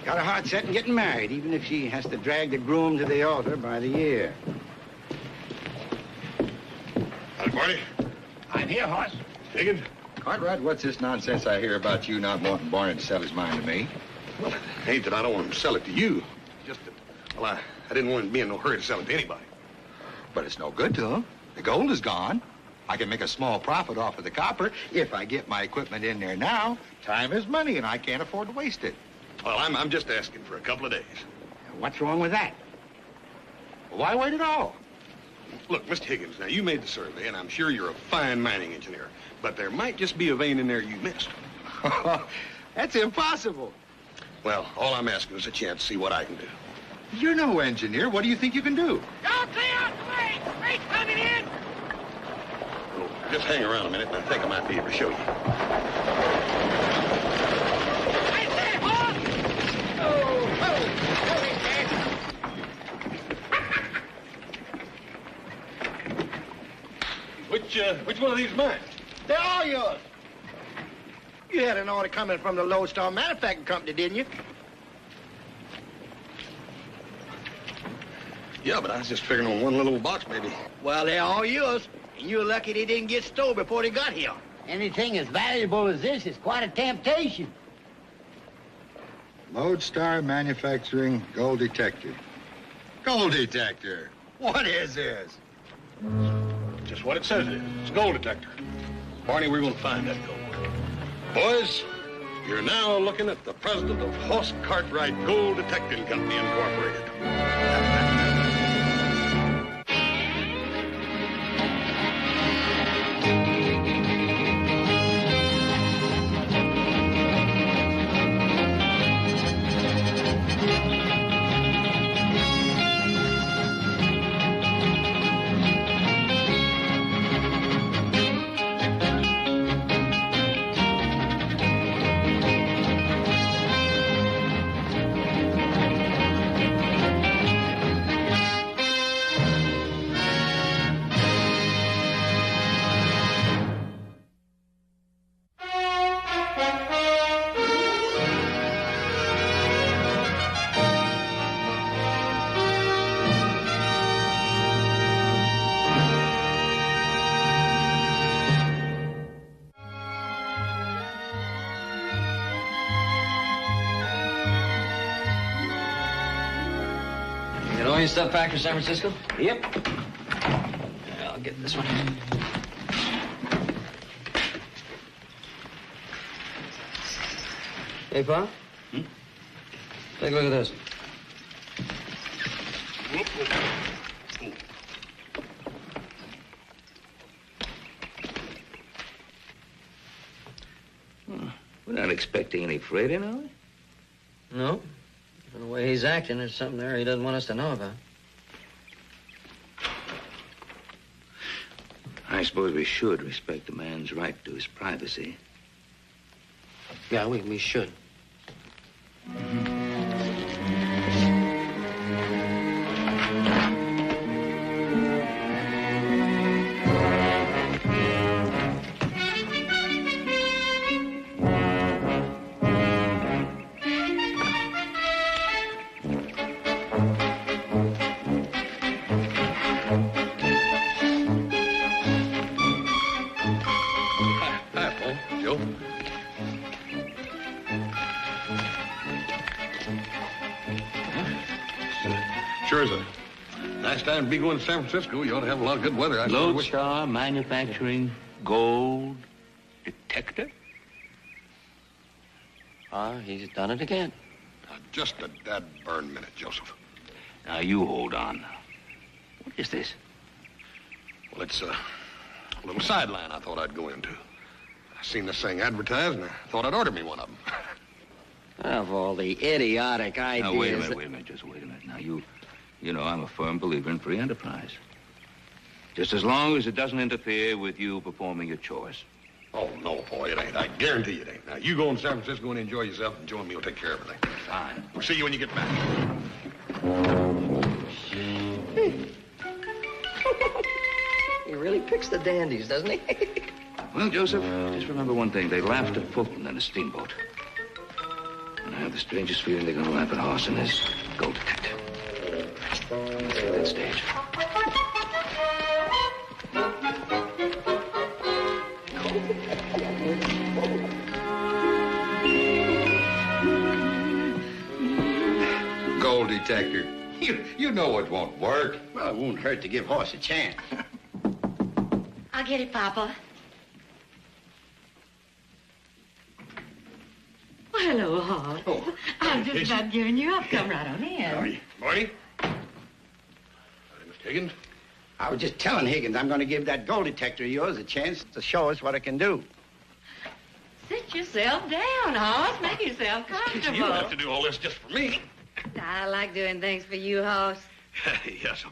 Got her heart set on getting married, even if she has to drag the groom to the altar by the ear. Howdy, Barney. I'm here, Hoss. Higgins? Cartwright, what's this nonsense I hear about you not wanting Barney to sell his mine to me? Well, it ain't that I don't want him to sell it to you. Just that, well, I didn't want him to be in no hurry to sell it to anybody. But it's no good to him. The gold is gone. I can make a small profit off of the copper if I get my equipment in there now. Time is money, and I can't afford to waste it. Well, I'm just asking for a couple of days. What's wrong with that? Why wait at all? Look, Mr. Higgins, now you made the survey, and I'm sure you're a fine mining engineer. But there might just be a vein in there you missed. That's impossible. Well, all I'm asking is a chance to see what I can do. You're no engineer. What do you think you can do? Don't clear out the way! Freight coming in! Oh, just hang around a minute, and I think I might be able to show you. I say, halt! Which one of these mines? They're all yours. You had an order coming from the Lodestar Manufacturing Company, didn't you? Yeah, but I was just figuring on one little box, maybe. Well, they're all yours, and you're lucky they didn't get stole before they got here. Anything as valuable as this is quite a temptation. Lodestar Manufacturing Gold Detector. Gold detector? What is this? Just what it says it is. It's a gold detector. Barney, we're going to find that gold. Boys, you're now looking at the president of Hoss Cartwright Gold Detecting Company, Incorporated. Got all your stuff packed for San Francisco? Yep. I'll get this one. Hey, Pa? Take a look at this. We're not expecting any freight in, are we? No. From the way he's acting, there's something there he doesn't want us to know about. I suppose we should respect a man's right to his privacy. Yeah, we should. Hi, Paul. Joe. Sure is a nice time to be going to San Francisco. You ought to have a lot of good weather. Lodestar Manufacturing Gold Detector? He's done it again. Just a dead burn minute, Joseph. Now, you hold on. What is this? Well, it's a little sideline I thought I'd go into. I seen this thing advertised, and I thought I'd order me one of them. Of all the idiotic ideas... Now, wait a minute, just wait a minute. Now, you know I'm a firm believer in free enterprise. Just as long as it doesn't interfere with you performing your chores. Oh, no, boy, it ain't. I guarantee it ain't. Now, you go in San Francisco and enjoy yourself, and Joe and me will take care of everything. Fine. We'll see you when you get back. He really picks the dandies, doesn't he? Well, Joseph, just remember one thing. They laughed at Fulton in a steamboat. And I have the strangest feeling they're going to laugh at Hoss and his gold detector. Let's hit that stage. Gold detector. You know it won't work. Well, it won't hurt to give Hoss a chance. I'll get it, Papa. Well, hello, Hoss. Oh, I'm just Casey. about giving you up. Come right on in. How are you? Barney? Mr. Higgins? I was just telling Higgins I'm going to give that gold detector of yours a chance to show us what it can do. Sit yourself down, Hoss. Make yourself comfortable. You don't have to do all this just for me. I like doing things for you, Hoss. Yes.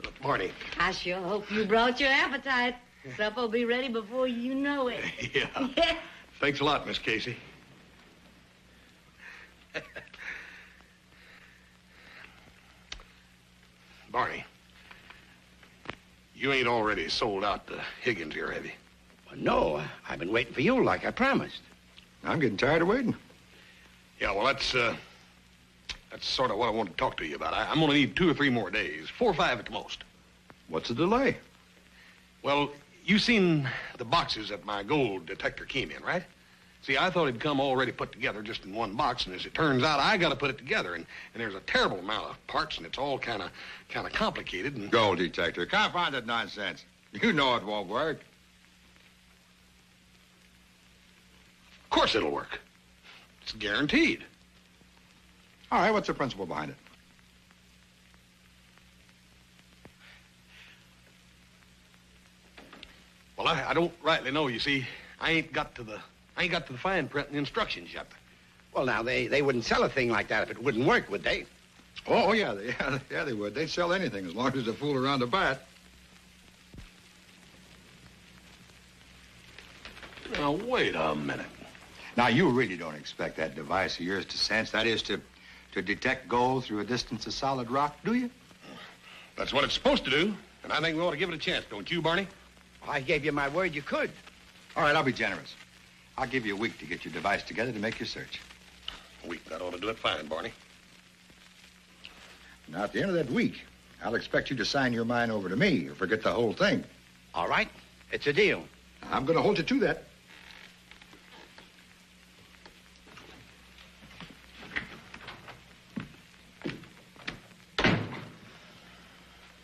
Look, Barney. I sure hope you brought your appetite. Supper'll be ready before you know it. Yeah. Thanks a lot, Miss Casey. Barney, you ain't already sold out to Higgins here, have you? Well, no, I've been waiting for you like I promised. I'm getting tired of waiting. Yeah, well, that's sort of what I want to talk to you about. I'm going to need 2 or 3 more days, 4 or 5 at the most. What's the delay? Well, you seen the boxes that my gold detector came in, right? See, I thought it'd come already put together just in one box, and as it turns out, I got to put it together, and there's a terrible amount of parts, and it's all kind of complicated. And Gold detector. Confounded nonsense. You know it won't work. Of course it'll work. It's guaranteed. All right, what's the principle behind it? Well, I don't rightly know. You see, I ain't got to the fine print and instructions yet. Well, now, they wouldn't sell a thing like that if it wouldn't work, would they? Oh, yeah, they would. They'd sell anything as long as they fool around to buy it. Now, wait a minute. Now, you really don't expect that device of yours to sense, that is, to detect gold through a distance of solid rock, do you? That's what it's supposed to do, and I think we ought to give it a chance, don't you, Barney? Well, I gave you my word you could. All right, I'll be generous. I'll give you a week to get your device together to make your search. A week, that ought to do it fine, Barney. Now, at the end of that week, I'll expect you to sign your mine over to me or forget the whole thing. All right, it's a deal. I'm going to hold you to that.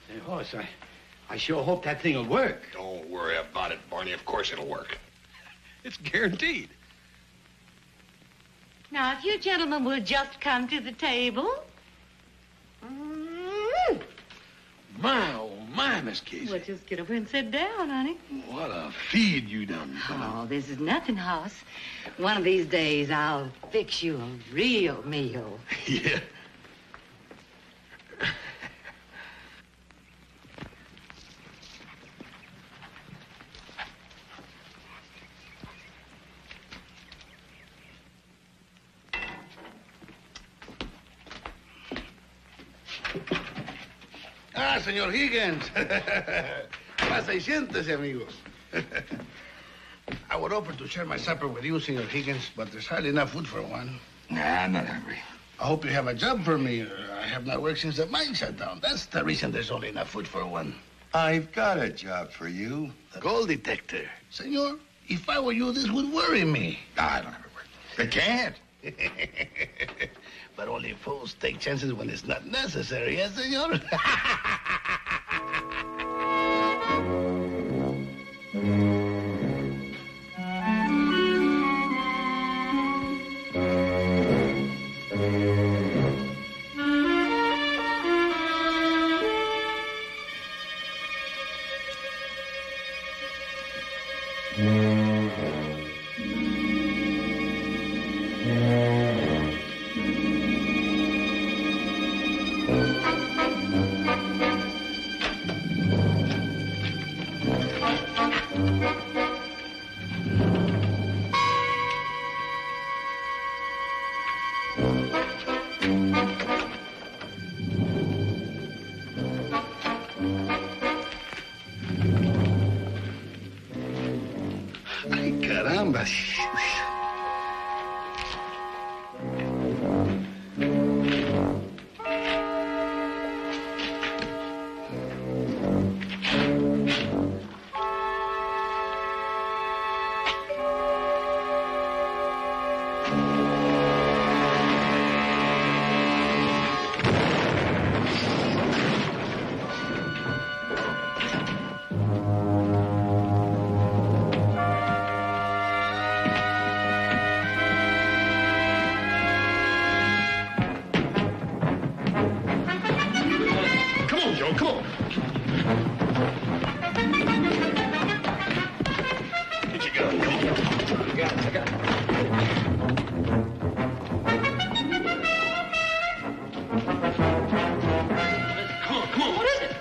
Say, Hoss, I sure hope that thing will work. Don't worry about it, Barney. Of course it'll work. It's guaranteed. Now, if you gentlemen will just come to the table. My, oh, my, Miss Casey. Well, just get over and sit down, honey. What a feed you done. Oh, this is nothing, Hoss. One of these days, I'll fix you a real meal. Yeah. Ah, señor Higgins. Pasa y siéntese, amigos. I would offer to share my supper with you, Senor Higgins, but there's hardly enough food for one. Nah, I'm not hungry. I hope you have a job for me. I have not worked since the mine shut down. That's the reason there's only enough food for one. I've got a job for you. The gold detector. Senor, if I were you, this would worry me. I don't have to worry. It can't. But only fools take chances when it's not necessary, yes, senor? Ay, caramba. Come on. Get your gun. Come on. I got it. Come on. What is it?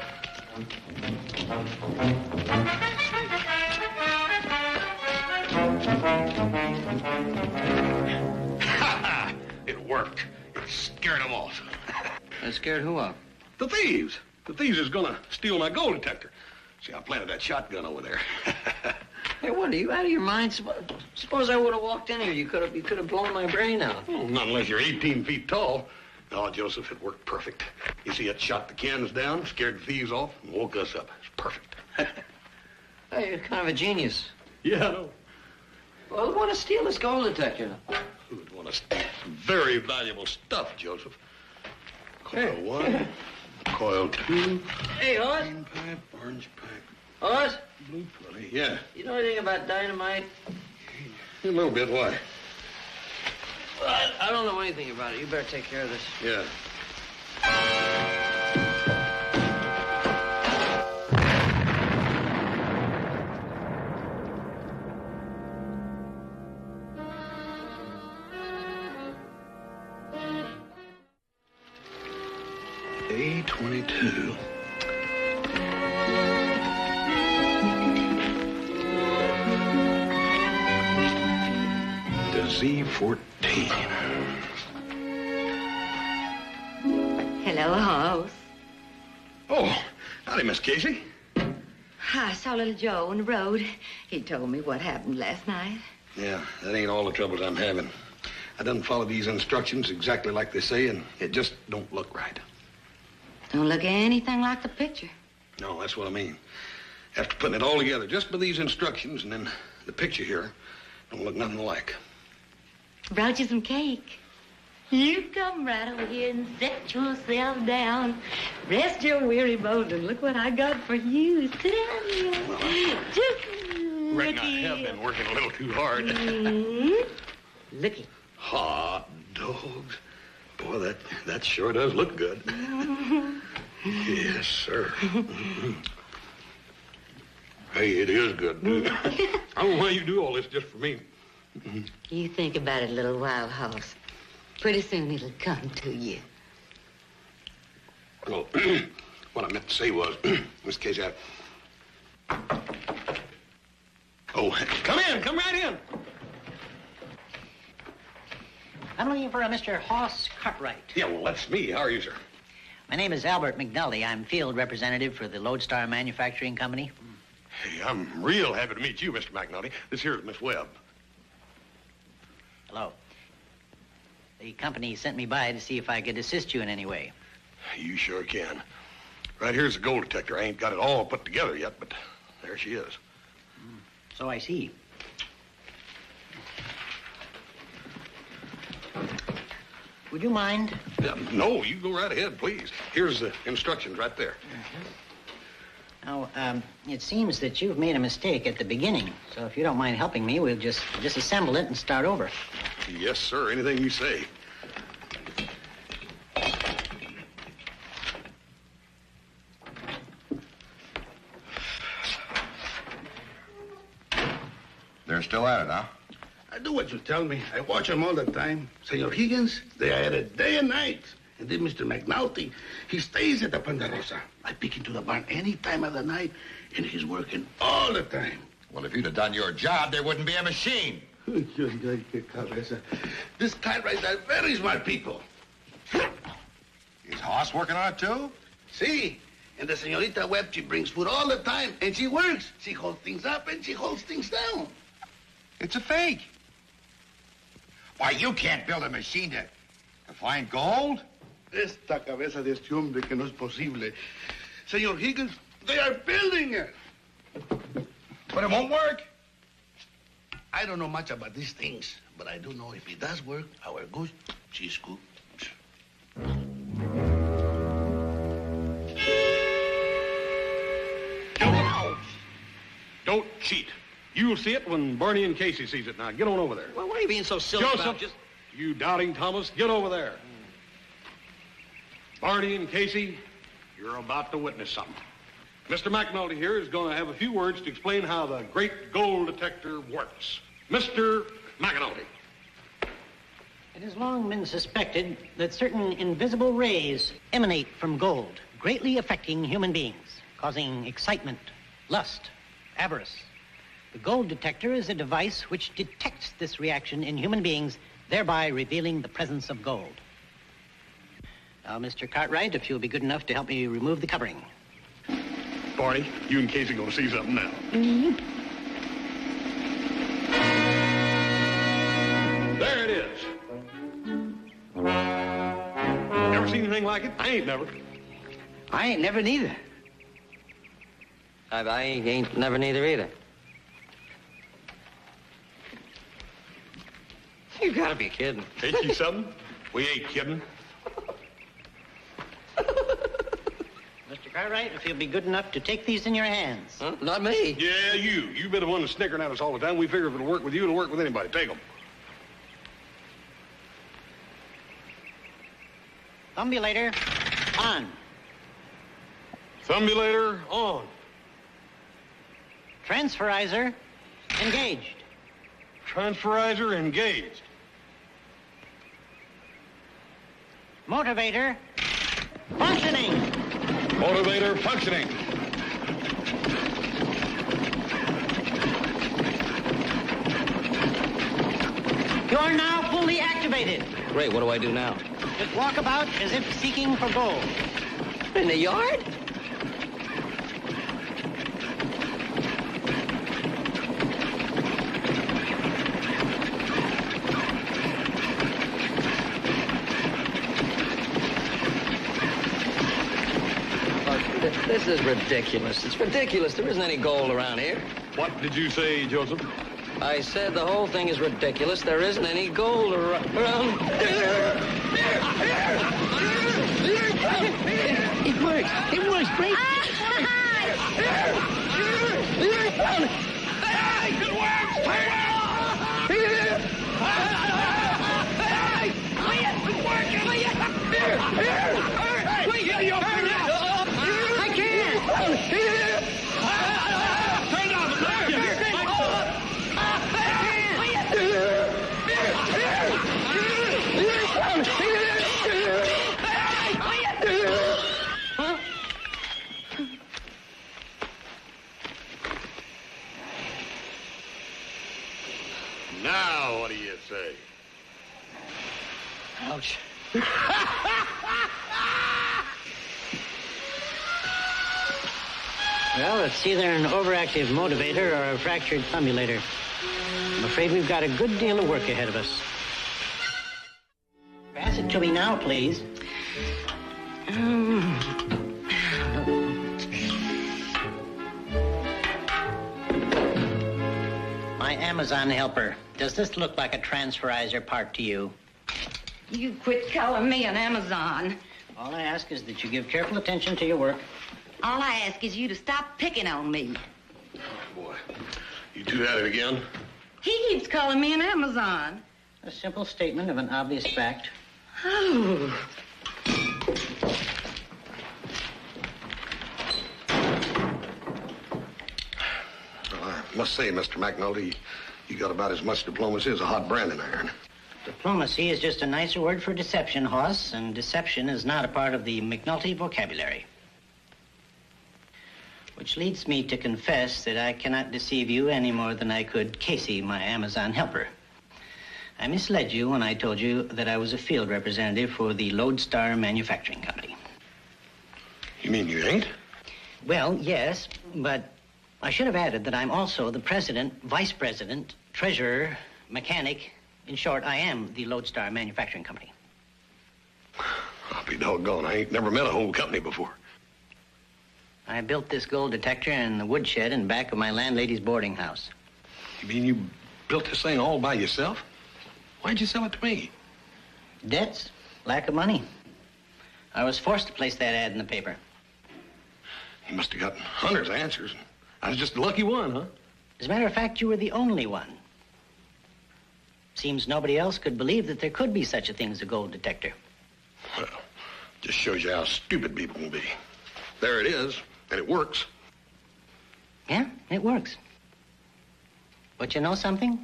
It worked. It scared them off. I scared who off? The thieves. The thieves is gonna steal my gold detector. See, I planted that shotgun over there. Hey, what, are you out of your mind? Suppose I would have walked in here. You could have blown my brain out. Well, not unless you're 18 feet tall. No, Joseph, it worked perfect. You see, it shot the cans down, scared the thieves off, and woke us up. It's perfect. Hey, you're kind of a genius. Yeah, I know. Well, who'd want to steal this gold detector? Who'd want to steal some very valuable stuff, Joseph? Coil one, coil two. Hey, Hoss. Green pipe, orange pipe. Hoss? Blue pulley, yeah. You know anything about dynamite? A little bit, why? Well, I don't know anything about it. You better take care of this. Yeah. A22. The Z14. Hello, Hoss. Oh, howdy, Miss Casey. I saw little Joe on the road. He told me what happened last night. Yeah, that ain't all the troubles I'm having. I done follow these instructions exactly like they say, and it just don't look right. Don't look anything like the picture. No, that's what I mean. After putting it all together, just by these instructions and then the picture here, don't look nothing alike. Brought you some cake. You come right over here and set yourself down. Rest your weary bones and look what I got for you. Sit down here. Just Reckon I have been working a little too hard. Looky. Hot dogs. Boy, that sure does look good. Yes, sir. Hey, it is good, too. I don't know why you do all this just for me. You think about it a little while, Hoss. Pretty soon it'll come to you. Well, what I meant to say was, Miss Casey, Oh, come in. Come right in. I'm looking for a Mr. Hoss Cartwright. Yeah, well, that's me. How are you, sir? My name is Albert McNulty. I'm field representative for the Lodestar Manufacturing Company. Hey, I'm real happy to meet you, Mr. McNulty. This here is Miss Webb. Hello. The company sent me by to see if I could assist you in any way. You sure can. Right here's the gold detector. I ain't got it all put together yet, but there she is. So I see. Would you mind? No, you go right ahead, please. Here's the instructions right there. Now, it seems that you've made a mistake at the beginning. So if you don't mind helping me, we'll just disassemble it and start over. Yes, sir. Anything you say. They're still at it, huh? I do what you tell me. I watch them all the time. Senor Higgins, they are at it day and night. And then Mr. McNulty, he stays at the Ponderosa. I pick into the barn any time of the night, and he's working all the time. Well, if you'd have done your job, there wouldn't be a machine. This Cartwrights are very smart people. Is Hoss working on it, too? See? And the Senorita Webb, she brings food all the time, and she works. She holds things up, and she holds things down. It's a fake. Why, you can't build a machine to find gold? Esta cabeza de este hombre que no es posible. Senor Higgins, they are building it. But it won't work. I don't know much about these things, but I do know if it does work, our goose, she's cooked. Don't cheat. You'll see it when Barney and Casey sees it. Now, get on over there. Well, what are you being so silly Joseph, about? Just... you doubting Thomas, get over there. Barney and Casey, You're about to witness something. Mr. McNulty here is going to have a few words to explain how the great gold detector works. Mr. McNulty. It has long been suspected that certain invisible rays emanate from gold, greatly affecting human beings, causing excitement, lust, avarice. The gold detector is a device which detects this reaction in human beings, thereby revealing the presence of gold. Now, Mr. Cartwright, if you'll be good enough to help me remove the covering. Barney, you and Casey going to see something now. There it is. Ever seen anything like it? I ain't never. I ain't never neither. I ain't never neither either. You gotta be kidding. Ain't you something? We ain't kidding. Mr. Cartwright, if you'll be good enough to take these in your hands. Huh? Not me. Yeah, you. You've been the one that's snickering at us all the time. We figure if it'll work with you, it'll work with anybody. Take them. Thumbulator, on. Thumbulator, on. Transferizer, engaged. Transferizer, engaged. Motivator, functioning. Motivator, functioning. You're now fully activated. Great, what do I do now? Just walk about as if seeking for gold. In the yard? This is ridiculous. It's ridiculous. There isn't any gold around here. What did you say, Joseph? I said the whole thing is ridiculous. There isn't any gold around. It works. It works. Great. I can't. Turn down the Huh? Now, what do you say? Ouch. Well, it's either an overactive motivator or a fractured thumbulator. I'm afraid we've got a good deal of work ahead of us. Pass it to me now, please. My Amazon helper. Does this look like a transferizer part to you? You quit calling me an Amazon. All I ask is that you give careful attention to your work. All I ask is you to stop picking on me. Boy, you two at it again? He keeps calling me an Amazon. A simple statement of an obvious fact. Oh. Well, I must say, Mr. McNulty, you got about as much diplomacy as a hot branding iron. Diplomacy is just a nicer word for deception, Hoss, and deception is not a part of the McNulty vocabulary. Which leads me to confess that I cannot deceive you any more than I could Casey, my Amazon helper. I misled you when I told you that I was a field representative for the Lodestar Manufacturing Company. You mean you ain't? Well, yes, but I should have added that I'm also the president, vice president, treasurer, mechanic. In short, I am the Lodestar Manufacturing Company. I'll be doggone. I ain't never met a whole company before. I built this gold detector in the woodshed in back of my landlady's boarding house. You mean you built this thing all by yourself? Why'd you sell it to me? Debts, lack of money. I was forced to place that ad in the paper. You must have gotten hundreds of answers. I was just the lucky one, huh? As a matter of fact, you were the only one. Seems nobody else could believe that there could be such a thing as a gold detector. Well, just shows you how stupid people can be. There it is, and it works. Yeah, it works. But you know something?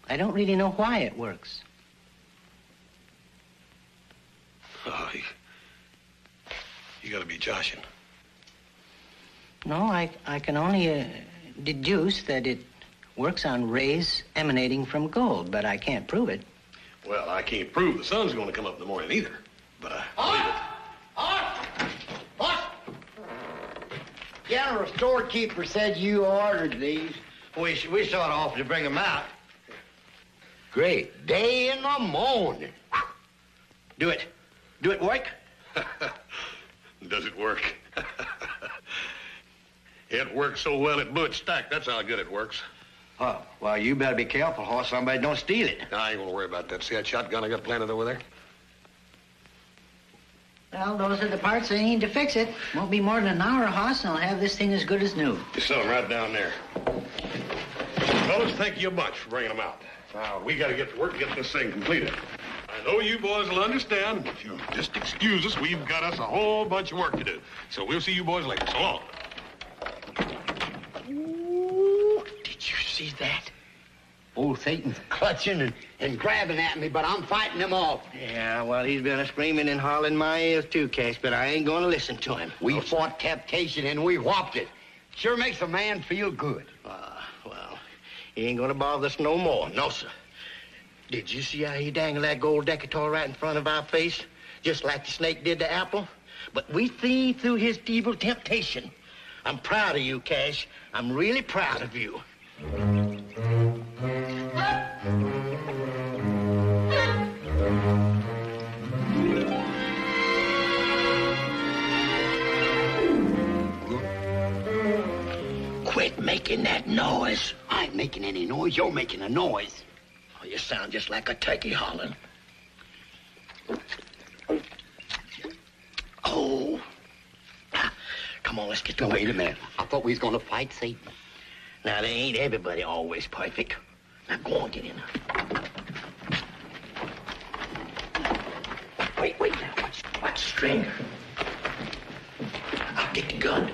I don't really know why it works. Oh, you gotta be joshing. No, I can only deduce that it works on rays emanating from gold, but I can't prove it. Well, I can't prove the sun's gonna come up in the morning either, but I General storekeeper said you ordered these. We sort of offered to bring them out. Great day in the morning. Do it. Do it work? Does it work? It works so well it blew its stack. That's how good it works. Oh, well, you better be careful, Hoss. Somebody don't steal it. I ain't gonna worry about that. See that shotgun I got planted over there? Well, those are the parts they need to fix it. Won't be more than an hour, Hoss, and I'll have this thing as good as new. You set them right down there. Fellas, thank you a bunch for bringing them out. Now, we gotta get to work and get this thing completed. I know you boys will understand. If you'll just excuse us, we've got us a whole bunch of work to do. So we'll see you boys later. So long. Ooh, did you see that? Old Satan's clutching and grabbing at me, but I'm fighting him off. Yeah, well, he's been screaming and hollering my ears too, Cash, but I ain't gonna listen to him. We fought temptation and we whopped it. Sure makes a man feel good. Well, he ain't gonna bother us no more. No, sir. Did you see how he dangled that gold Decatur right in front of our face? Just like the snake did to Apple? But we thieved through his evil temptation. I'm proud of you, Cash. I'm really proud of you. Quit making that noise. I ain't making any noise. You're making a noise. Oh, you sound just like a turkey hollering. Oh. Ah, come on, let's get to it. Wait a minute. I thought we was going to fight Satan. Now, they ain't everybody always perfect. Now, go on, get in there. Wait now. Watch the string. I'll get the gun.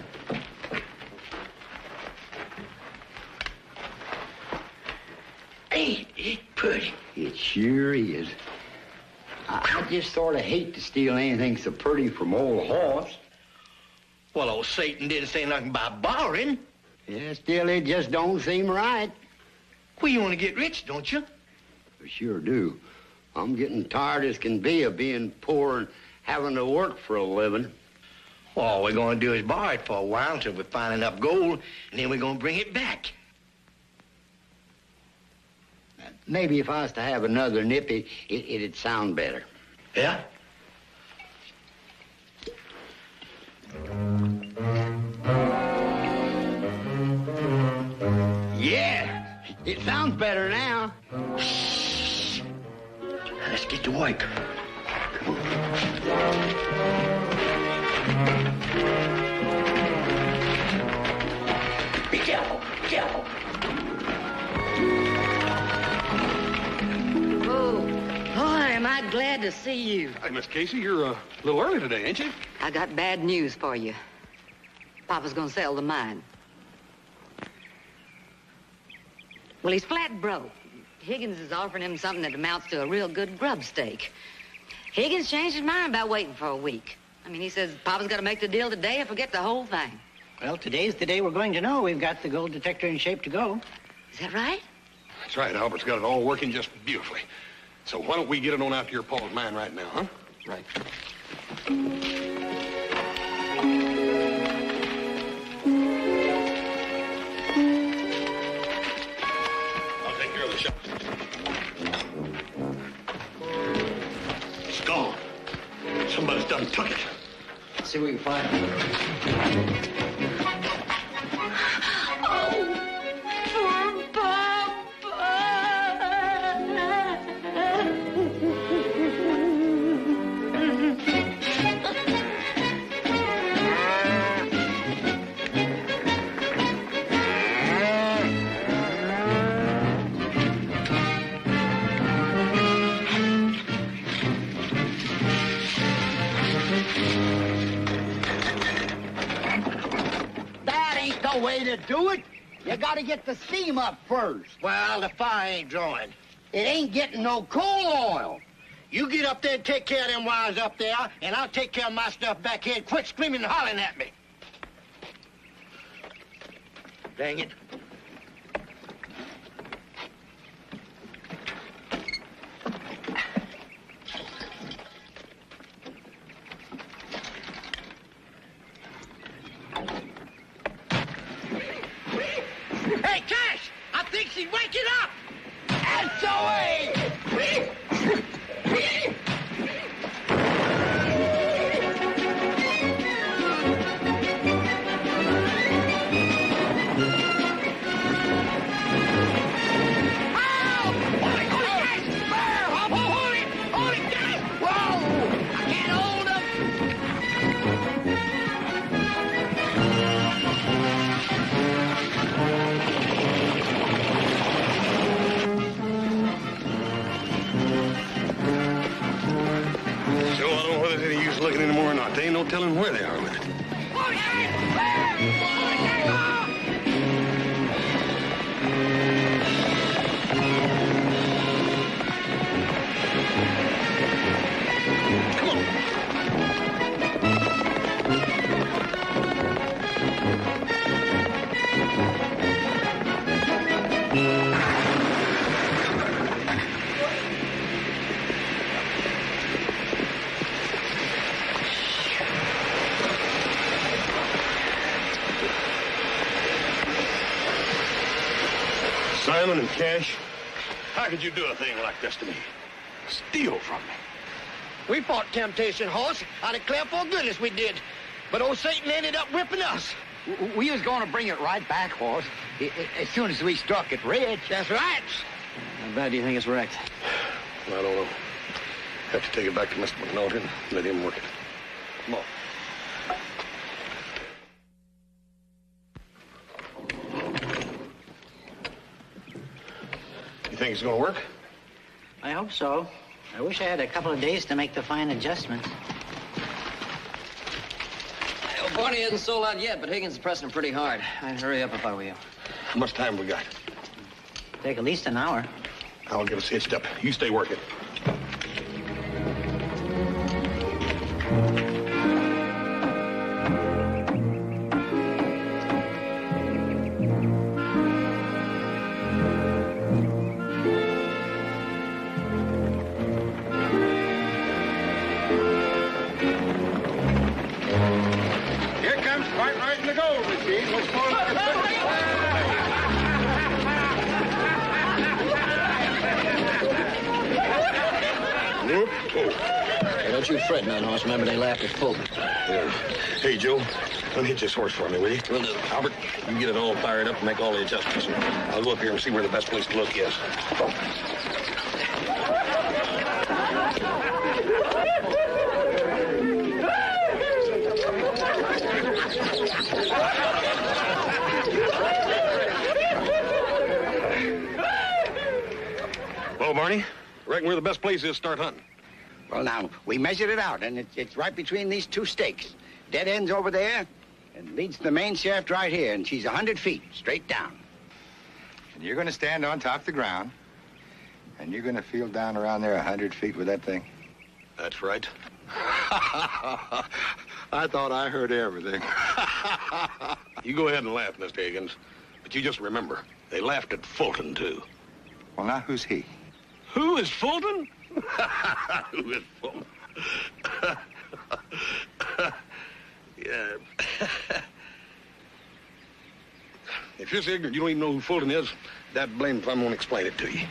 Ain't it pretty? It sure is. I just sort of hate to steal anything so pretty from old Hoss. Well, old Satan didn't say nothing about borrowing. Yeah, still, it just don't seem right. Well, you want to get rich, don't you? I sure do. I'm getting tired as can be of being poor and having to work for a living. Well, all we're going to do is borrow it for a while until we find enough gold, and then we're going to bring it back. Maybe if I was to have another nip, it'd sound better. Yeah? Yeah, it sounds better now. Shh. Now let's get to work. Be careful, be careful. Boy, am I glad to see you. Hey, Miss Casey, you're a little early today, ain't you? I got bad news for you. Papa's gonna sell the mine. Well, he's flat broke. Higgins is offering him something that amounts to a real good grub steak. Higgins changed his mind about waiting for a week. I mean, he says Papa's got to make the deal today or forget the whole thing. Well, today's the day we're going to know we've got the gold detector in shape to go. Is that right? That's right. Albert's got it all working just beautifully. So why don't we get it on out to your Paul's mine right now, huh? Right. I'll take care of the shop. It's gone. Somebody's done took it. Let's see what we can find. you do it. You gotta get the steam up first. Well, the fire ain't drawing. It ain't getting no coal oil. You get up there and take care of them wires up there, and I'll take care of my stuff back here and quit screaming and hollering at me. Dang it. Hey, Cash! I think she's waking up! SOA! Looking anymore or not. There ain't no telling where they are with it. Come on. Simon and Cash, how could you do a thing like this to me? Steal from me. We fought temptation, Hoss. I declare for goodness we did. But old Satan ended up whipping us. We was going to bring it right back, Hoss, as soon as we struck it rich. That's right. How bad do you think it's wrecked? I don't know. Have to take it back to Mr. McNaughton and let him work it. Come on. You think it's going to work? I hope so. I wish I had a couple of days to make the fine adjustments. Well, Barney hasn't sold out yet, but Higgins is pressing him pretty hard. I'd hurry up if I were you. How much time we got? Take at least an hour. I'll get us hitched up. You stay working. Here comes Cartwright and the gold machine. What's going on? Hey, don't you fret none, Hoss. Remember, they laughed at Fulton. Yeah. Hey, Joe, unhitch this horse for me, will you? Will do. Albert, you get it all fired up and make all the adjustments. I'll go up here and see where the best place to look is. Well, Barney, reckon where the best place is to start hunting. Well, now, we measured it out, and it's right between these two stakes. Dead end's over there, and leads to the main shaft right here, and she's 100 feet, straight down. And you're going to stand on top of the ground, and you're going to feel down around there 100 feet with that thing? That's right. I thought I heard everything. You go ahead and laugh, Mr. Higgins. But you just remember, they laughed at Fulton, too. Well, now, who's he? Who is Fulton? Who is Fulton? Yeah. If you're so ignorant you don't even know who Fulton is, that blame if I'm going to explain it to you.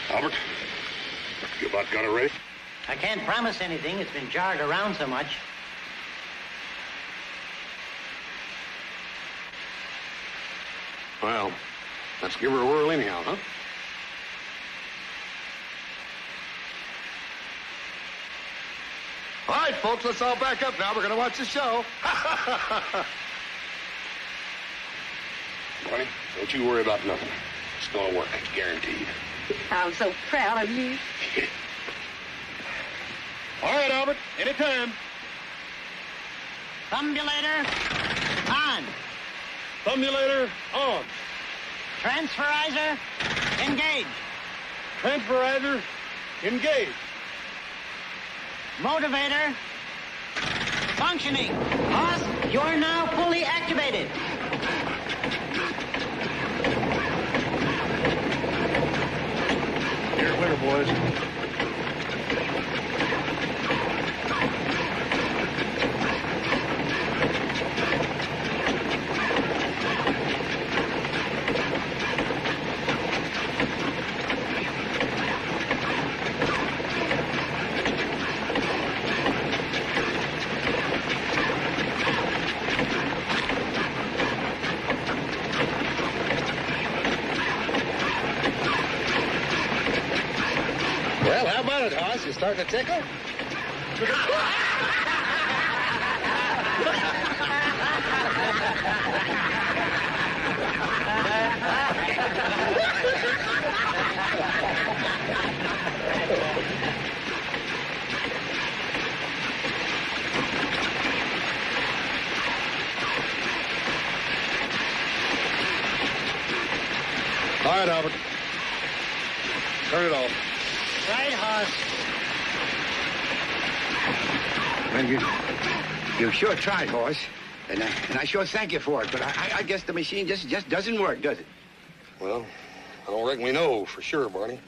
Albert, you about got it ready? I can't promise anything. It's been jarred around so much. Well, let's give her a whirl anyhow, huh? All right, folks, let's all back up now. We're going to watch the show. Barney, don't you worry about nothing. It's going to work, guaranteed. I'm so proud of you. All right, Albert, anytime. Thumbulator on. Thumbulator on. Transferizer engage. Transferizer engage. Motivator functioning. Boss, you're now fully activated. Here, clear, boys. Well, how about it, Hoss? You starting to tickle? All right, Albert. Turn it off. Right, Hoss. Well, you sure tried, Hoss. And I sure thank you for it, but I guess the machine just doesn't work, does it? Well, I don't reckon we know for sure, Barney.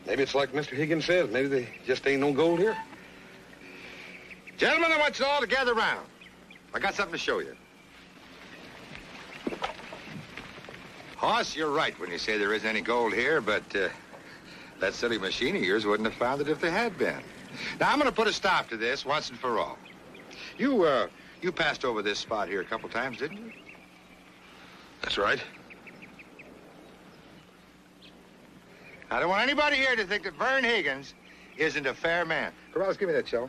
Maybe it's like Mr. Higgins says. Maybe there just ain't no gold here. Gentlemen, I want you all to gather round. I got something to show you. Hoss, you're right when you say there isn't any gold here, but that silly machine of yours wouldn't have found it if there had been. Now, I'm going to put a stop to this once and for all. You passed over this spot here a couple times, didn't you? That's right. I don't want anybody here to think that Vern Higgins isn't a fair man. Corrales, give me that cello.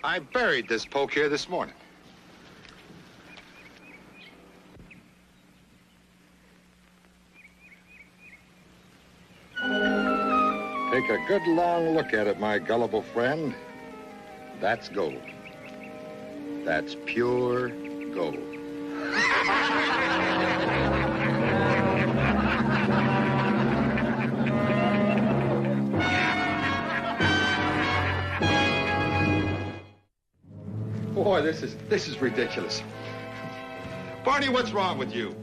I buried this poke here this morning. Take a good long look at it, my gullible friend. That's gold. That's pure gold. Boy, this is ridiculous. Barney, what's wrong with you?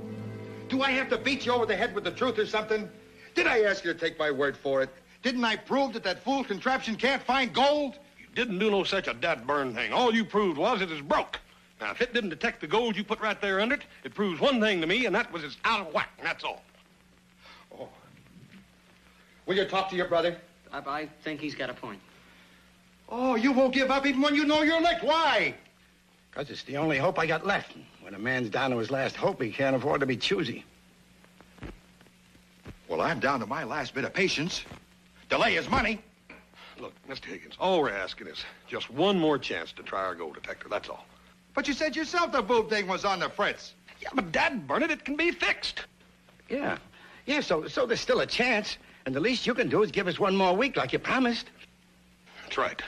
Do I have to beat you over the head with the truth or something? Did I ask you to take my word for it? Didn't I prove that fool contraption can't find gold? You didn't do no such a burn thing. All you proved was it is broke. Now, if it didn't detect the gold you put right there under it, it proves one thing to me, and that was it's out of whack, and that's all. Oh. Will you talk to your brother? I think he's got a point. Oh, you won't give up even when you know you're licked. Why? Because it's the only hope I got left. When a man's down to his last hope, he can't afford to be choosy. Well, I'm down to my last bit of patience. Delay is money. Look, Mr. Higgins, all we're asking is just one more chance to try our gold detector, that's all. But you said yourself the boob thing was on the fritz. Yeah, but Dad, burn it, it can be fixed. Yeah, so there's still a chance. And the least you can do is give us one more week like you promised. That's right.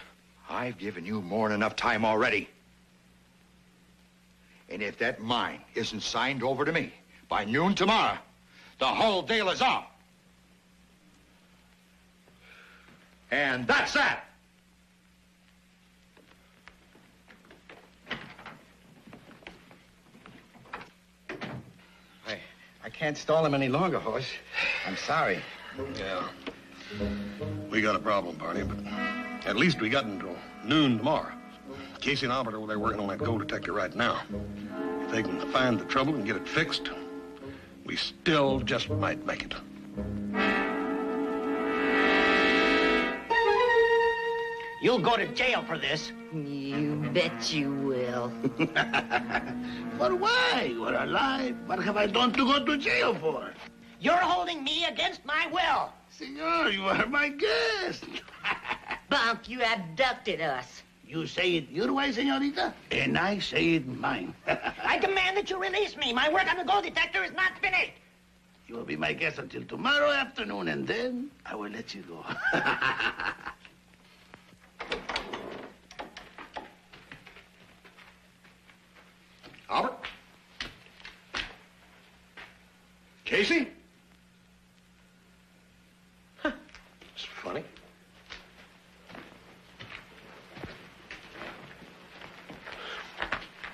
I've given you more than enough time already. And if that mine isn't signed over to me by noon tomorrow, the whole deal is off. And that's that. I can't stall him any longer, Hoss. I'm sorry. Yeah. We got a problem, Barney, but at least we got until noon tomorrow. Casey and Albert are over there working on that gold detector right now. If they can find the trouble and get it fixed, we still just might make it. You'll go to jail for this. You bet you will. But why? What a lie. What have I done to go to jail for? You're holding me against my will. Senor, you are my guest. Bunk, you abducted us. You say it your way, senorita, and I say it mine. I demand that you release me. My work on the gold detector is not finished. You will be my guest until tomorrow afternoon, and then I will let you go. Albert? Casey? It's funny.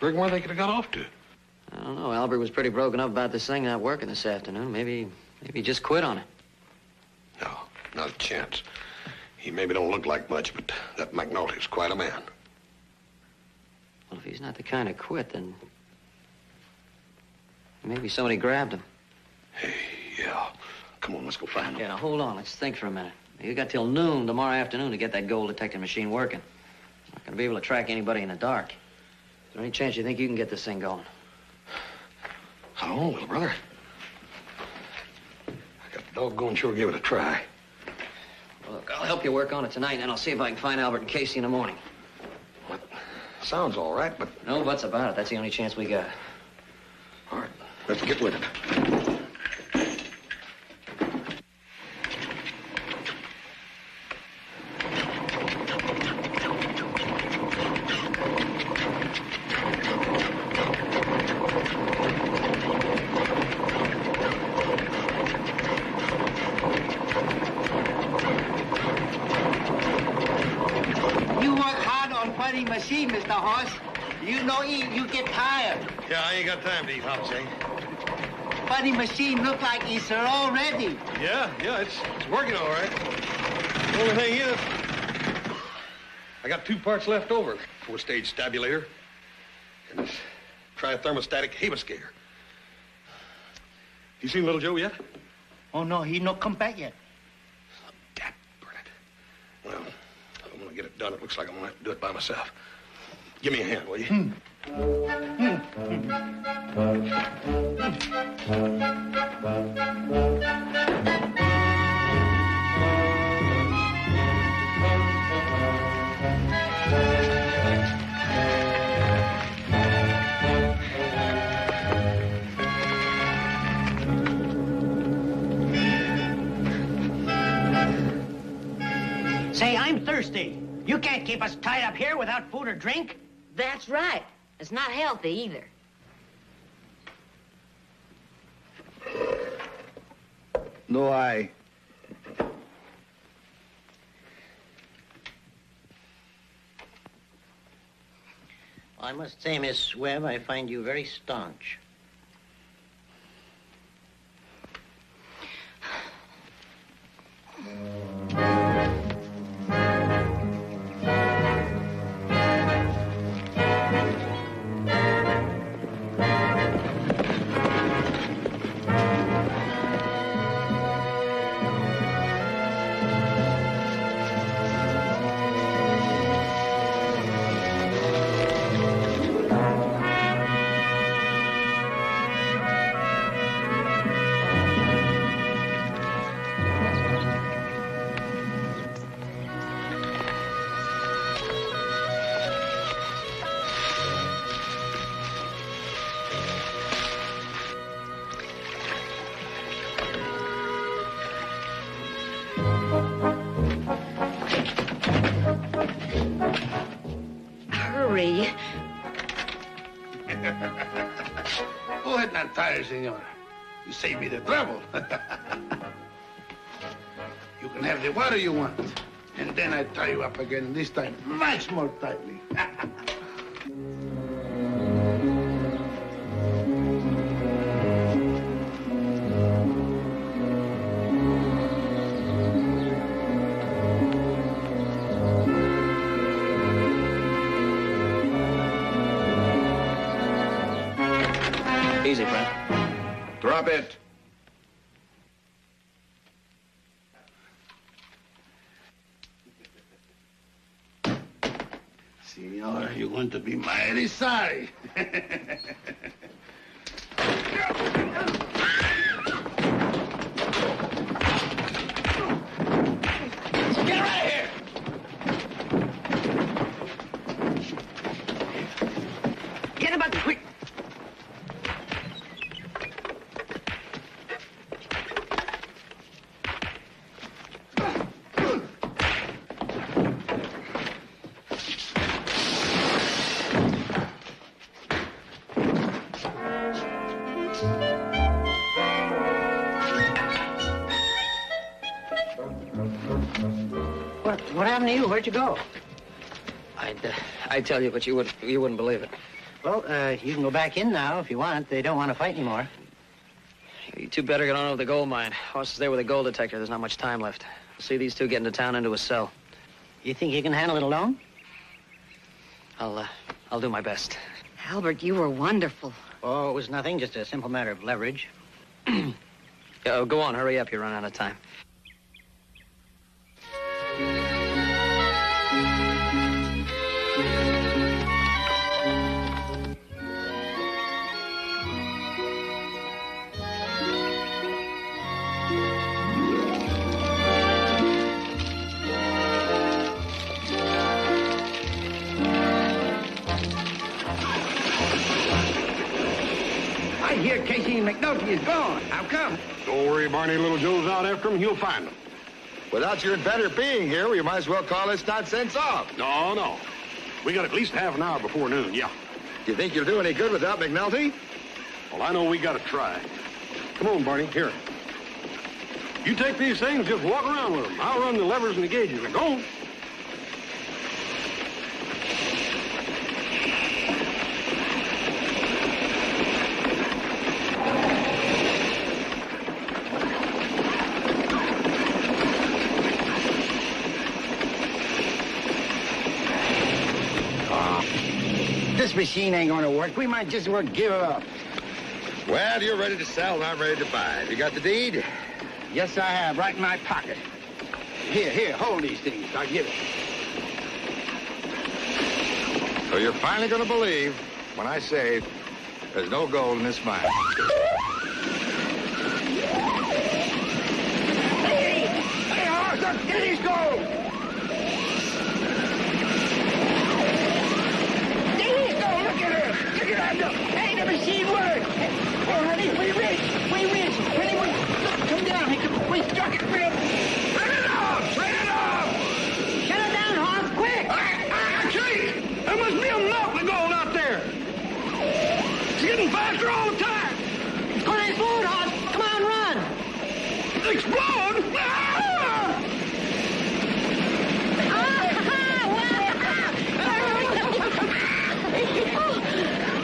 Rick, where they could have got off to? I don't know. Albert was pretty broken up about this thing not working this afternoon. Maybe he just quit on it. No, not a chance. He maybe don't look like much, but that McNulty's quite a man. Well, if he's not the kind of quit, then maybe somebody grabbed him. Hey, yeah. Come on, let's go find him. Yeah, now hold on. Let's think for a minute. You got till noon tomorrow afternoon to get that gold detecting machine working. Not gonna be able to track anybody in the dark. Is there any chance you think you can get this thing going? I don't know, little brother. I got the doggone sure give it a try. Well, look, I'll help you work on it tonight, and then I'll see if I can find Albert and Casey in the morning. What? Sounds all right, but... No buts about it. That's the only chance we got. All right, let's get with it. Machine, Mr. Hoss. You no eat, you get tired. Yeah, I ain't got time to eat, Jose. Funny machine look like it's all ready. Yeah, it's working all right. The only thing is, I got 2 parts left over. 4-stage stabulator and this tri-thermostatic Habiscator. You seen little Joe yet? Oh, no, he no come back yet. Dad, burn it. Well, I'm gonna get it done. It looks like I'm gonna have to do it by myself. Give me a hand, will you? Say, I'm thirsty. You can't keep us tied up here without food or drink. That's right. It's not healthy either. No, I must say, Miss Webb, I find you very staunch. Hurry. Go ahead and tire, senor. You saved me the trouble. You can have the water you want. And then I tie you up again, this time much more tightly. Easy, friend. Drop it. Senor, you're going to be mighty sorry. Get out of here! What happened to you? Where'd you go? I'd tell you, but you wouldn't believe it. Well, you can go back in now if you want. They don't want to fight anymore. You two better get on over the gold mine. Hoss is there with a gold detector. There's not much time left. We'll see these two get into town into a cell. You think you can handle it alone? I'll do my best. Albert, you were wonderful. Oh, it was nothing. Just a simple matter of leverage. Go on. Hurry up. You're running out of time. I hear Casey McNulty is gone. How come? Don't worry, Barney. Little Joe's out after him. He'll find him. Without your inventor being here, we might as well call this nonsense off. No. We got at least half an hour before noon, yeah. Do you think you'll do any good without McNulty? Well, I know we got to try. Come on, Barney. Here. You take these things, just walk around with them. I'll run the levers and the gauges. Go on. This machine ain't gonna work. We might just well give up. Well, you're ready to sell and I'm ready to buy. Have you got the deed? Yes, I have, right in my pocket. Here, hold these things. I'll give it. So you're finally going to believe when I say there's no gold in this mine. Hey, Arthur, get his gold! Look at her! Look at her! Hey, the machine works! Oh, honey, we rich! Honey, come down! We struck it real... Turn it off! Shut it down, Hans, quick! I can't! There must be a mountain of gold out there! It's getting faster all the time! It's going to explode, Hans! Come on, run! Explode? Ah!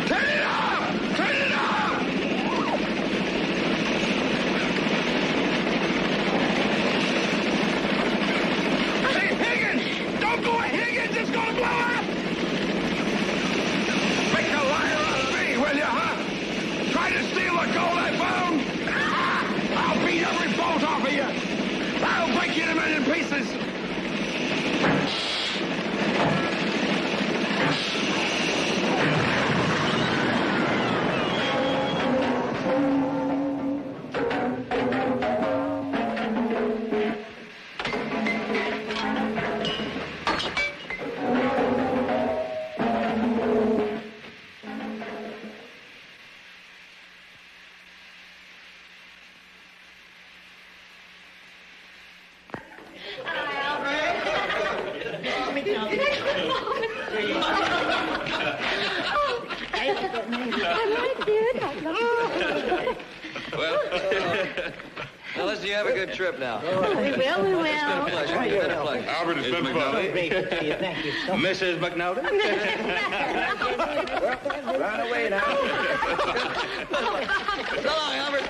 Turn it off! Hey, Higgins! Don't go at Higgins! It's gonna blow up! Make a liar out of me, will you, huh? Try to steal the gold I found? I'll beat every bolt off of you! I'll break you in a million pieces! Now, let's you have a good trip now. We will. It's been a pleasure. It's been a pleasure. Albert, it's been fun. Great to see you. Thank you so much. Mrs. McNulty? Run away now. So long, Albert.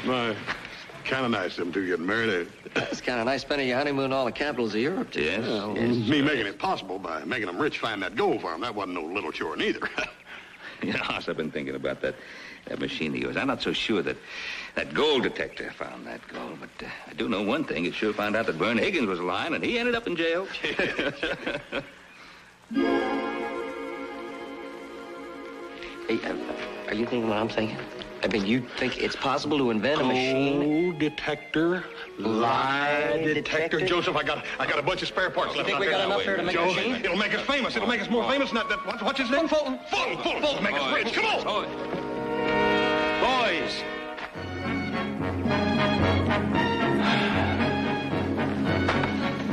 My, kind of nice them two getting married. Eh? It's kind of nice spending your honeymoon in all the capitals of Europe. Yes. Me making it possible by making them rich find that gold for them. That wasn't no little chore neither. You know, Hoss, I've been thinking about that machine of yours. I'm not so sure that gold detector found that gold, but I do know one thing. It sure found out that Vern Higgins was lying, and he ended up in jail. Hey, are you thinking what I'm thinking? I mean, you think it's possible to invent a machine? Gold detector, lie detector. Joseph, I got a bunch of spare parts left. You think we got enough here to make a machine? It'll make us famous. It'll make us more famous than that. What's his name? Fulton. Fulton. Make us rich. Come on. Boys.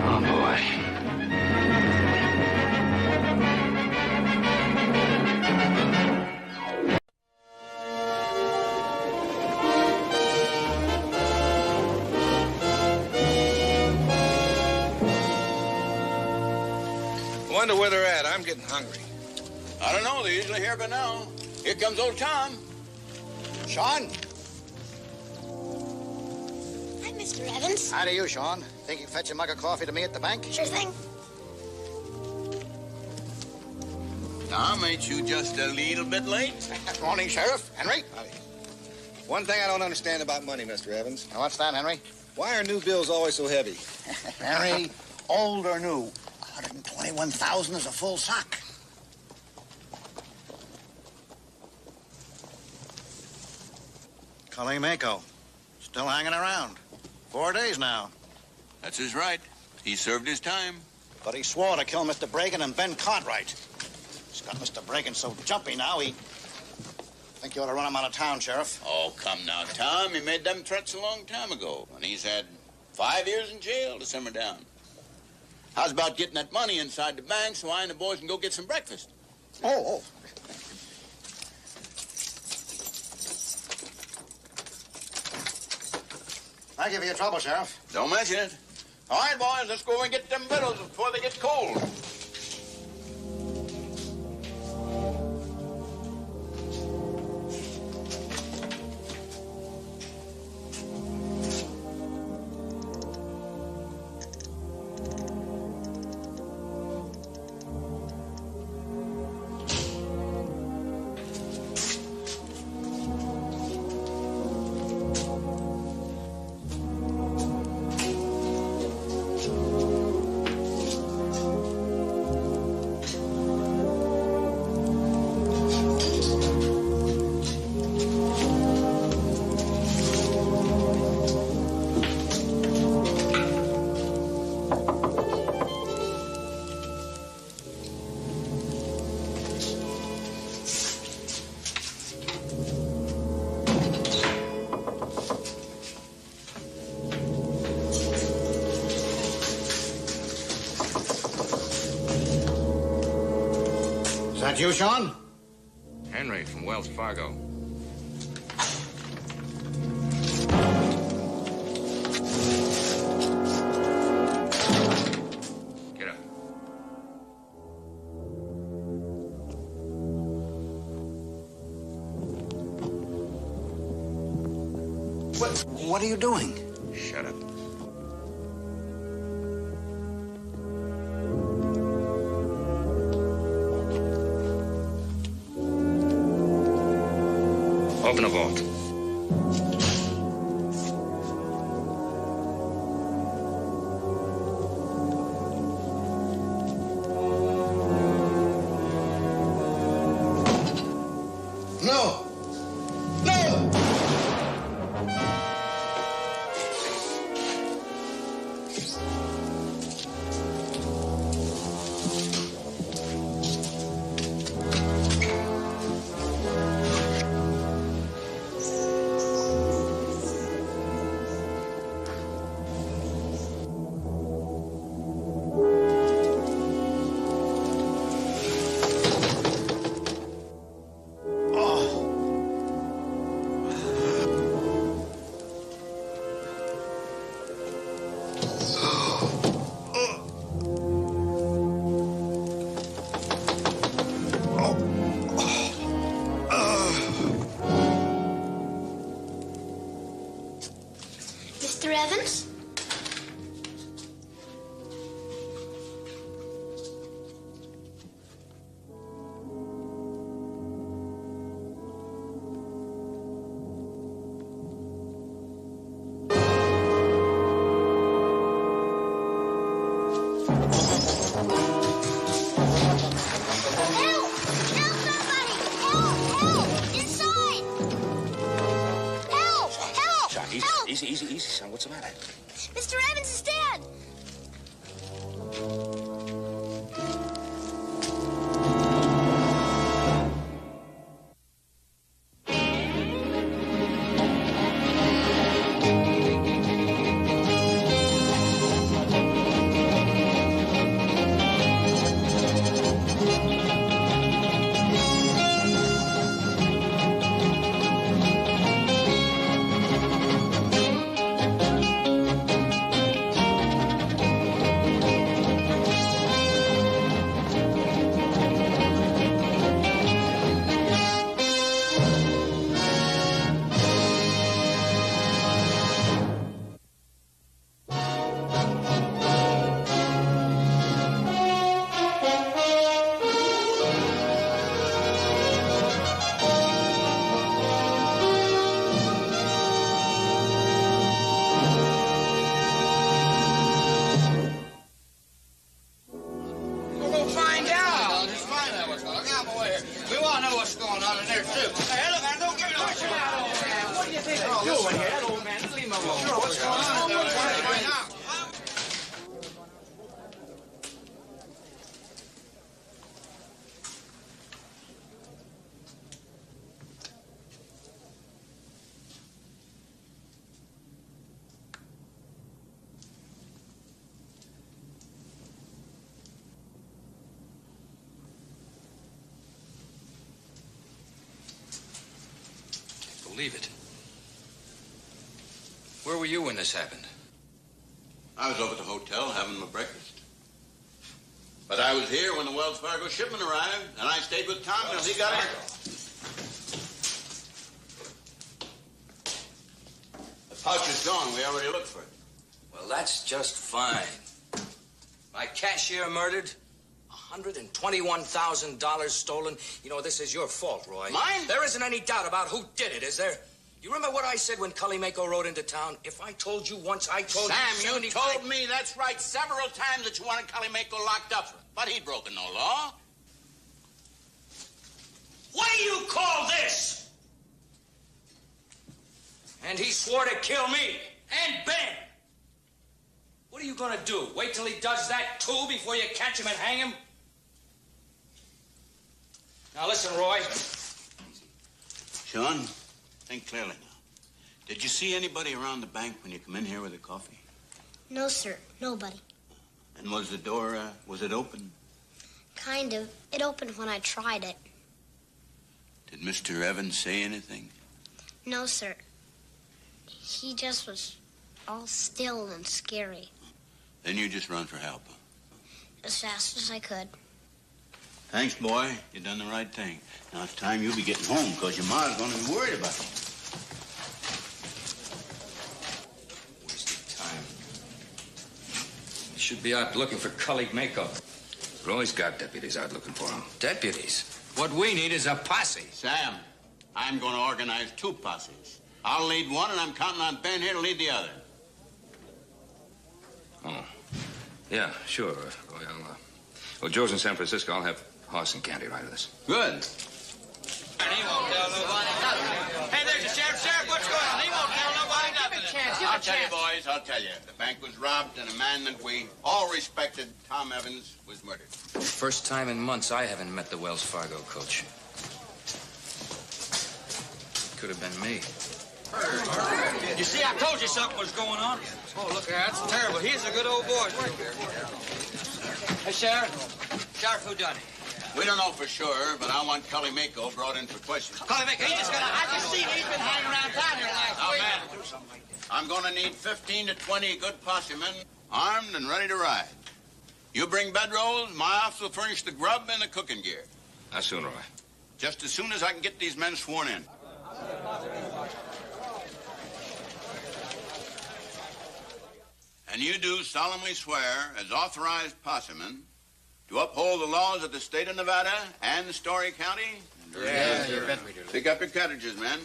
Oh, boy. Wonder where they're at. I'm getting hungry. I don't know. They're usually here by now. Here comes old Tom. Sean? Hi, Mr. Evans. Hi to you, Sean. Think you can fetch a mug of coffee to me at the bank? Sure thing. Tom, ain't you just a little bit late? Morning, Sheriff. Henry? Howdy. One thing I don't understand about money, Mr. Evans. Now, what's that, Henry? Why are new bills always so heavy? Henry, old or new, 121,000 is a full sock. Cully Mako, still hanging around. 4 days now. That's his right. He served his time. But he swore to kill Mr. Bragan and Ben Cartwright. He's got Mr. Bragan so jumpy now, I think you ought to run him out of town, Sheriff. Oh, come now, Tom. He made them threats a long time ago, and he's had 5 years in jail to simmer down. How's about getting that money inside the bank so I and the boys can go get some breakfast? Oh. Thank you for your trouble, Sheriff. Don't mention it. All right, boys, let's go over and get them victuals before they get cold. Is that you, Sean? Henry from Wells Fargo. Get up. What are you doing? Shut up. Open the vault. No! No! Mr. Evans? Help! Help, somebody! Help! Help! Inside! Help! Help! Sean, easy, Help! easy, son. What's the matter? Mr. Evans is dead! doing here? That old man, leave him alone. Sure, what's going on? Right now. Believe it. Where were you when this happened? I was over at the hotel having my breakfast. But I was here when the Wells Fargo shipment arrived, and I stayed with Tom until he got it. The pouch is gone. We already looked for it. Well, that's just fine. My cashier murdered, $121,000 stolen. You know, this is your fault, Roy. Mine? There isn't any doubt about who did it, is there? You remember what I said when Cully Mako rode into town? If I told you once, I told you Sam, 75... you told me, that's right, several times that you wanted Cully Mako locked up. But he'd broken no law. What do you call this? And he swore to kill me and Ben. What are you gonna do? Wait till he does that too before you catch him and hang him? Now listen, Roy. Sean, think clearly now. Did you see anybody around the bank when you come in here with a coffee? No, sir. Nobody. And was the door, was it open? Kind of. It opened when I tried it. Did Mr. Evans say anything? No, sir. He just was all still and scary. Then you just run for help. As fast as I could. Thanks, boy. You done the right thing. Now it's time you be getting home, because your ma's going to be worried about you. Wasted time. You should be out looking for Cully Mako. Roy's got deputies out looking for him. Deputies? What we need is a posse. Sam, I'm going to organize 2 posses. I'll lead one, and I'm counting on Ben here to lead the other. Oh. Yeah, sure. Well, Joe's in San Francisco. I'll have Hoss and Candy ride with us. Good. He won't tell nobody nothing. Hey, there's the sheriff. Sheriff, what's going on? He won't tell nobody nothing. Give a chance. I'll tell you, boys, I'll tell you. The bank was robbed, and a man that we all respected, Tom Evans, was murdered. First time in months I haven't met the Wells Fargo coach. Could have been me. You see, I told you something was going on. Oh, look here, that's terrible. He's a good old boy. Hey, Sheriff. Sheriff, who done it? We don't know for sure, but I want Cully Mako brought in for questioning. Cully Mako, I just seen he's been hanging around town here last week. Man, I'm going to need 15 to 20 good posse men, armed and ready to ride. You bring bedrolls, my office will furnish the grub and the cooking gear. How soon, Roy? Just as soon as I can get these men sworn in. And you do solemnly swear, as authorized possemen, to uphold the laws of the state of Nevada and Story County? Yeah, you bet we do. Pick up your cartridges, men.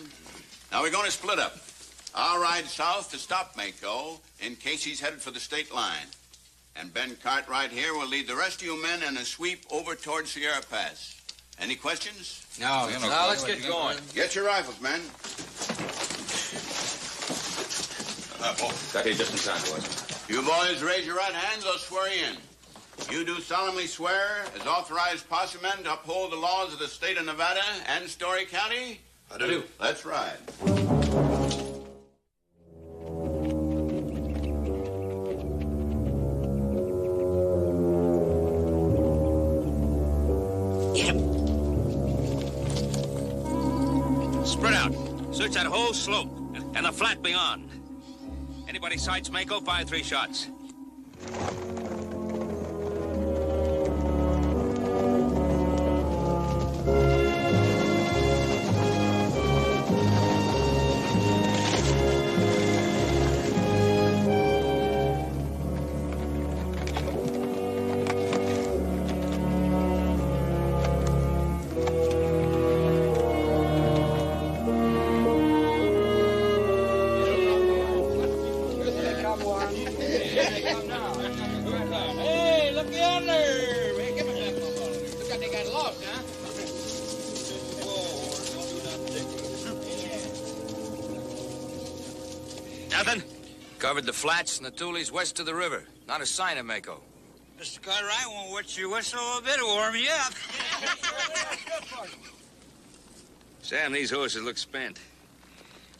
Now we're going to split up. I'll ride south to stop Mako in case he's headed for the state line. And Ben Cartwright here will lead the rest of you men in a sweep over towards Sierra Pass. Any questions? No. Now, let's get going. Get your rifles, men. Got here just in time, boys. You boys raise your right hands, I'll swear you in. You do solemnly swear, as authorized possemen, to uphold the laws of the state of Nevada and Story County? I do. Let's ride. Spread out. Search that whole slope and the flat beyond. Anybody sights Mako, fire 3 shots. Nothing? Covered the flats and the Tules west of the river. Not a sign of Mako. Mr. Cartwright won't wet your whistle a bit to warm you up. Sam, these horses look spent.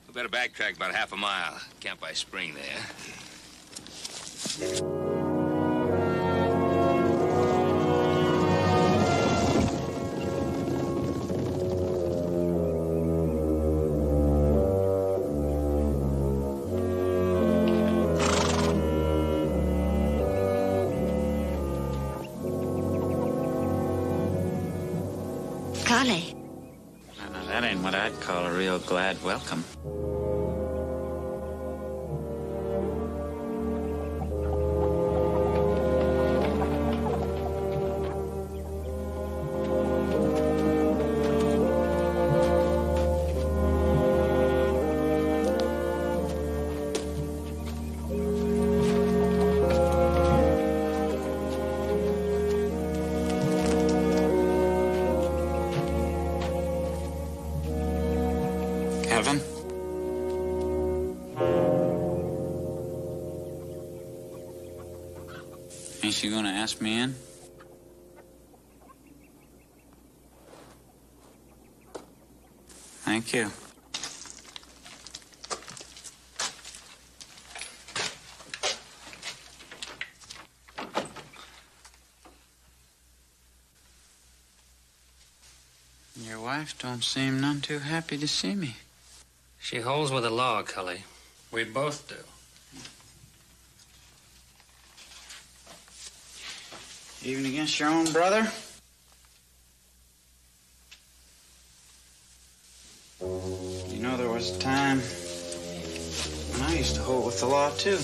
We better backtrack about half a mile. Camp by spring there. Golly. Now, that ain't what I'd call a real glad welcome. Calvin? Ain't you gonna ask me in? Thank you. Your wife don't seem none too happy to see me. She holds with the law, Cully. We both do. Even against your own brother? You know, there was a time when I used to hold with the law, too.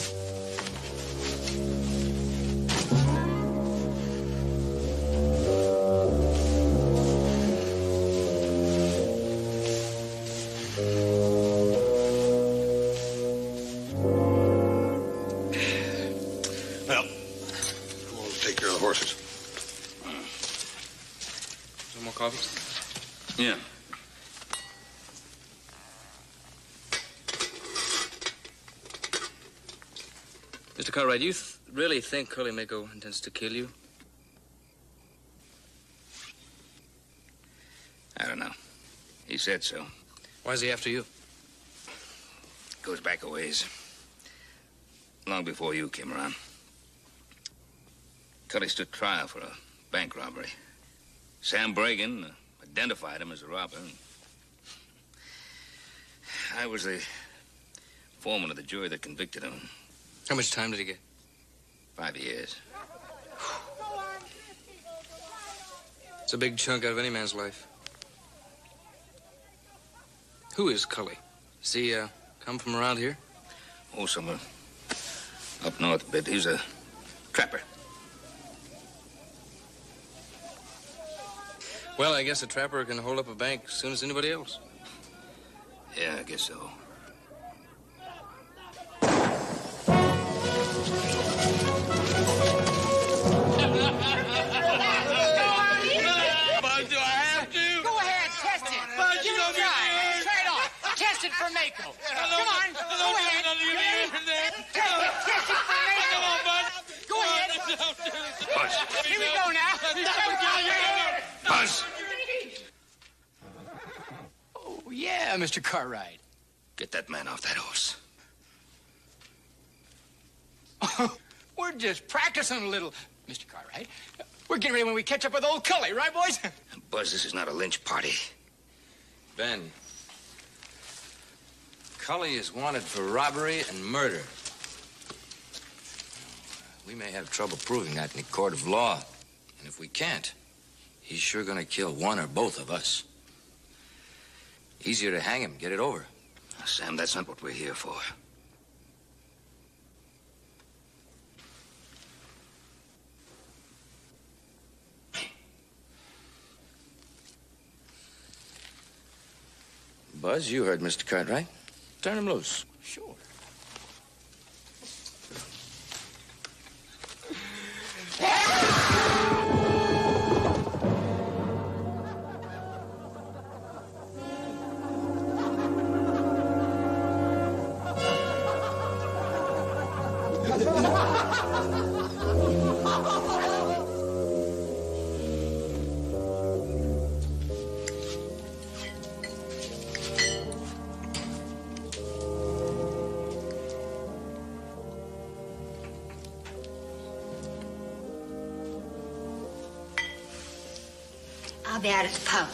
Well, who wants to take care of the horses? Some more coffee? Yeah. Mr. Cartwright, do you really think Curly Mako intends to kill you? I don't know. He said so. Why is he after you? Goes back a ways. Long before you came around. Cully stood trial for a bank robbery. Sam Bragan identified him as a robber. I was the foreman of the jury that convicted him. How much time did he get? 5 years. It's a big chunk out of any man's life. Who is Cully? Does he come from around here? Oh, somewhere up north a bit. He's a trapper. Well, I guess a trapper can hold up a bank as soon as anybody else. Yeah, I guess so. Bud, do I have to? Go ahead, test it. Bud, Give you it a don't try. get Try it on. Test it for Mako. Come on, go ahead. Test it for Mako. Come on, Bud. Go ahead. Buzz. Here we go now. Buzz! Oh, yeah, Mr. Cartwright. Get that man off that horse. We're just practicing a little, Mr. Cartwright. We're getting ready when we catch up with old Cully, right, boys? Buzz, this is not a lynch party. Ben, Cully is wanted for robbery and murder. We may have trouble proving that in the court of law. And if we can't, he's sure gonna kill one or both of us. Easier to hang him, get it over. Sam, that's not what we're here for. Buzz, you heard Mr. Cartwright. Turn him loose. Sure. I'll be out at the pub.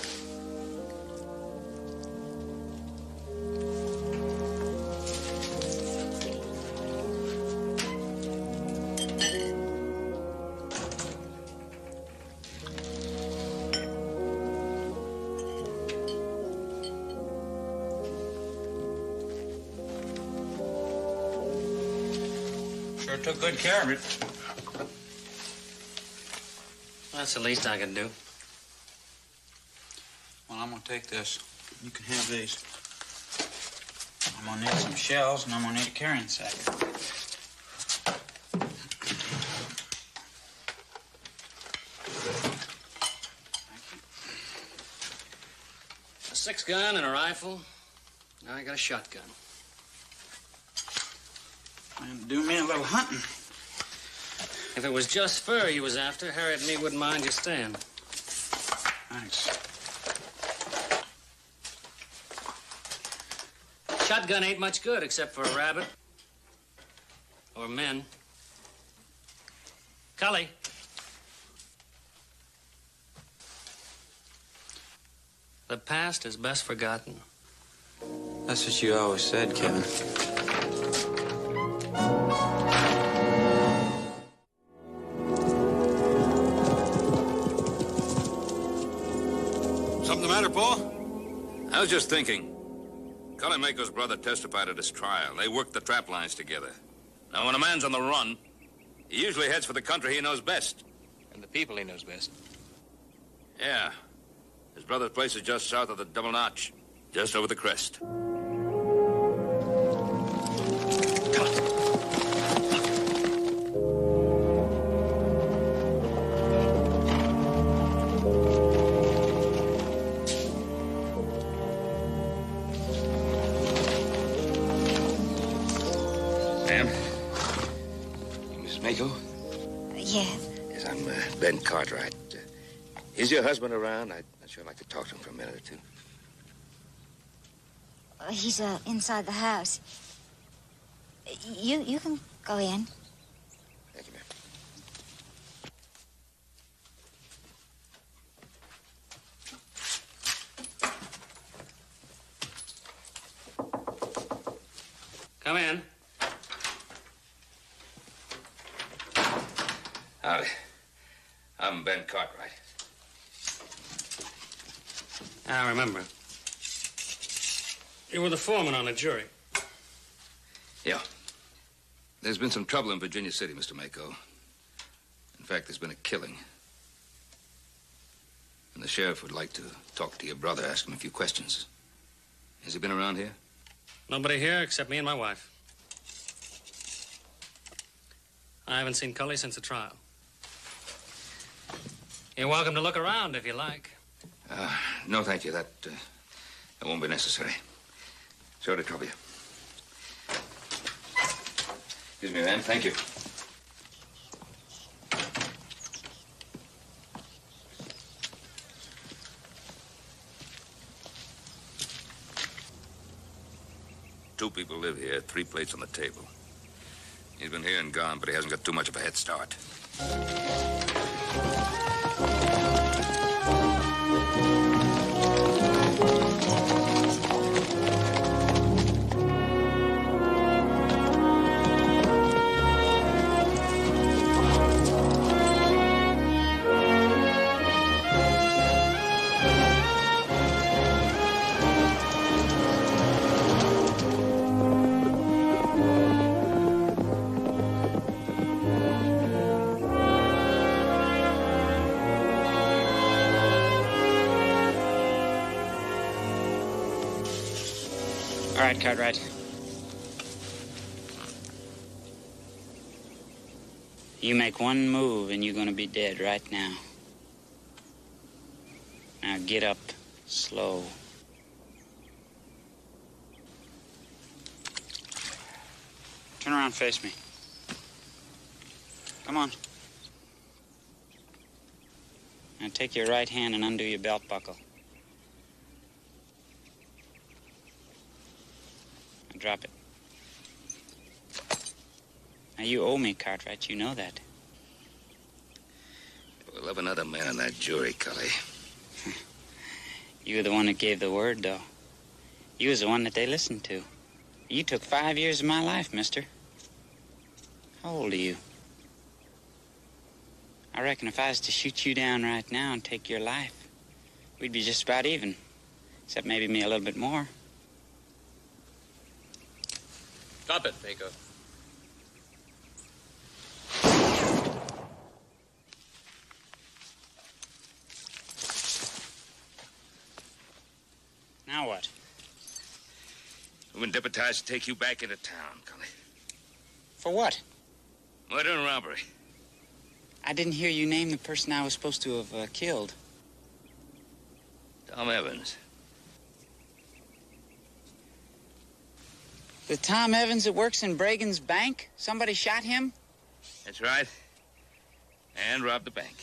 Sure took good care of it. That's the least I can do. Well, I'm gonna take this. You can have these. I'm gonna need some shells, and I'm gonna need a carrying sack. A 6-gun and a rifle. Now I got a shotgun. And do me a little hunting. If it was just fur you was after, Harriet and me wouldn't mind you staying. Thanks. Shotgun ain't much good except for a rabbit. Or men. Cully. The past is best forgotten. That's what you always said, Kevin. Something the matter, Paul? I was just thinking. Cully Mako's brother testified at his trial. They worked the trap lines together. Now, when a man's on the run, he usually heads for the country he knows best. And the people he knows best. Yeah. His brother's place is just south of the Double Notch, just over the crest. Ma'am? Miss Mako? Yes. Yes, I'm Ben Cartwright. Is your husband around? I'd sure like to talk to him for a minute or two. He's inside the house. You can go in. Thank you, ma'am. Come in. Howdy. I'm Ben Cartwright. I remember. You were the foreman on a jury. Yeah. There's been some trouble in Virginia City, Mr. Mako. In fact, there's been a killing. And the sheriff would like to talk to your brother, ask him a few questions. Has he been around here? Nobody here except me and my wife. I haven't seen Cully since the trial. You're welcome to look around if you like. No, thank you. That won't be necessary. Sorry to trouble you. Excuse me, ma'am. Thank you. Two people live here, 3 plates on the table. He's been here and gone, but he hasn't got too much of a head start. All right, Cartwright. You make one move and you're gonna be dead right now. Now get up slow. Turn around, face me. Come on. Now take your right hand and undo your belt buckle. Now drop it. Now you owe me, Cartwright. You know that. We'll have another man on that jury, Cully. You were the one that gave the word, though. You was the one that they listened to. You took 5 years of my life, mister. How old are you? I reckon if I was to shoot you down right now and take your life, we'd be just about even. Except maybe me a little bit more. Stop it, Mako. Now what? We've been deputized to take you back into town, Cully. For what? Murder and robbery. I didn't hear you name the person I was supposed to have killed. Tom Evans. The Tom Evans that works in Bragan's bank? Somebody shot him? That's right. And robbed the bank.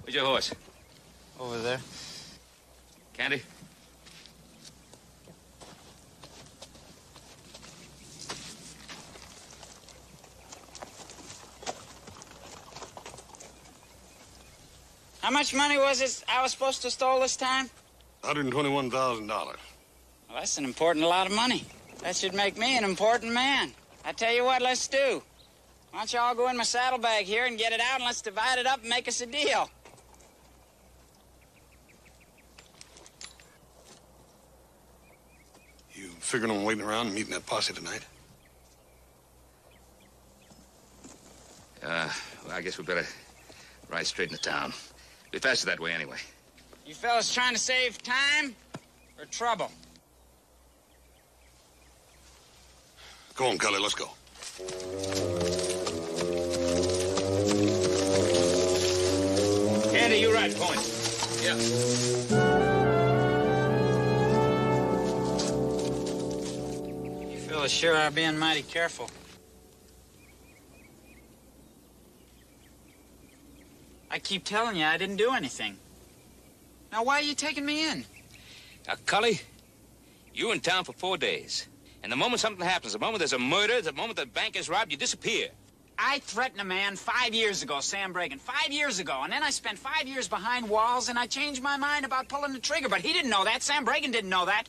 Where's your horse? Over there. Candy? How much money was it I was supposed to stole this time? $121,000. Well, that's an important lot of money. That should make me an important man. I tell you what, let's do. Why don't you all go in my saddlebag here and get it out, and let's divide it up and make us a deal. You figuring on waiting around and meeting that posse tonight? Well, I guess we better ride straight into town. Be faster that way anyway. You fellas trying to save time or trouble? Go on, Cully, let's go. Candy, you ride point. Yeah. You fellas sure are being mighty careful. I keep telling you I didn't do anything. Now, why are you taking me in? Now, Cully, you're in town for 4 days. And the moment something happens, the moment there's a murder, the moment the bank is robbed, you disappear. I threatened a man 5 years ago, Sam Bragan, 5 years ago. And then I spent 5 years behind walls, and I changed my mind about pulling the trigger. But he didn't know that. Sam Bragan didn't know that.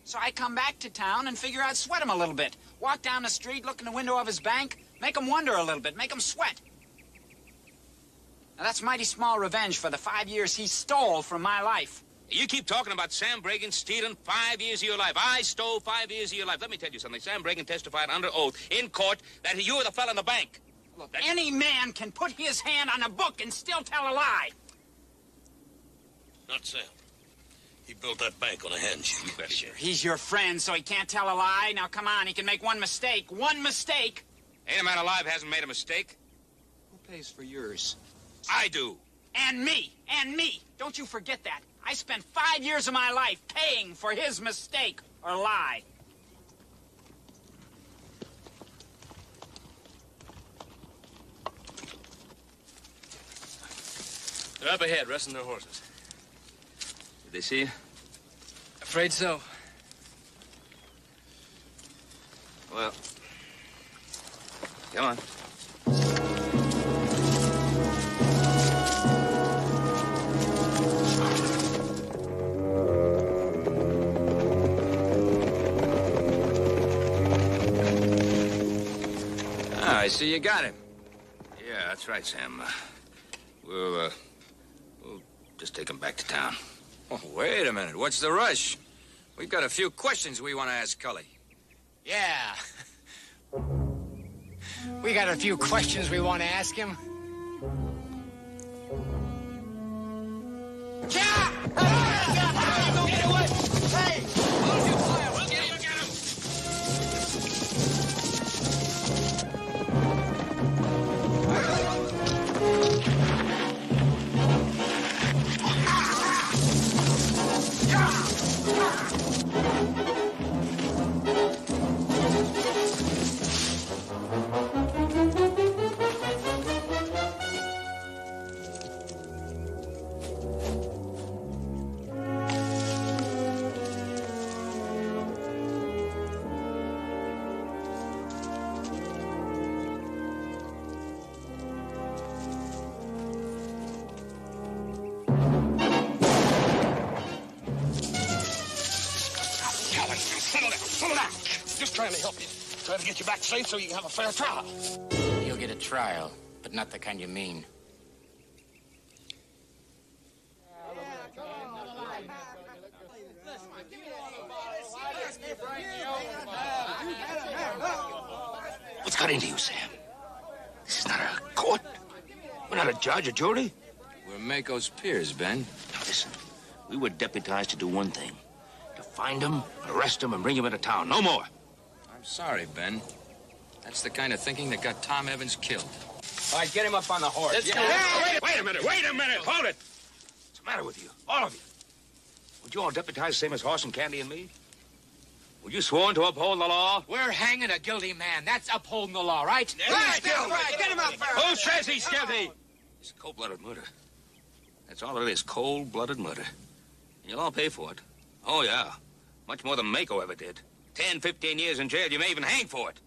So I come back to town and figure I'd sweat him a little bit. Walk down the street, look in the window of his bank, make him wonder a little bit, make him sweat. Now, that's mighty small revenge for the 5 years he stole from my life. You keep talking about Sam Bragan stealing 5 years of your life. I stole 5 years of your life. Let me tell you something. Sam Bragan testified under oath in court that you were the fellow in the bank. Look, any man can put his hand on a book and still tell a lie. Not Sam. He built that bank on a handshake. Sure, he's your friend, so he can't tell a lie. Now, come on, he can make one mistake. One mistake. Ain't a man alive hasn't made a mistake. Who pays for yours? I do. And me. And me. Don't you forget that. I spent 5 years of my life paying for his mistake or lie. They're up ahead, resting their horses. Did they see you? Afraid so. Well, come on. I see you got him. Yeah, that's right, Sam. We'll just take him back to town. Oh, wait a minute. What's the rush? We've got a few questions we want to ask Cully. Yeah. We got a few questions we want to ask him. Yeah! Get away! Hey! Hold your fire! We'll get him! Look at him! Just trying to help you. Trying to get you back safe so you can have a fair trial. You'll get a trial, but not the kind you mean. What's got into you, Sam? This is not a court. We're not a judge or jury. We're Mako's peers, Ben. Now, listen. We were deputized to do one thing. To find him, arrest him, and bring him into town. No more. I'm sorry, Ben. That's the kind of thinking that got Tom Evans killed. All right, get him up on the horse. Wait a minute. Hold it. What's the matter with you? All of you. Would you all deputize the same as Horse and Candy and me? Would you sworn to uphold the law? We're hanging a guilty man. That's upholding the law, right? Right, get him up there. Who says he's guilty? It's cold-blooded murder. That's all it is, cold-blooded murder. You'll all pay for it. Oh, yeah. Much more than Mako ever did. 10, 15 years in jail. You may even hang for it.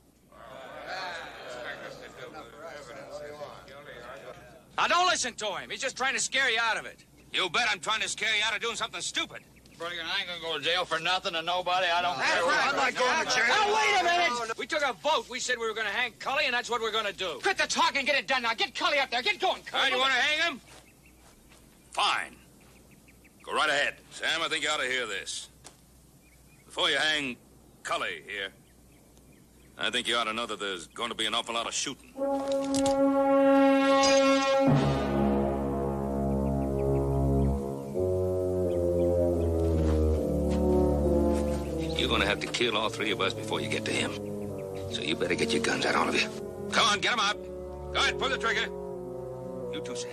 Now, don't listen to him. He's just trying to scare you out of it. You bet I'm trying to scare you out of doing something stupid. Bregan, I ain't gonna go to jail for nothing and nobody. I don't care. I'm not going to jail. Now, wait a minute! We took a vote. We said we were going to hang Cully, and that's what we're going to do. Quit the talk and get it done now. Get Cully up there. Get going, All Cully. right, you want to hang him? Fine. Go right ahead. Sam, I think you ought to hear this. Before you hang Cully here, I think you ought to know that there's going to be an awful lot of shooting. You're going to have to kill all three of us before you get to him. So you better get your guns out, all of you. Come on, get them out. Go ahead, pull the trigger. You too, Sam.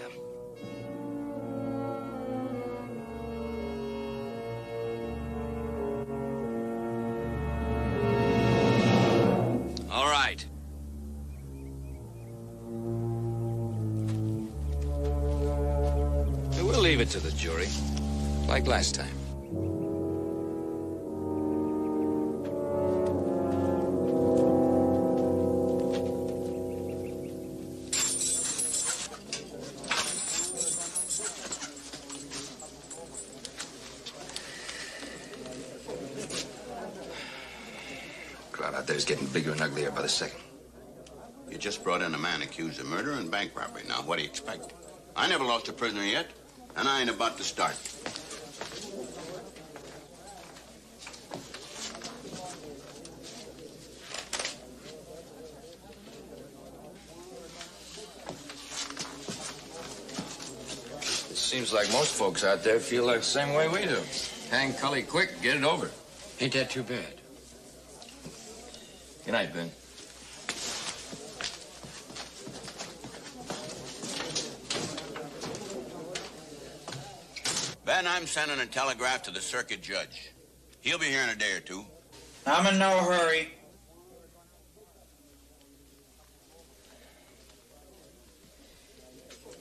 All right. We'll leave it to the jury, like last time. Crowd out there's getting bigger and uglier by the second. You just brought in a man accused of murder and bank robbery. Now, what do you expect? I never lost a prisoner yet, and I ain't about to start. It seems like most folks out there feel like the same way we do. Hang Cully quick, get it over. Ain't that too bad? Good night, Ben. Ben, I'm sending a telegraph to the circuit judge. He'll be here in a day or two. I'm in no hurry.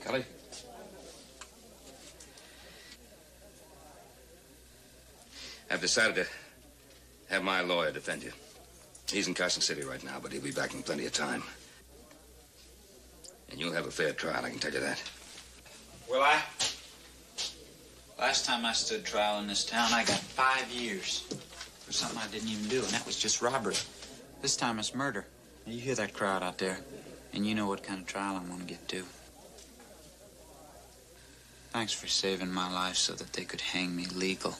Cully? I've decided to have my lawyer defend you. He's in Carson City right now, but he'll be back in plenty of time. And you'll have a fair trial, I can tell you that. Will I? Last time I stood trial in this town, I got 5 years for something I didn't even do, and that was just robbery. This time it's murder. Now, you hear that crowd out there, and you know what kind of trial I want to get to. Thanks for saving my life so that they could hang me legal.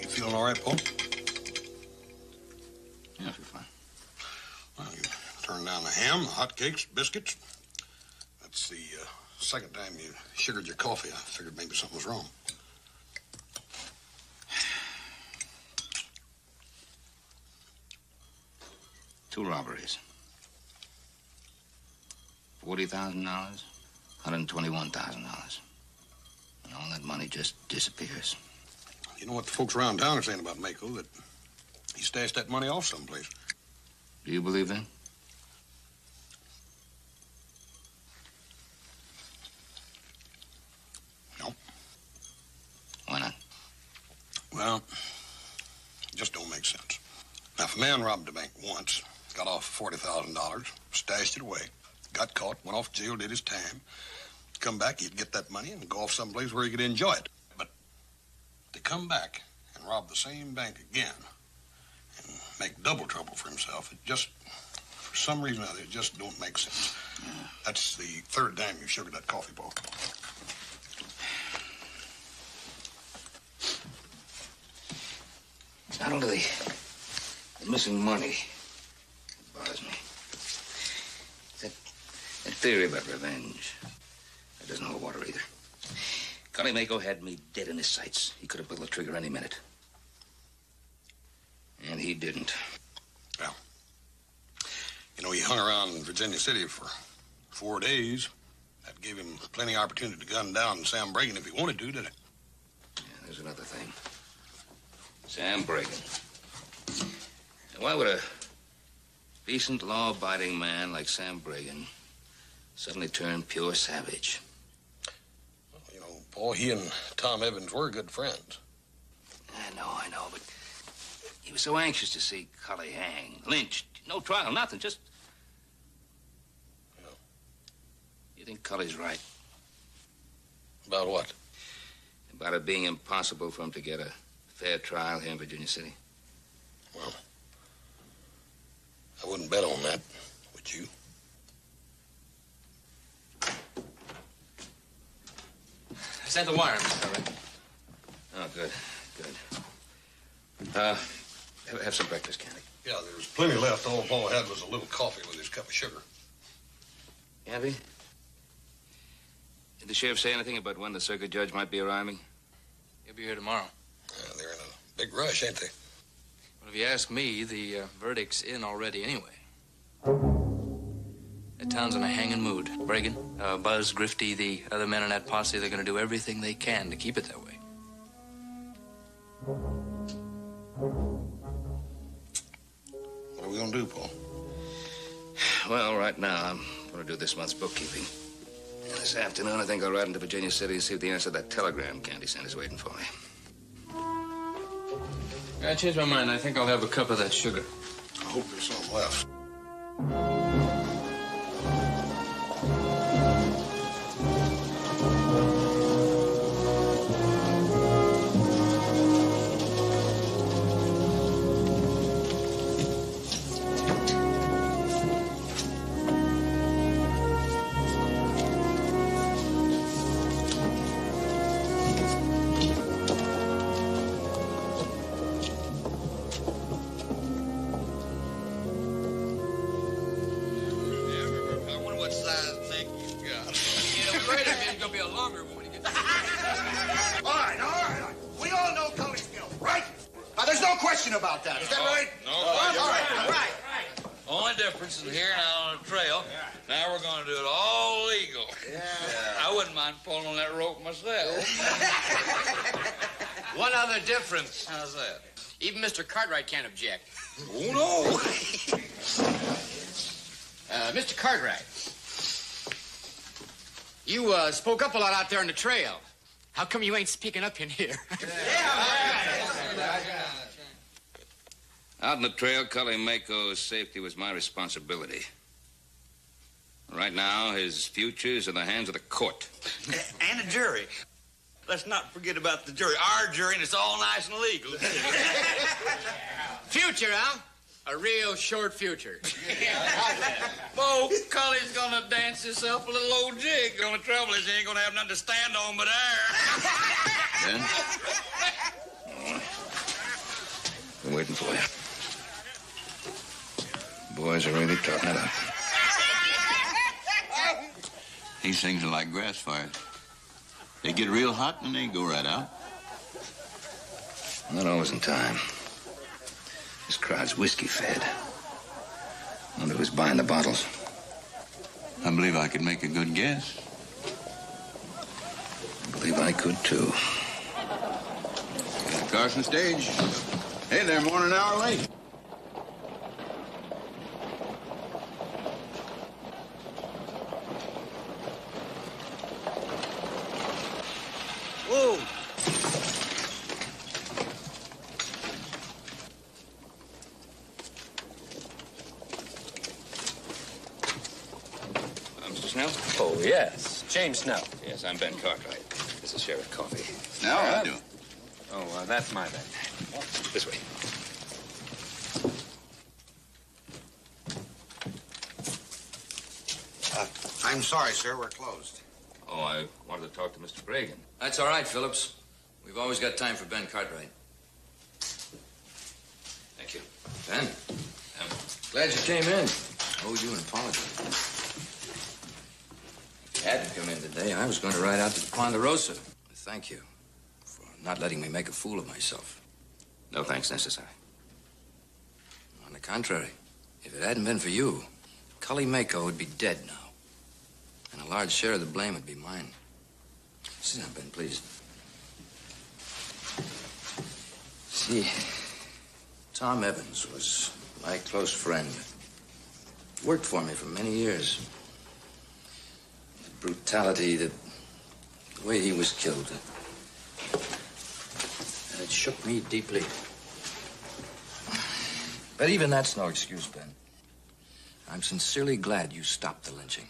Feeling all right, Paul? Yeah, I feel fine. Well, you turned down the ham, the hot cakes, biscuits. That's the second time you sugared your coffee. I figured maybe something was wrong. Two robberies. $40,000, $121,000. And all that money just disappears. You know what the folks around town are saying about Mako, that he stashed that money off someplace. Do you believe that? No. Why not? Well, it just don't make sense. Now, if a man robbed a bank once, got off $40,000, stashed it away, got caught, went off to jail, did his time, come back, he'd get that money and go off someplace where he could enjoy it. But to come back and rob the same bank again and make double trouble for himself, it just, for some reason or other, it just don't make sense. That's the third time you've sugared that coffee, Paul. It's not only the missing money that bothers me. That theory about revenge. That doesn't hold water either. Cully Mako had me dead in his sights. He could have pulled the trigger any minute. And he didn't. Well, you know, he hung around in Virginia City for 4 days. That gave him plenty of opportunity to gun down Sam Bragan if he wanted to, didn't it? Yeah, there's another thing. Sam Bragan. Now, why would a decent, law-abiding man like Sam Bragan suddenly turn pure savage? Well, you know, Paul, he and Tom Evans were good friends. I know, but he was so anxious to see Cully hang, lynched, no trial, nothing, just... Yeah. You think Cully's right? About what? About it being impossible for him to get a fair trial here in Virginia City? Well, I wouldn't bet on that, would you? I sent the wire, Mr. Curry. Oh, good. Have some breakfast, Candy. Yeah, there was plenty left. All Paul had was a little coffee with his cup of sugar. Candy? Did the sheriff say anything about when the circuit judge might be arriving? He'll be here tomorrow. Yeah, they're in a big rush, ain't they? Well, if you ask me, the verdict's in already anyway. The town's in a hanging mood. Bragan, Buzz, Grifty, the other men in that posse, they're going to do everything they can to keep it that way. What are we going to do, Paul? Well, right now, I'm going to do this month's bookkeeping. And this afternoon, I think I'll ride into Virginia City and see if the answer to that telegram Candy sent is waiting for me. I changed my mind. I think I'll have a cup of that sugar. I hope there's some left. About that. Is that right? No. All right. Only difference is here now on the trail. Now we're going to do it all legal. Yeah. I wouldn't mind pulling on that rope myself. One other difference. How's that? Even Mr. Cartwright can't object. Oh, no. Mr. Cartwright, you spoke up a lot out there on the trail. How come you ain't speaking up in here? Out on the trail, Cully Mako's safety was my responsibility. Right now, his future is in the hands of the court. And a jury. Let's not forget about the jury. Our jury, and it's all nice and legal. Future, huh? A real short future. Bo, Cully's gonna dance himself a little old jig. The only trouble is he ain't gonna have nothing to stand on but air. Ben? Been waiting for you. Boys are really talking it up. These things are like grass fires. They get real hot and they go right out. Not always in time. This crowd's whiskey fed. I wonder who's buying the bottles. I believe I could make a good guess. I believe I could, too. Carson stage. Hey there, more than an hour late. Whoa. James Snell. Yes, I'm Ben Cartwright. This is Sheriff Coffey. Now, I do. Oh, that's my bad. This way. I'm sorry, sir. We're closed. Oh, I wanted to talk to Mr. Bragan. That's all right, Phillips. We've always got time for Ben Cartwright. Thank you. Ben, glad you came in. I owe you an apology. If you hadn't come in today, I was going to ride out to the Ponderosa. Thank you for not letting me make a fool of myself. No thanks necessary. On the contrary, if it hadn't been for you, Cully Mako would be dead now. And a large share of the blame would be mine. Sit down, Ben, please. See, Tom Evans was my close friend. Worked for me for many years. The brutality, the way he was killed. And it shook me deeply. But even that's no excuse, Ben. I'm sincerely glad you stopped the lynching.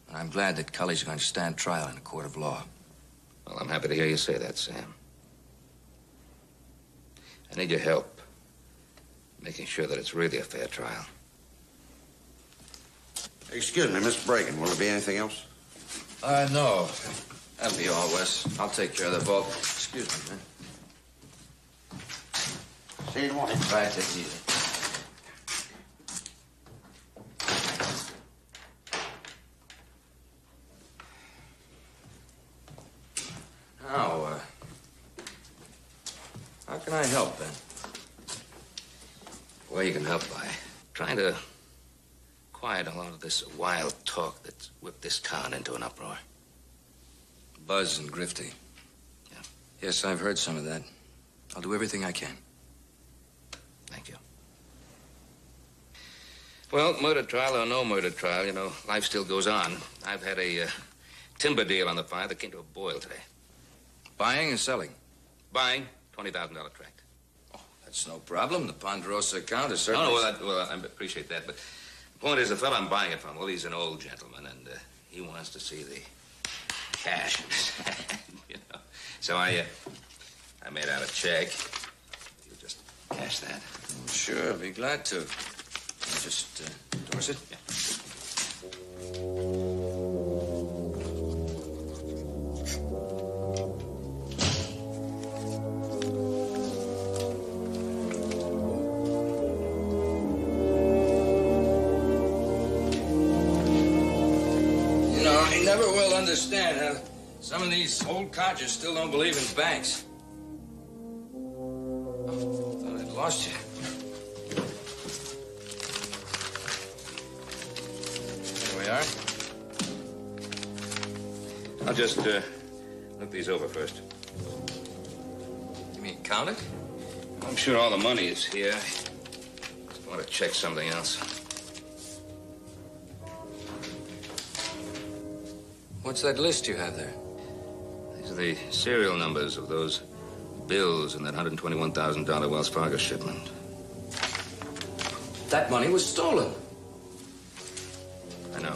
And I'm glad that Cully's going to stand trial in a court of law. Well, I'm happy to hear you say that, Sam. I need your help making sure that it's really a fair trial. Excuse me, Mr. Bragan. Will there be anything else? No. That'll be all, Wes. I'll take care of the vault. Excuse me, man. See you in the morning. Right, take it easy. Now, how can I help, Ben? Well, you can help by trying to quiet a lot of this wild talk that's whipped this town into an uproar. Buzz and grifty. Yeah. Yes, I've heard some of that. I'll do everything I can. Thank you. Well, murder trial or no murder trial, you know, life still goes on. I've had a timber deal on the fire that came to a boil today. Buying and selling? Buying, $20,000 tract. Oh, that's no problem. The Ponderosa account is certainly... Oh, well, I appreciate that, but the point is, the fellow I'm buying it from, well, he's an old gentleman, and he wants to see the cash in his hand, you know. So I made out a check. You just cash that. Oh, sure, I'd be glad to. You just endorse it? Yeah. I never will understand how some of these old codgers still don't believe in banks. Oh, thought I'd lost you. There we are. I'll just look these over first. You mean count it? I'm sure all the money is here. I just want to check something else. What's that list you have there? These are the serial numbers of those bills in that $121,000 Wells Fargo shipment. That money was stolen. I know.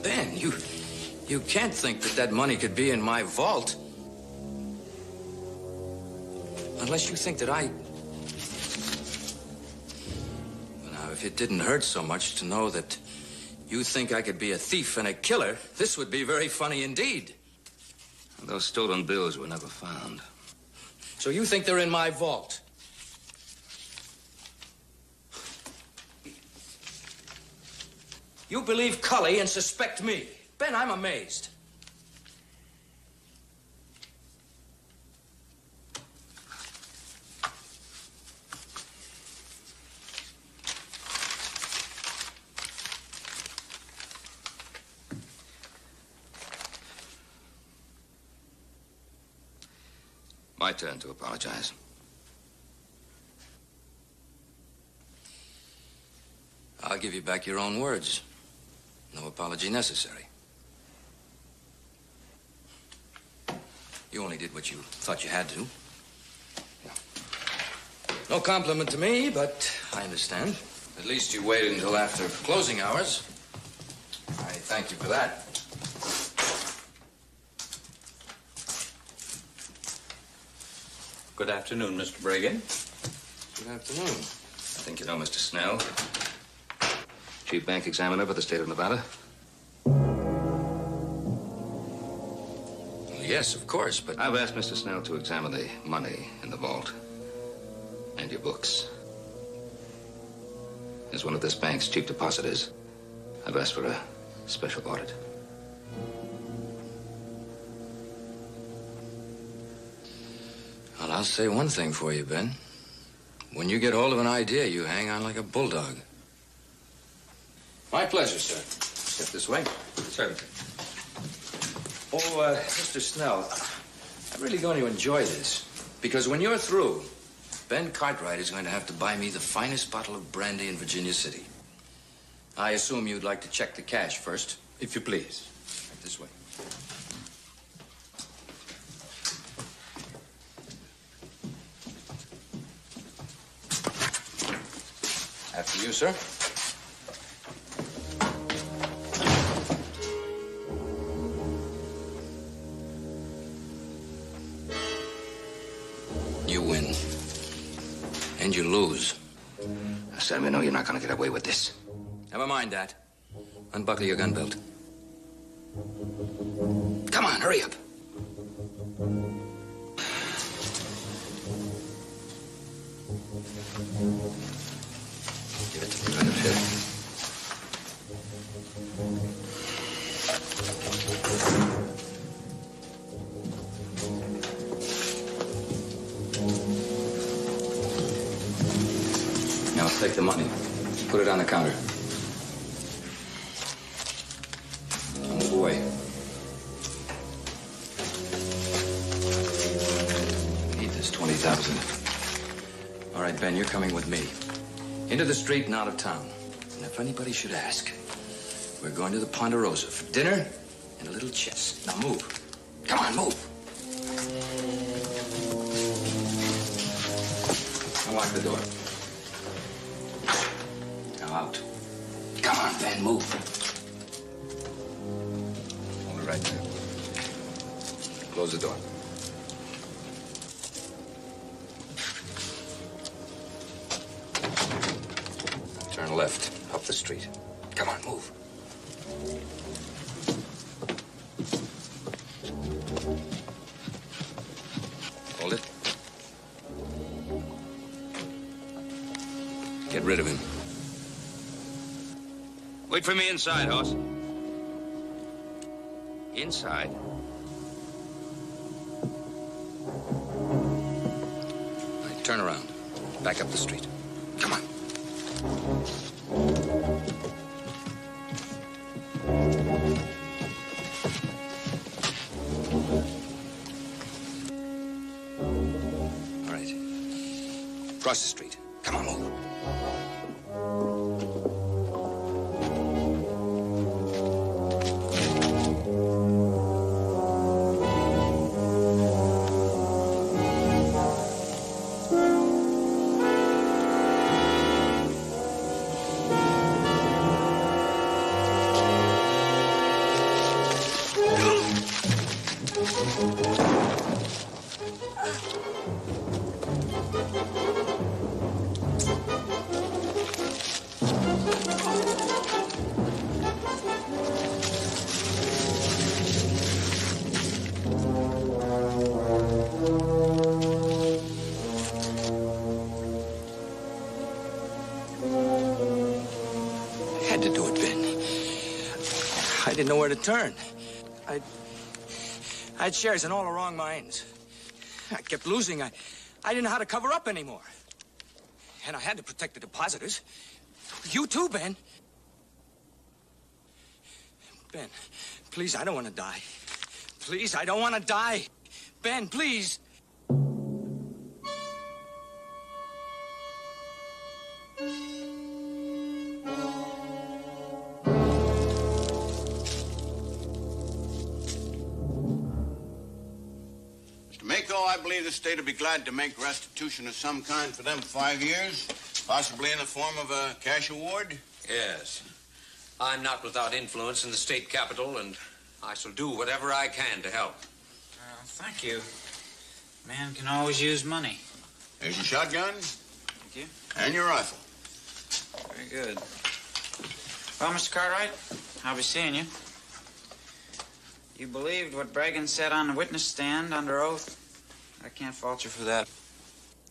Ben, you can't think that money could be in my vault. Unless you think that I... If it didn't hurt so much to know that you think I could be a thief and a killer, this would be very funny indeed. And those stolen bills were never found. So you think they're in my vault? You believe Cully and suspect me. Ben, I'm amazed. My turn to apologize. I'll give you back your own words. No apology necessary. You only did what you thought you had to. No compliment to me, but I understand. At least you waited until after closing hours. I thank you for that. Good afternoon, Mr. Bragan. Good afternoon. I think you know Mr. Snell, Chief Bank Examiner for the state of Nevada. Well, yes, of course, but I've asked Mr. Snell to examine the money in the vault and your books. As one of this bank's chief depositors, I've asked for a special audit. Well, I'll say one thing for you, Ben. When you get hold of an idea, you hang on like a bulldog. My pleasure, sir. Step this way. Certainly. Oh, Mr. Snell, I'm really going to enjoy this. Because when you're through, Ben Cartwright is going to have to buy me the finest bottle of brandy in Virginia City. I assume you'd like to check the cash first, if you please. Right this way. After you, sir. You win. And you lose. Sam, I know you're not going to get away with this. Never mind that. Unbuckle your gun belt. Come on, hurry up. Give it to me right up here. Now take the money. Put it on the counter. Move away. Need this 20,000. All right, Ben, you're coming with me. Into the street and out of town. And if anybody should ask, we're going to the Ponderosa for dinner and a little chess. Now move. Come on, move. Now lock the door. Now out. Come on, Ben, move. Hold it right there. Close the door. Turn left, up the street. Come on, move. Hold it. Get rid of him. Wait for me inside, Hoss. Inside? All right, turn around. Back up the street. Come on. All right. Cross the street. Come on, move. Had to do it, Ben. I didn't know where to turn. I had shares in all the wrong mines. I kept losing. I didn't know how to cover up anymore. And I had to protect the depositors. You too, Ben. Ben, please, I don't want to die. Please, I don't want to die. Ben, please. Mako, I've believe the state will be glad to make restitution of some kind for them 5 years, possibly in the form of a cash award. Yes. I'm not without influence in the state capitol, and I shall do whatever I can to help. Well, thank you. Man can always use money. Here's your shotgun. Thank you. And your rifle. Very good. Well, Mr. Cartwright, I'll be seeing you. You believed what Bregan said on the witness stand under oath. I can't fault you for that.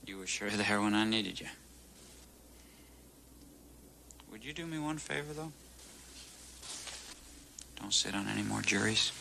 You were sure there when I needed you. Would you do me one favor, though? Don't sit on any more juries.